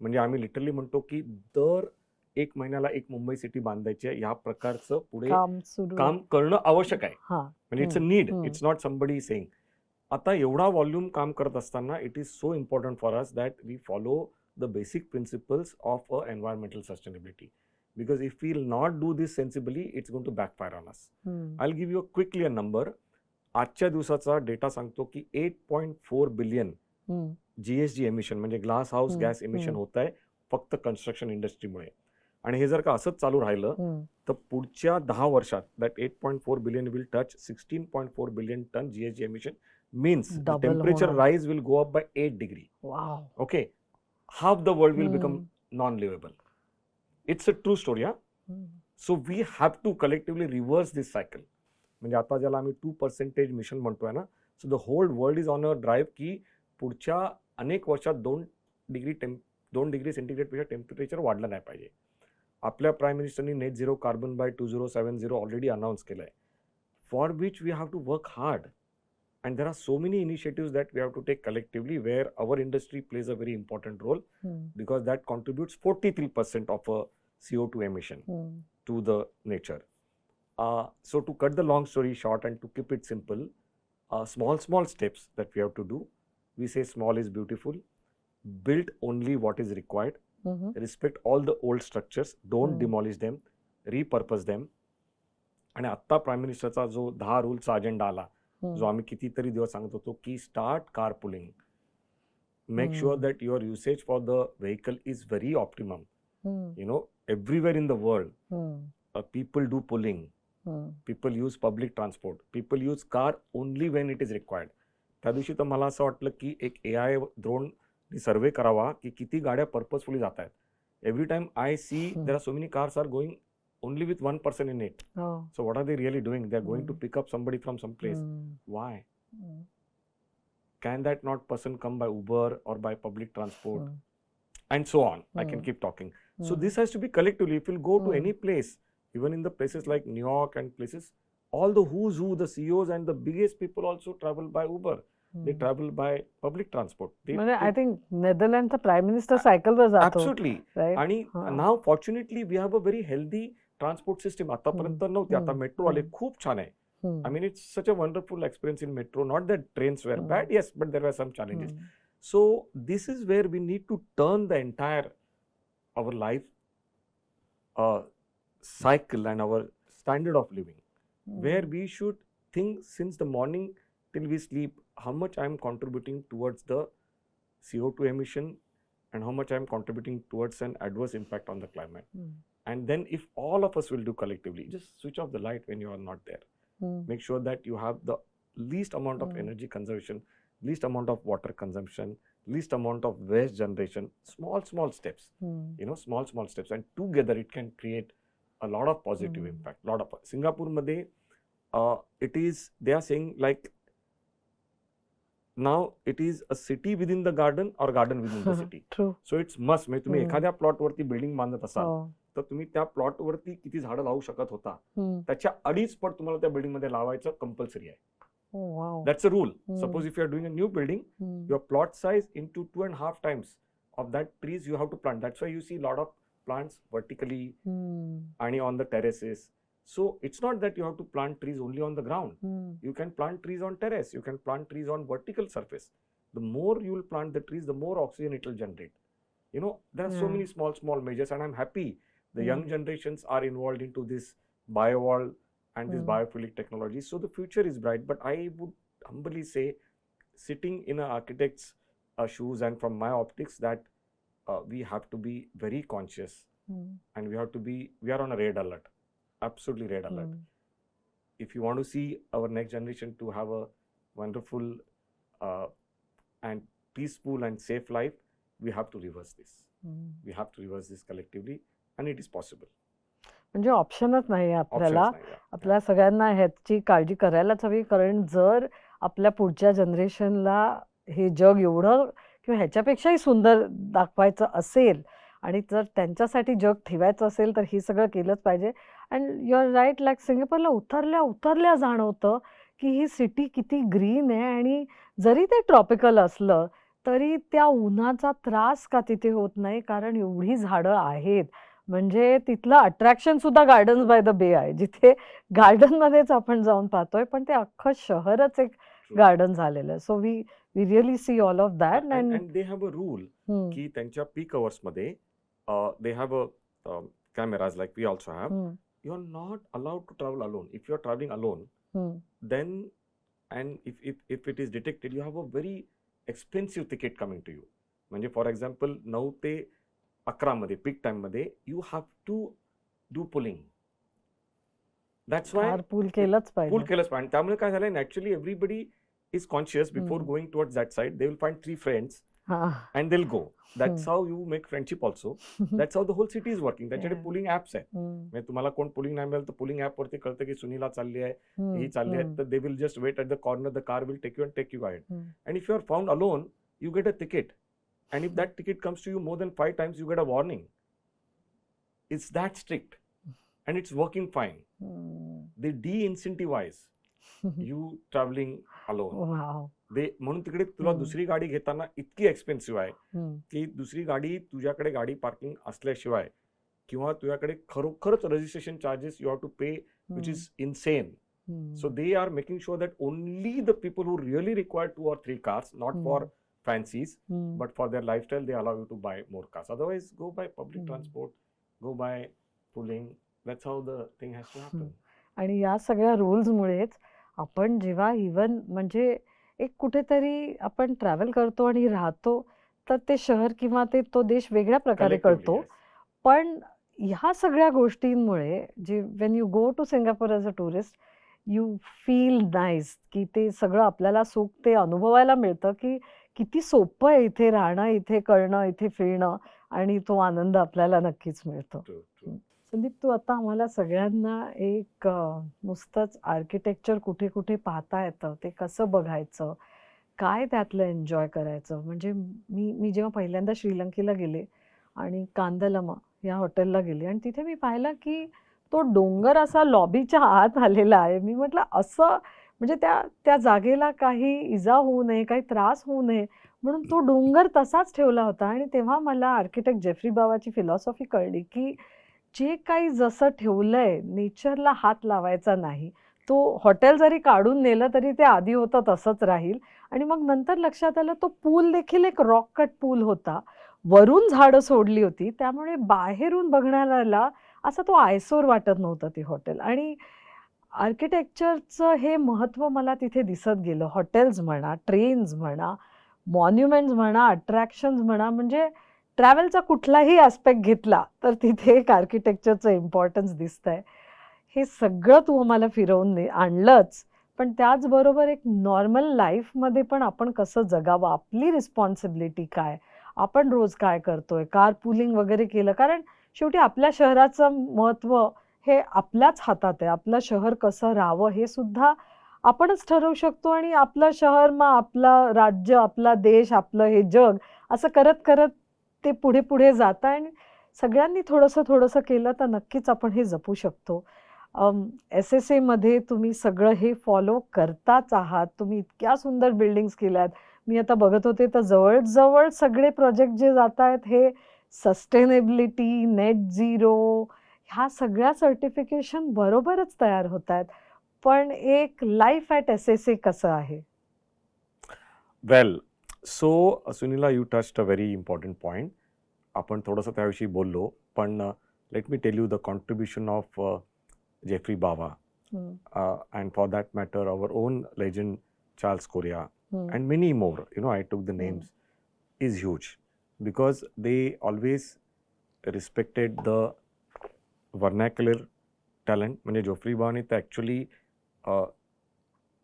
म्हणजे आम्ही literally म्हणतो की दर 1 महिन्याला एक Mumbai city बांधायची आहे, ह्या प्रकारचं पुढे काम करणं आवश्यक आहे. म्हणजे it's a need, it's not somebody saying. आता एवढा व्हॉल्यूम काम करत असताना it is so important for us that we follow the basic principles of a environmental sustainability. Because if we will not do this sensibly, it's going to backfire on us. I'll give you a quickly a number. आजच्या दिवसाचा data सांगतो की 8.4 billion GHG emission, म्हणजे glass house gas emission होत आहे फक्त construction इंडस्ट्रीमुळे. आणि हे जर का असंच चालू राहिलं तर पुढच्या 10 वर्षात that 8.4 billion will touch 16.4 billion ton GHG emission. Means temperature rise will go up by 8 degree. Okay, half the world will become non livable. It's a true story. So we have to collectively reverse this cycle. म्हणजे आता ज्याला आम्ही 2% mission म्हणतोय ना, so the whole world is on a drive की पुढच्या अनेक वर्षात 2 डिग्री सेंटीग्रेडपेक्षा टेम्परेचर वाढलं नाही पाहिजे. आपल्या प्राईम मिनिस्टरनी net zero carbon by 2070 already announce केलं आहे, for which we have to work hard. And there are so many initiatives that we have to take collectively, where our industry plays a very important role, because that contributes 43% of a CO2 emission to the nature. So to cut the long story short and to keep it simple, small steps that we have to do. We say small is beautiful. Build only what is required. Hmm. Respect all the old structures. Don't Hmm. demolish them. Repurpose them. आणि आत्ता prime मिनिस्टरचा जो 10 रूलचा agenda आला, हम्म. जो आम्ही कितीतरी दिवस सांगत होतो की start car pulling. Make sure Hmm. That your usage for the vehicle is very optimum. Hmm. You know, everywhere in the world, hmm. people do pulling. Hmm. People use public transport. People use car only when it is required. त्या दिवशी तर मला असं वाटलं की एक AI drone survey करावा की किती गाड्या पर्पजफुली जात आहेत. Every time I see there are so many cars are going only with one person in it. Oh. So what are they really doing? They are going to Hmm. pick up somebody from some place. Hmm. Why? Hmm. Can that not person come by Uber or by public transport? Hmm. And so on. I can Hmm. keep talking. So Hmm. this has to be collectively. If you'll go to Hmm. any place, even in the places like New York and places, all the who's who, the CEOs and the biggest people also travel by Uber. They Hmm. travel by public transport. They म्हणजे I take- think नेदरलँडचा prime minister सायकलवर जातो. Absolutely. Right. आणि हा. Now fortunately we have a very healthy transport system. आतापर्यंत नव्हती, आता hmm. Metro आले, खूप छान आहे. Hmm. I mean, it's such a wonderful experience in metro. Not that trains were Hmm. bad, yes, but there were some challenges. Hmm. So this is where we need to turn the entire our life cycle and our standard of living, where we should think since the morning till we sleep, how much I am contributing towards the CO2 emission and how much I am contributing towards an adverse impact on the climate. Hmm. And then if all of us will do collectively, just switch off the light when you are not there. Hmm. Make sure that you have the least amount of Mm. energy conservation, least amount of water consumption, least amount of waste generation. Small steps, hmm. small steps, and together it can create a lot of positive Mm. impact. Lot of Singapore madhe, it is, they are saying like now it is a city within the garden or garden within the city. True. So it's must. म्हणजे तुम्ही Mm. एखाद्या plot वरती building बांधत असाल हो. तर तुम्ही त्या प्लॉट वरती किती झाडं लावू शकत होता, हम्म. त्याच्या अडीच पट तुम्हाला त्या बिल्डिंग मध्ये लावायचं कंपल्सरी आहे. Oh, wow. That's a rule. Hmm. Suppose if you are doing a new building, hmm. your plot size into 2.5 times of that trees you have to plant. That's why you see a lot of plants vertically hmm. and on the terraces. So it's not that you have to plant trees only on the ground. Hmm. You can plant trees on terrace. You can plant trees on vertical surface. The more you will plant the trees, the more oxygen it will generate. You know, there are so Yeah. many small measures, and I'm happy the young Hmm. generations are involved into this biowall and this Hmm. biophilic technology. So the future is bright. But I would humbly say, sitting in an architect's shoes and from my optics, that we have to be very conscious hmm. and we are on a red alert, absolutely red alert. Hmm. If you want to see our next generation to have a wonderful and peaceful and safe life, we have to reverse this. Hmm. We have to reverse this collectively, and it is possible. म्हणजे ऑप्शनच नाही आपल्याला. Options नाही, yeah. आपल्या सगळ्यांना ह्याची काळजी करायलाच हवी, कारण जर आपल्या पुढच्या जनरेशनला हे जग एवढं किंवा ह्याच्यापेक्षाही सुंदर दाखवायचं असेल आणि जर त्यांच्यासाठी जग ठेवायचं असेल तर हे सगळं केलंच पाहिजे. And you are right, like सिंगापूरला उतरल्या जाणवतं की ही सिटी किती ग्रीन आहे, आणि जरी ते ट्रॉपिकल असलं तरी त्या उन्हाचा त्रास का तिथे होत नाही, कारण एवढी झाडं आहेत. म्हणजे तिथलं अट्रॅक्शन सुद्धा गार्डन्स बाय द बे आहे, जिथे गार्डनमध्येच आपण जाऊन पाहतोय, पण ते अख्खं शहरच एक True. गार्डन झालेलं आहे. So we really see all of that. And they have a rule की त्यांच्या पीक अवर्स मध्ये they have a cameras like we also have. You are not allowed to travel alone. If you are traveling alone, then and if it is detected, you have a very expensive ticket coming to you. म्हणजे for example 9 ते 11 मध्ये peak time मध्ये you have to do pulling. That's why pool केलंच pool पाहिजे. केलंच पाहिजे. आणि त्यामुळे काय झालंय, naturally everybody is conscious before Hmm. Going towards that side. They will find 3 friends हा. and they'll go. That's how you make friendship also. That's how the whole city is working. त्याच्याकडे Yeah. Pulling apps आहेत. हम्म. म्हणजे तुम्हाला कोण pulling नाही मिळेल तर pulling app वरती कळतं की सुनीला चालली आहे, हम्म. ही चालली आहे, हम्म. तर they will just wait at the corner. The car will take you and take you ahead. Hmm. And if you are found alone, you get a ticket. And if that ticket comes to you more than 5 times, you get a warning. It's that strict. And it's working fine. Hmm. They de-incentivize you traveling alone. वाव. म्हणून तिकडे तुला हम्म. दुसरी गाडी घेताना इतकी expensive आहे हम्म. की दुसरी गाडी तुझ्याकडे गाडी पार्किंग असल्याशिवाय किंवा तुझ्याकडे खरोखरच registration charges you have to pay which is insane. So they are making sure that only the people who really require 2 or 3 cars, not for fancies, but for their lifestyle, they allow you to buy more cars. Otherwise, go by public transport, go by pooling. That's how the thing has to happen. आणि या सगळ्या रूल्समुळेच आपण जेव्हा even म्हणजे एक कुठेतरी आपण travel करतो आणि राहतो तर ते शहर किंवा तो देश वेगळ्या प्रकारे Collectively, करतो. yes. पण ह्या सगळ्या गोष्टींमुळे जे when you go to Singapore as a tourist you feel nice की ते सगळं आपल्याला सुख ते अनुभवायला मिळतं की किती सोपं आहे इथे राहणं, इथे कळणं, इथे फिरणं आणि तो आनंद आपल्याला नक्कीच मिळतो. True, true. संदीप, तू आता आम्हाला सगळ्यांना एक नुसतंच आर्किटेक्चर कुठे कुठे पाहता येतं ते कसं बघायचं, काय त्यातलं एन्जॉय करायचं. म्हणजे मी जेव्हा पहिल्यांदा श्रीलंकेला गेले आणि कांदलमा या हॉटेलला गेले आणि तिथे मी पाहिलं की तो डोंगर असा लॉबीच्या आत आलेला आहे. मी म्हटलं असं म्हणजे त्या जागेला काही इजा होऊ नये, काही त्रास होऊ नये म्हणून तो डोंगर तसाच ठेवला होता. आणि तेव्हा मला आर्किटेक्ट जेफ्री बावाची फिलॉसॉफी कळली की जे काही जसं ठेवलंय नेचरला हात लावायचा नाही. तो हॉटेल जरी काढून नेलं तरी ते आधी होतं तसंच राहील. आणि मग नंतर लक्षात आलं तो पूल देखील एक रॉक कट पूल होता, वरून झाडं सोडली होती, त्यामुळे बाहेरून बघणाऱ्याला असं तो आयसोर वाटत नव्हतं ते हॉटेल. आणि आर्किटेक्चरचं हे महत्त्व मला तिथे दिसत गेलं. हॉटेल्स म्हणा, ट्रेन्स म्हणा, मॉन्युमेंट्स म्हणा, अट्रॅक्शन्स म्हणा, म्हणजे ट्रॅव्हलचा कुठलाही ॲस्पेक्ट घेतला तर तिथे एक आर्किटेक्चरचं इम्पॉर्टन्स दिसतंय. हे सगळं तू आम्हाला फिरवून आणलंच, पण त्याचबरोबर एक नॉर्मल लाईफमध्ये पण आपण कसं जगावं, आपली रिस्पॉन्सिबिलिटी काय, आपण रोज काय करतोय, कार पुलिंग वगैरे केलं. कारण शेवटी आपल्या शहराचं महत्त्व हे आपल्याच हातात आहे. आपलं शहर कसं राहावं हे सुद्धा आपणच ठरवू शकतो. आणि आपलं शहर, मग आपलं राज्य, आपला देश, आपलं हे जग, असं करत करत ते पुढे पुढे जातं. आणि सगळ्यांनी थोडंसं थोडंसं केलं तर नक्कीच आपण हे जपू शकतो. SSAमध्ये तुम्ही सगळं हे फॉलो करताच आहात. तुम्ही इतक्या सुंदर बिल्डिंग्स केल्यात. मी आता बघत होते तर जवळजवळ सगळे प्रोजेक्ट जे जात आहेत हे सस्टेनेबिलिटी, नेट झिरो ह्या सगळ्या सर्टिफिकेशन बरोबरच तयार होत आहेत. पण एक लाईफ ॲट SSA कसं आहे? Well, so Sunila, you touched a very important point. आपण थोडंसं त्याविषयी बोललो, पण let me tell you the contribution of Geoffrey Bawa and for that matter our own legend Charles Correa and many more, I took the names, is huge because they always respected the vernacular talent. म्हणजे Geoffrey बावाने तर actually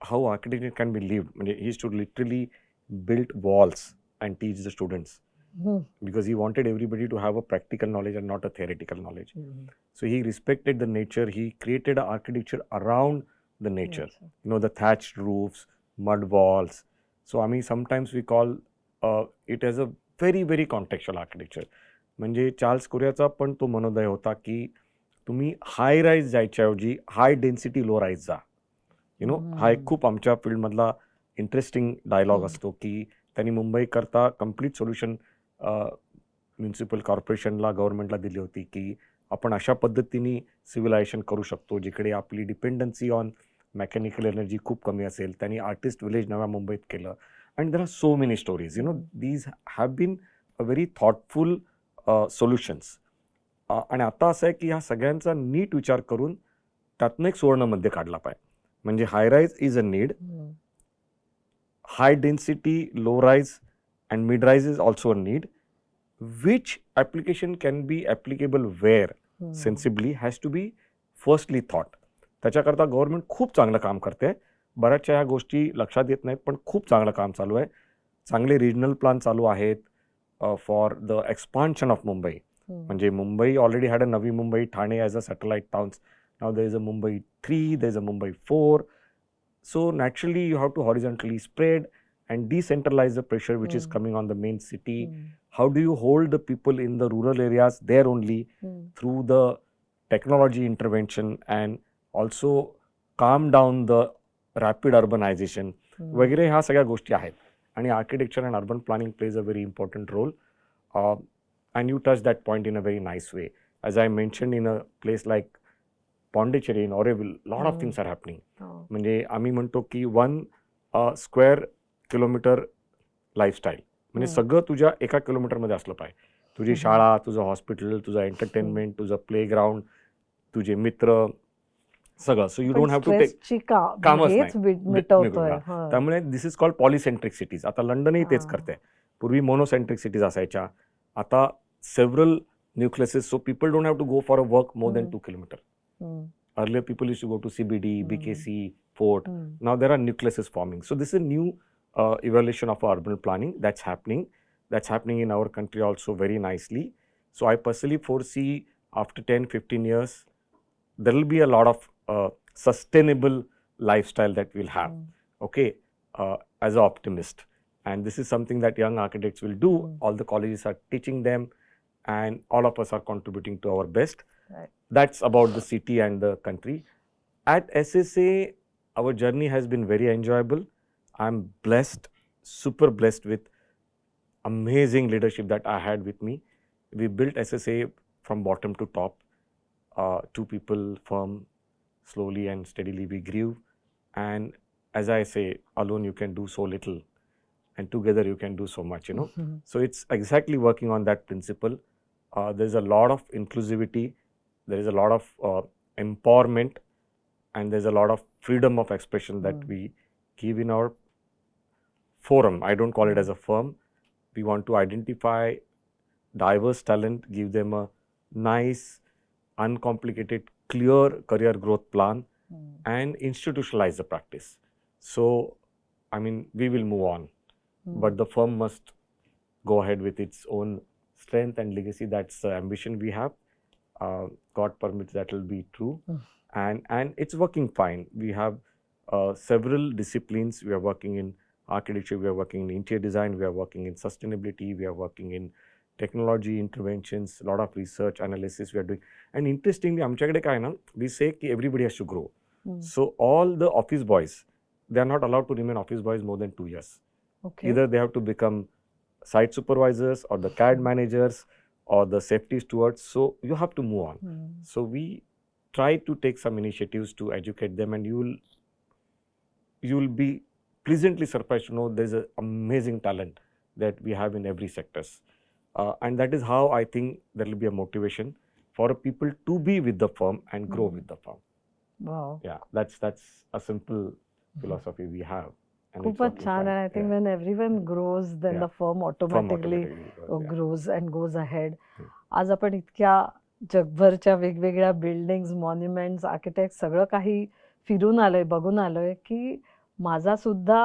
how architecture can be lived, म्हणजे he used to literally build walls and teach the students because he wanted everybody to have a practical knowledge and not a theoretical knowledge. So he respected the nature. He created an architecture around the nature. The thatched roofs, mud walls. So I mean, sometimes we call it as a very very contextual architecture. म्हणजे Charles कोरियाचा पण तो मनोदय होता की तुम्ही हाय rise जायच्याऐवजी हाय density low rise जा. हा एक खूप आमच्या फील्डमधला इंटरेस्टिंग डायलॉग असतो की त्यांनी मुंबईकरता कम्प्लीट सोल्युशन म्युन्सिपल कॉर्पोरेशनला, गव्हर्नमेंटला दिली होती की आपण अशा पद्धतीने सिव्हिलायझेशन करू शकतो जिकडे आपली डिपेंडन्सी ऑन मेकॅनिकल एनर्जी खूप कमी असेल. त्यांनी आर्टिस्ट विलेज नव्या मुंबईत केलं. And there are so many stories, these have been a very thoughtful solutions. आणि आता असं आहे की ह्या सगळ्यांचा नीट विचार करून त्यातनं एक सुवर्ण मध्य काढला पाहिजे. म्हणजे high rise is a need, high density, low rise and mid-rise is also a need. Which application can be applicable where sensibly has to be firstly thought. त्याच्याकरता गव्हर्नमेंट खूप चांगलं काम करते. बऱ्याचशा ह्या गोष्टी लक्षात येत नाहीत, पण खूप चांगलं काम चालू आहे. चांगले रिजनल प्लान चालू आहेत for the expansion of Mumbai. म्हणजे Mumbai already had a Navi Mumbai, Thane as a satellite towns. Now there is a Mumbai 3, there is a Mumbai 4. So naturally you have to horizontally spread and decentralize the pressure which is coming on the main city. How do you hold the people in the rural areas there only through the technology intervention and also calm down the rapid urbanization वगैरे ह्या सगळ्या गोष्टी आहेत. आणि architecture and urban planning plays a very important role. And you touch that point in a very nice way. as I mentioned, in a place like Pondicherry, in Auroville, lot of things are happening. हो. म्हणजे आम्ही म्हणतो की 1 square kilometre lifestyle म्हणजे सगळं तुझ्या एका किलोमीटरमध्ये असलं पाहिजे. तुझी शाळा, तुझं हॉस्पिटल, तुझं एंटरटेनमेंट, तुझं प्लेग्राऊंड, तुझे मित्र, सगळं. सो यू पण डोंट हॅव टू टेक स्ट्रेसची कामच हेच नाही. मिटवतोय. निघून त्यामुळे this is called polycentric cities. आता लंडनही तेच करते. पूर्वी मोनोसेंट्रिक सिटीज असायच्या. आता several nucleuses, so people don't have to go for a work more than 2 kilometre. Earlier, people used to go to CBD, BKC, Fort. Now there are nucleuses forming. So this is a new evolution of urban planning that's happening. That's happening in our country also very nicely. So I personally foresee after 10, 15 years, there will be a lot of sustainable lifestyle that we'll have. Okay, as an optimist. And this is something that young architects will do. All the colleges are teaching them, and all of us are contributing to our best. Right. That's about the city and the country. At SSA, our journey has been very enjoyable. I'm blessed, super blessed with amazing leadership that I had with me. We built SSA from bottom to top. 2 people firm, slowly and steadily we grew. And as I say, alone you can do so little, and together you can do so much, you know. So it's exactly working on that principle. There's a lot of inclusivity. There is a lot of empowerment, and there's a lot of freedom of expression that we give in our forum. I don't call it as a firm. We want to identify diverse talent, give them a nice, uncomplicated, clear career growth plan, and institutionalize the practice. So, I mean, we will move on, but the firm must go ahead with its own strength and legacy. That's the ambition we have. God permits that will be true. And it's working fine. We have several disciplines. We are working in architecture, we are working in interior design, we are working in sustainability, we are working in technology interventions, a lot of research analysis we are doing. And interestingly, आमच्याकडे काय ना, we say ki everybody has to grow. So all the office boys, they are not allowed to remain office boys more than 2 years. Okay. Either they have to become site supervisors or the CAD managers or the safety stewards. So you have to move on. So we try to take some initiatives to educate them, and you will be pleasantly surprised to know there's an amazing talent that we have in every sectors. And that is how I think there will be a motivation for people to be with the firm and grow with the firm. Wow. Yeah, that's a simple philosophy we have. And it's खूपच working छान. fine. And I think when everyone grows, then the firm automatically grows and goes ahead. आज आपण इतक्या जगभरच्या वेगवेगळ्या buildings, monuments, architect सगळं काही फिरून आलोय, बघून आलोय की माझा सुद्धा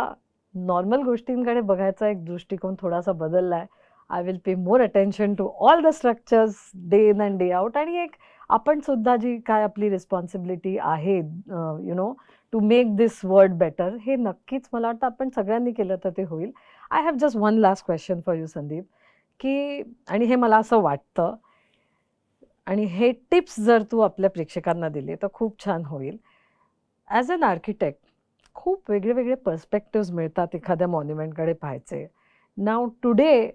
नॉर्मल गोष्टींकडे बघायचा एक दृष्टिकोन थोडासा बदललाय. I will pay more attention to all the structures day in and day out. आणि एक आपण सुद्धा जी काय आपली रिस्पॉन्सिबिलिटी आहे you know to make this world better, हे नक्कीच मला वाटतं आपण सगळ्यांनी केलं तर ते होईल. I have just one last question for you Sandeep, की आणि हे मला असं वाटतं आणि हे टिप्स जर तू आपल्या प्रेक्षकांना दिले तर खूप छान होईल. ॲज अन आर्किटेक्ट खूप वेगळे वेगळे पर्स्पेक्टिव्स मिळतात एखाद्या मॉन्युमेंटकडे पाहायचे. Now today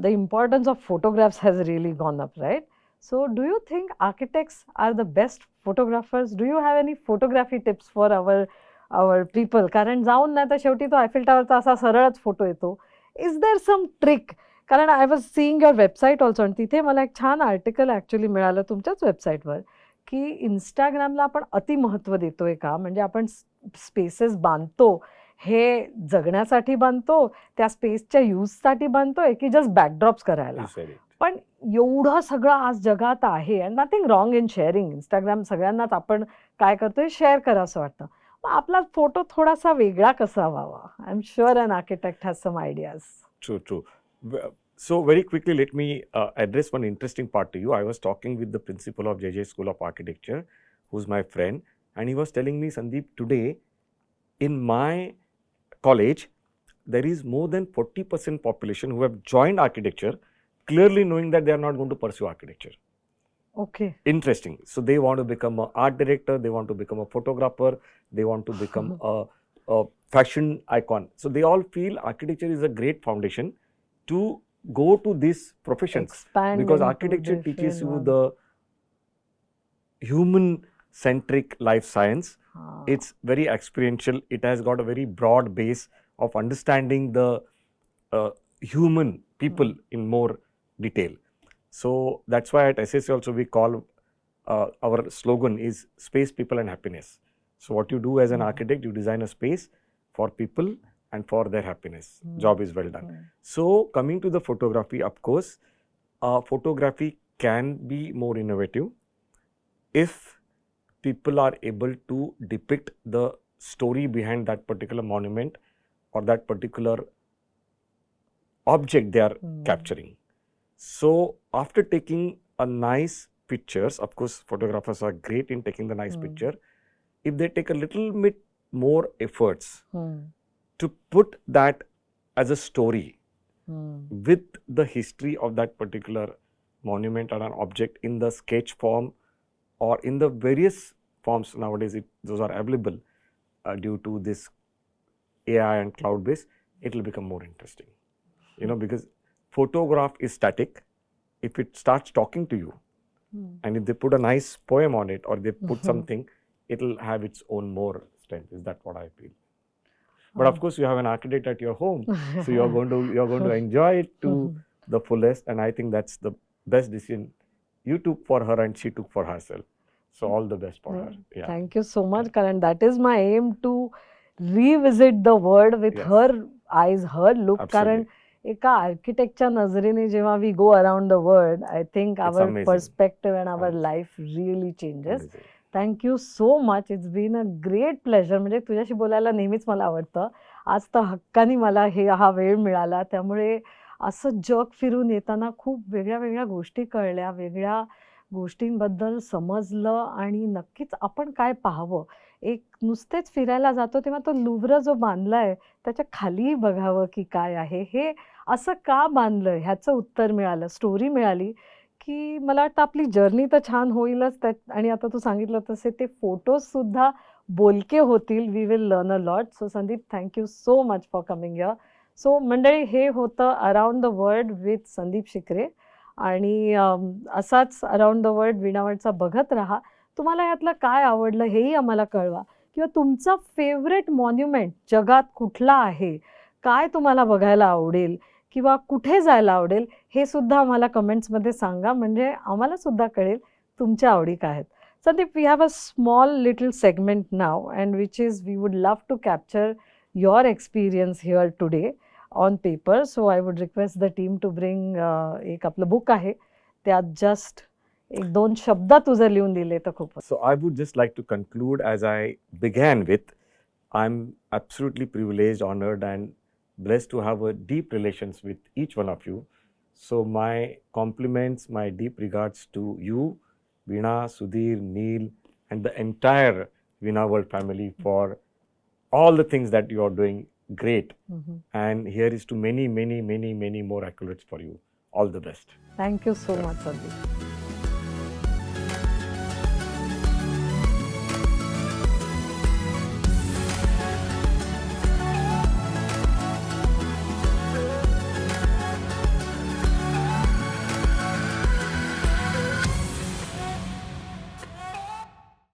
the importance of photographs has really gone up, right? So do you think architects are the best photographers? Do you have any photography tips for our people? कारण जाऊन नाही तर शेवटी तो आयफेल टॉवरचा असा सरळच फोटो येतो. Is there some trick? कारण I was seeing your website also, आणि तिथे मला एक छान आर्टिकल ॲक्च्युली मिळालं तुमच्याच वेबसाईटवर, की इंस्टाग्रामला आपण अतिमहत्त्व देतोय का? म्हणजे आपण स्पेसेस बांधतो हे जगण्यासाठी बांधतो, त्या स्पेसच्या यूजसाठी बांधतोय, की जस्ट बॅकड्रॉप्स करायला? पण एवढं सगळं आज जगात आहे, and nothing wrong in sharing. Instagram सगळ्यांनाच आपण काय करतोय शेअर करा असं वाटतं. मग आपला फोटो थोडासा वेगळा कसा व्हावा? I am sure an architect has some ideas. True. So very quickly, let me address one interesting part to you. I was talking with the principal of JJ School of Architecture, who's my friend, and he was telling me, Sandeep, today in my college, there is more than 40% population who have joined architecture, clearly knowing that they are not going to pursue architecture. Okay. Interesting. So they want to become an art director, they want to become a photographer, they want to become a fashion icon. So they all feel architecture is a great foundation to go to these professions, Expand because into architecture teaches different you ones. the human centric life science. Ah, It's very experiential. It has got a very broad base of understanding the human people in more detail. So that's why at SSA also we call our slogan is space, people and happiness. So what you do as an architect, you design a space for people and for their happiness. Job is well done. So coming to the photography, of course, photography can be more innovative if people are able to depict the story behind that particular monument or that particular object they are capturing. So after taking a nice pictures, of course photographers are great in taking the nice picture. If they take a little bit more efforts to put that as a story with the history of that particular monument or an object in the sketch form or in the various forms nowadays, those are available due to this AI and cloud base, it will become more interesting. You know, because photograph is static. If it starts talking to you, and if they put a nice poem on it or they put something, it will have its own more strength. Is that what I feel? But of course, you have an architect at your home, so you're going to enjoy it to the fullest. And I think that's the best decision you took for her and she took for herself. So all the best for her. Yeah. Thank you so much, Karan. That is my aim, to revisit the world with Yes. her eyes, her look. Absolutely. कारण एका आर्किटेक्टच्या नजरेने जेव्हा we go around the world, I think It's our amazing. perspective and our Amazing. life really changes. Amazing. Thank you so much. It's been a great pleasure. म्हणजे तुझ्याशी बोलायला नेहमीच मला आवडतं. आज तर हक्काने मला हा वेळ मिळाला. त्यामुळे असं जग फिरून येताना खूप वेगळ्या वेगळ्या गोष्टी कळल्या, वेगळ्या गोष्टींबद्दल समजलं आणि नक्कीच आपण काय पाहावं. एक नुसतेच फिरायला जातो तेव्हा तो लुव्र जो बांधलाय त्याच्या खाली बघावं की काय आहे, हे असं का बांधलं ह्याचं उत्तर मिळालं, स्टोरी मिळाली, की मला वाटतं आपली जर्नी तर छान होईलच त्यात. आणि आता तू सांगितलं तसे ते फोटोजसुद्धा बोलके होतील. We will learn a lot. So Sandeep, thank you so much for coming here. So मंडळी, हे होतं around the world with Sandeep Shikare. आणि असाच अराउंड द वर्ल्ड वीणावरचा बघत राहा. तुम्हाला यातलं काय आवडलं हेही आम्हाला कळवा, किंवा तुमचा फेवरेट मॉन्युमेंट जगात कुठला आहे, काय तुम्हाला बघायला आवडेल किंवा कुठे जायला आवडेल, हे सुद्धा आम्हाला कमेंट्समध्ये सांगा. म्हणजे आम्हाला सुद्धा कळेल तुमच्या आवडी काय आहेत. Sandeep, we have a small little segment now, and which is we would love to capture your experience here today on paper. So I would request the team to bring एक आपलं बुक आहे, त्यात जस्ट एक दोन शब्द तू जर लिहून दिले तर खूपच. So I would just like to conclude as I began with, I'm absolutely privileged, honored and blessed to have a deep relations with each one of you. So my compliments, my deep regards to you, Veena, Sudhir, Neil and the entire Veena World family for all the things that you are doing great. And here is to many, many, many, many more accolades for you. All the best. Thank you so much Sandeep.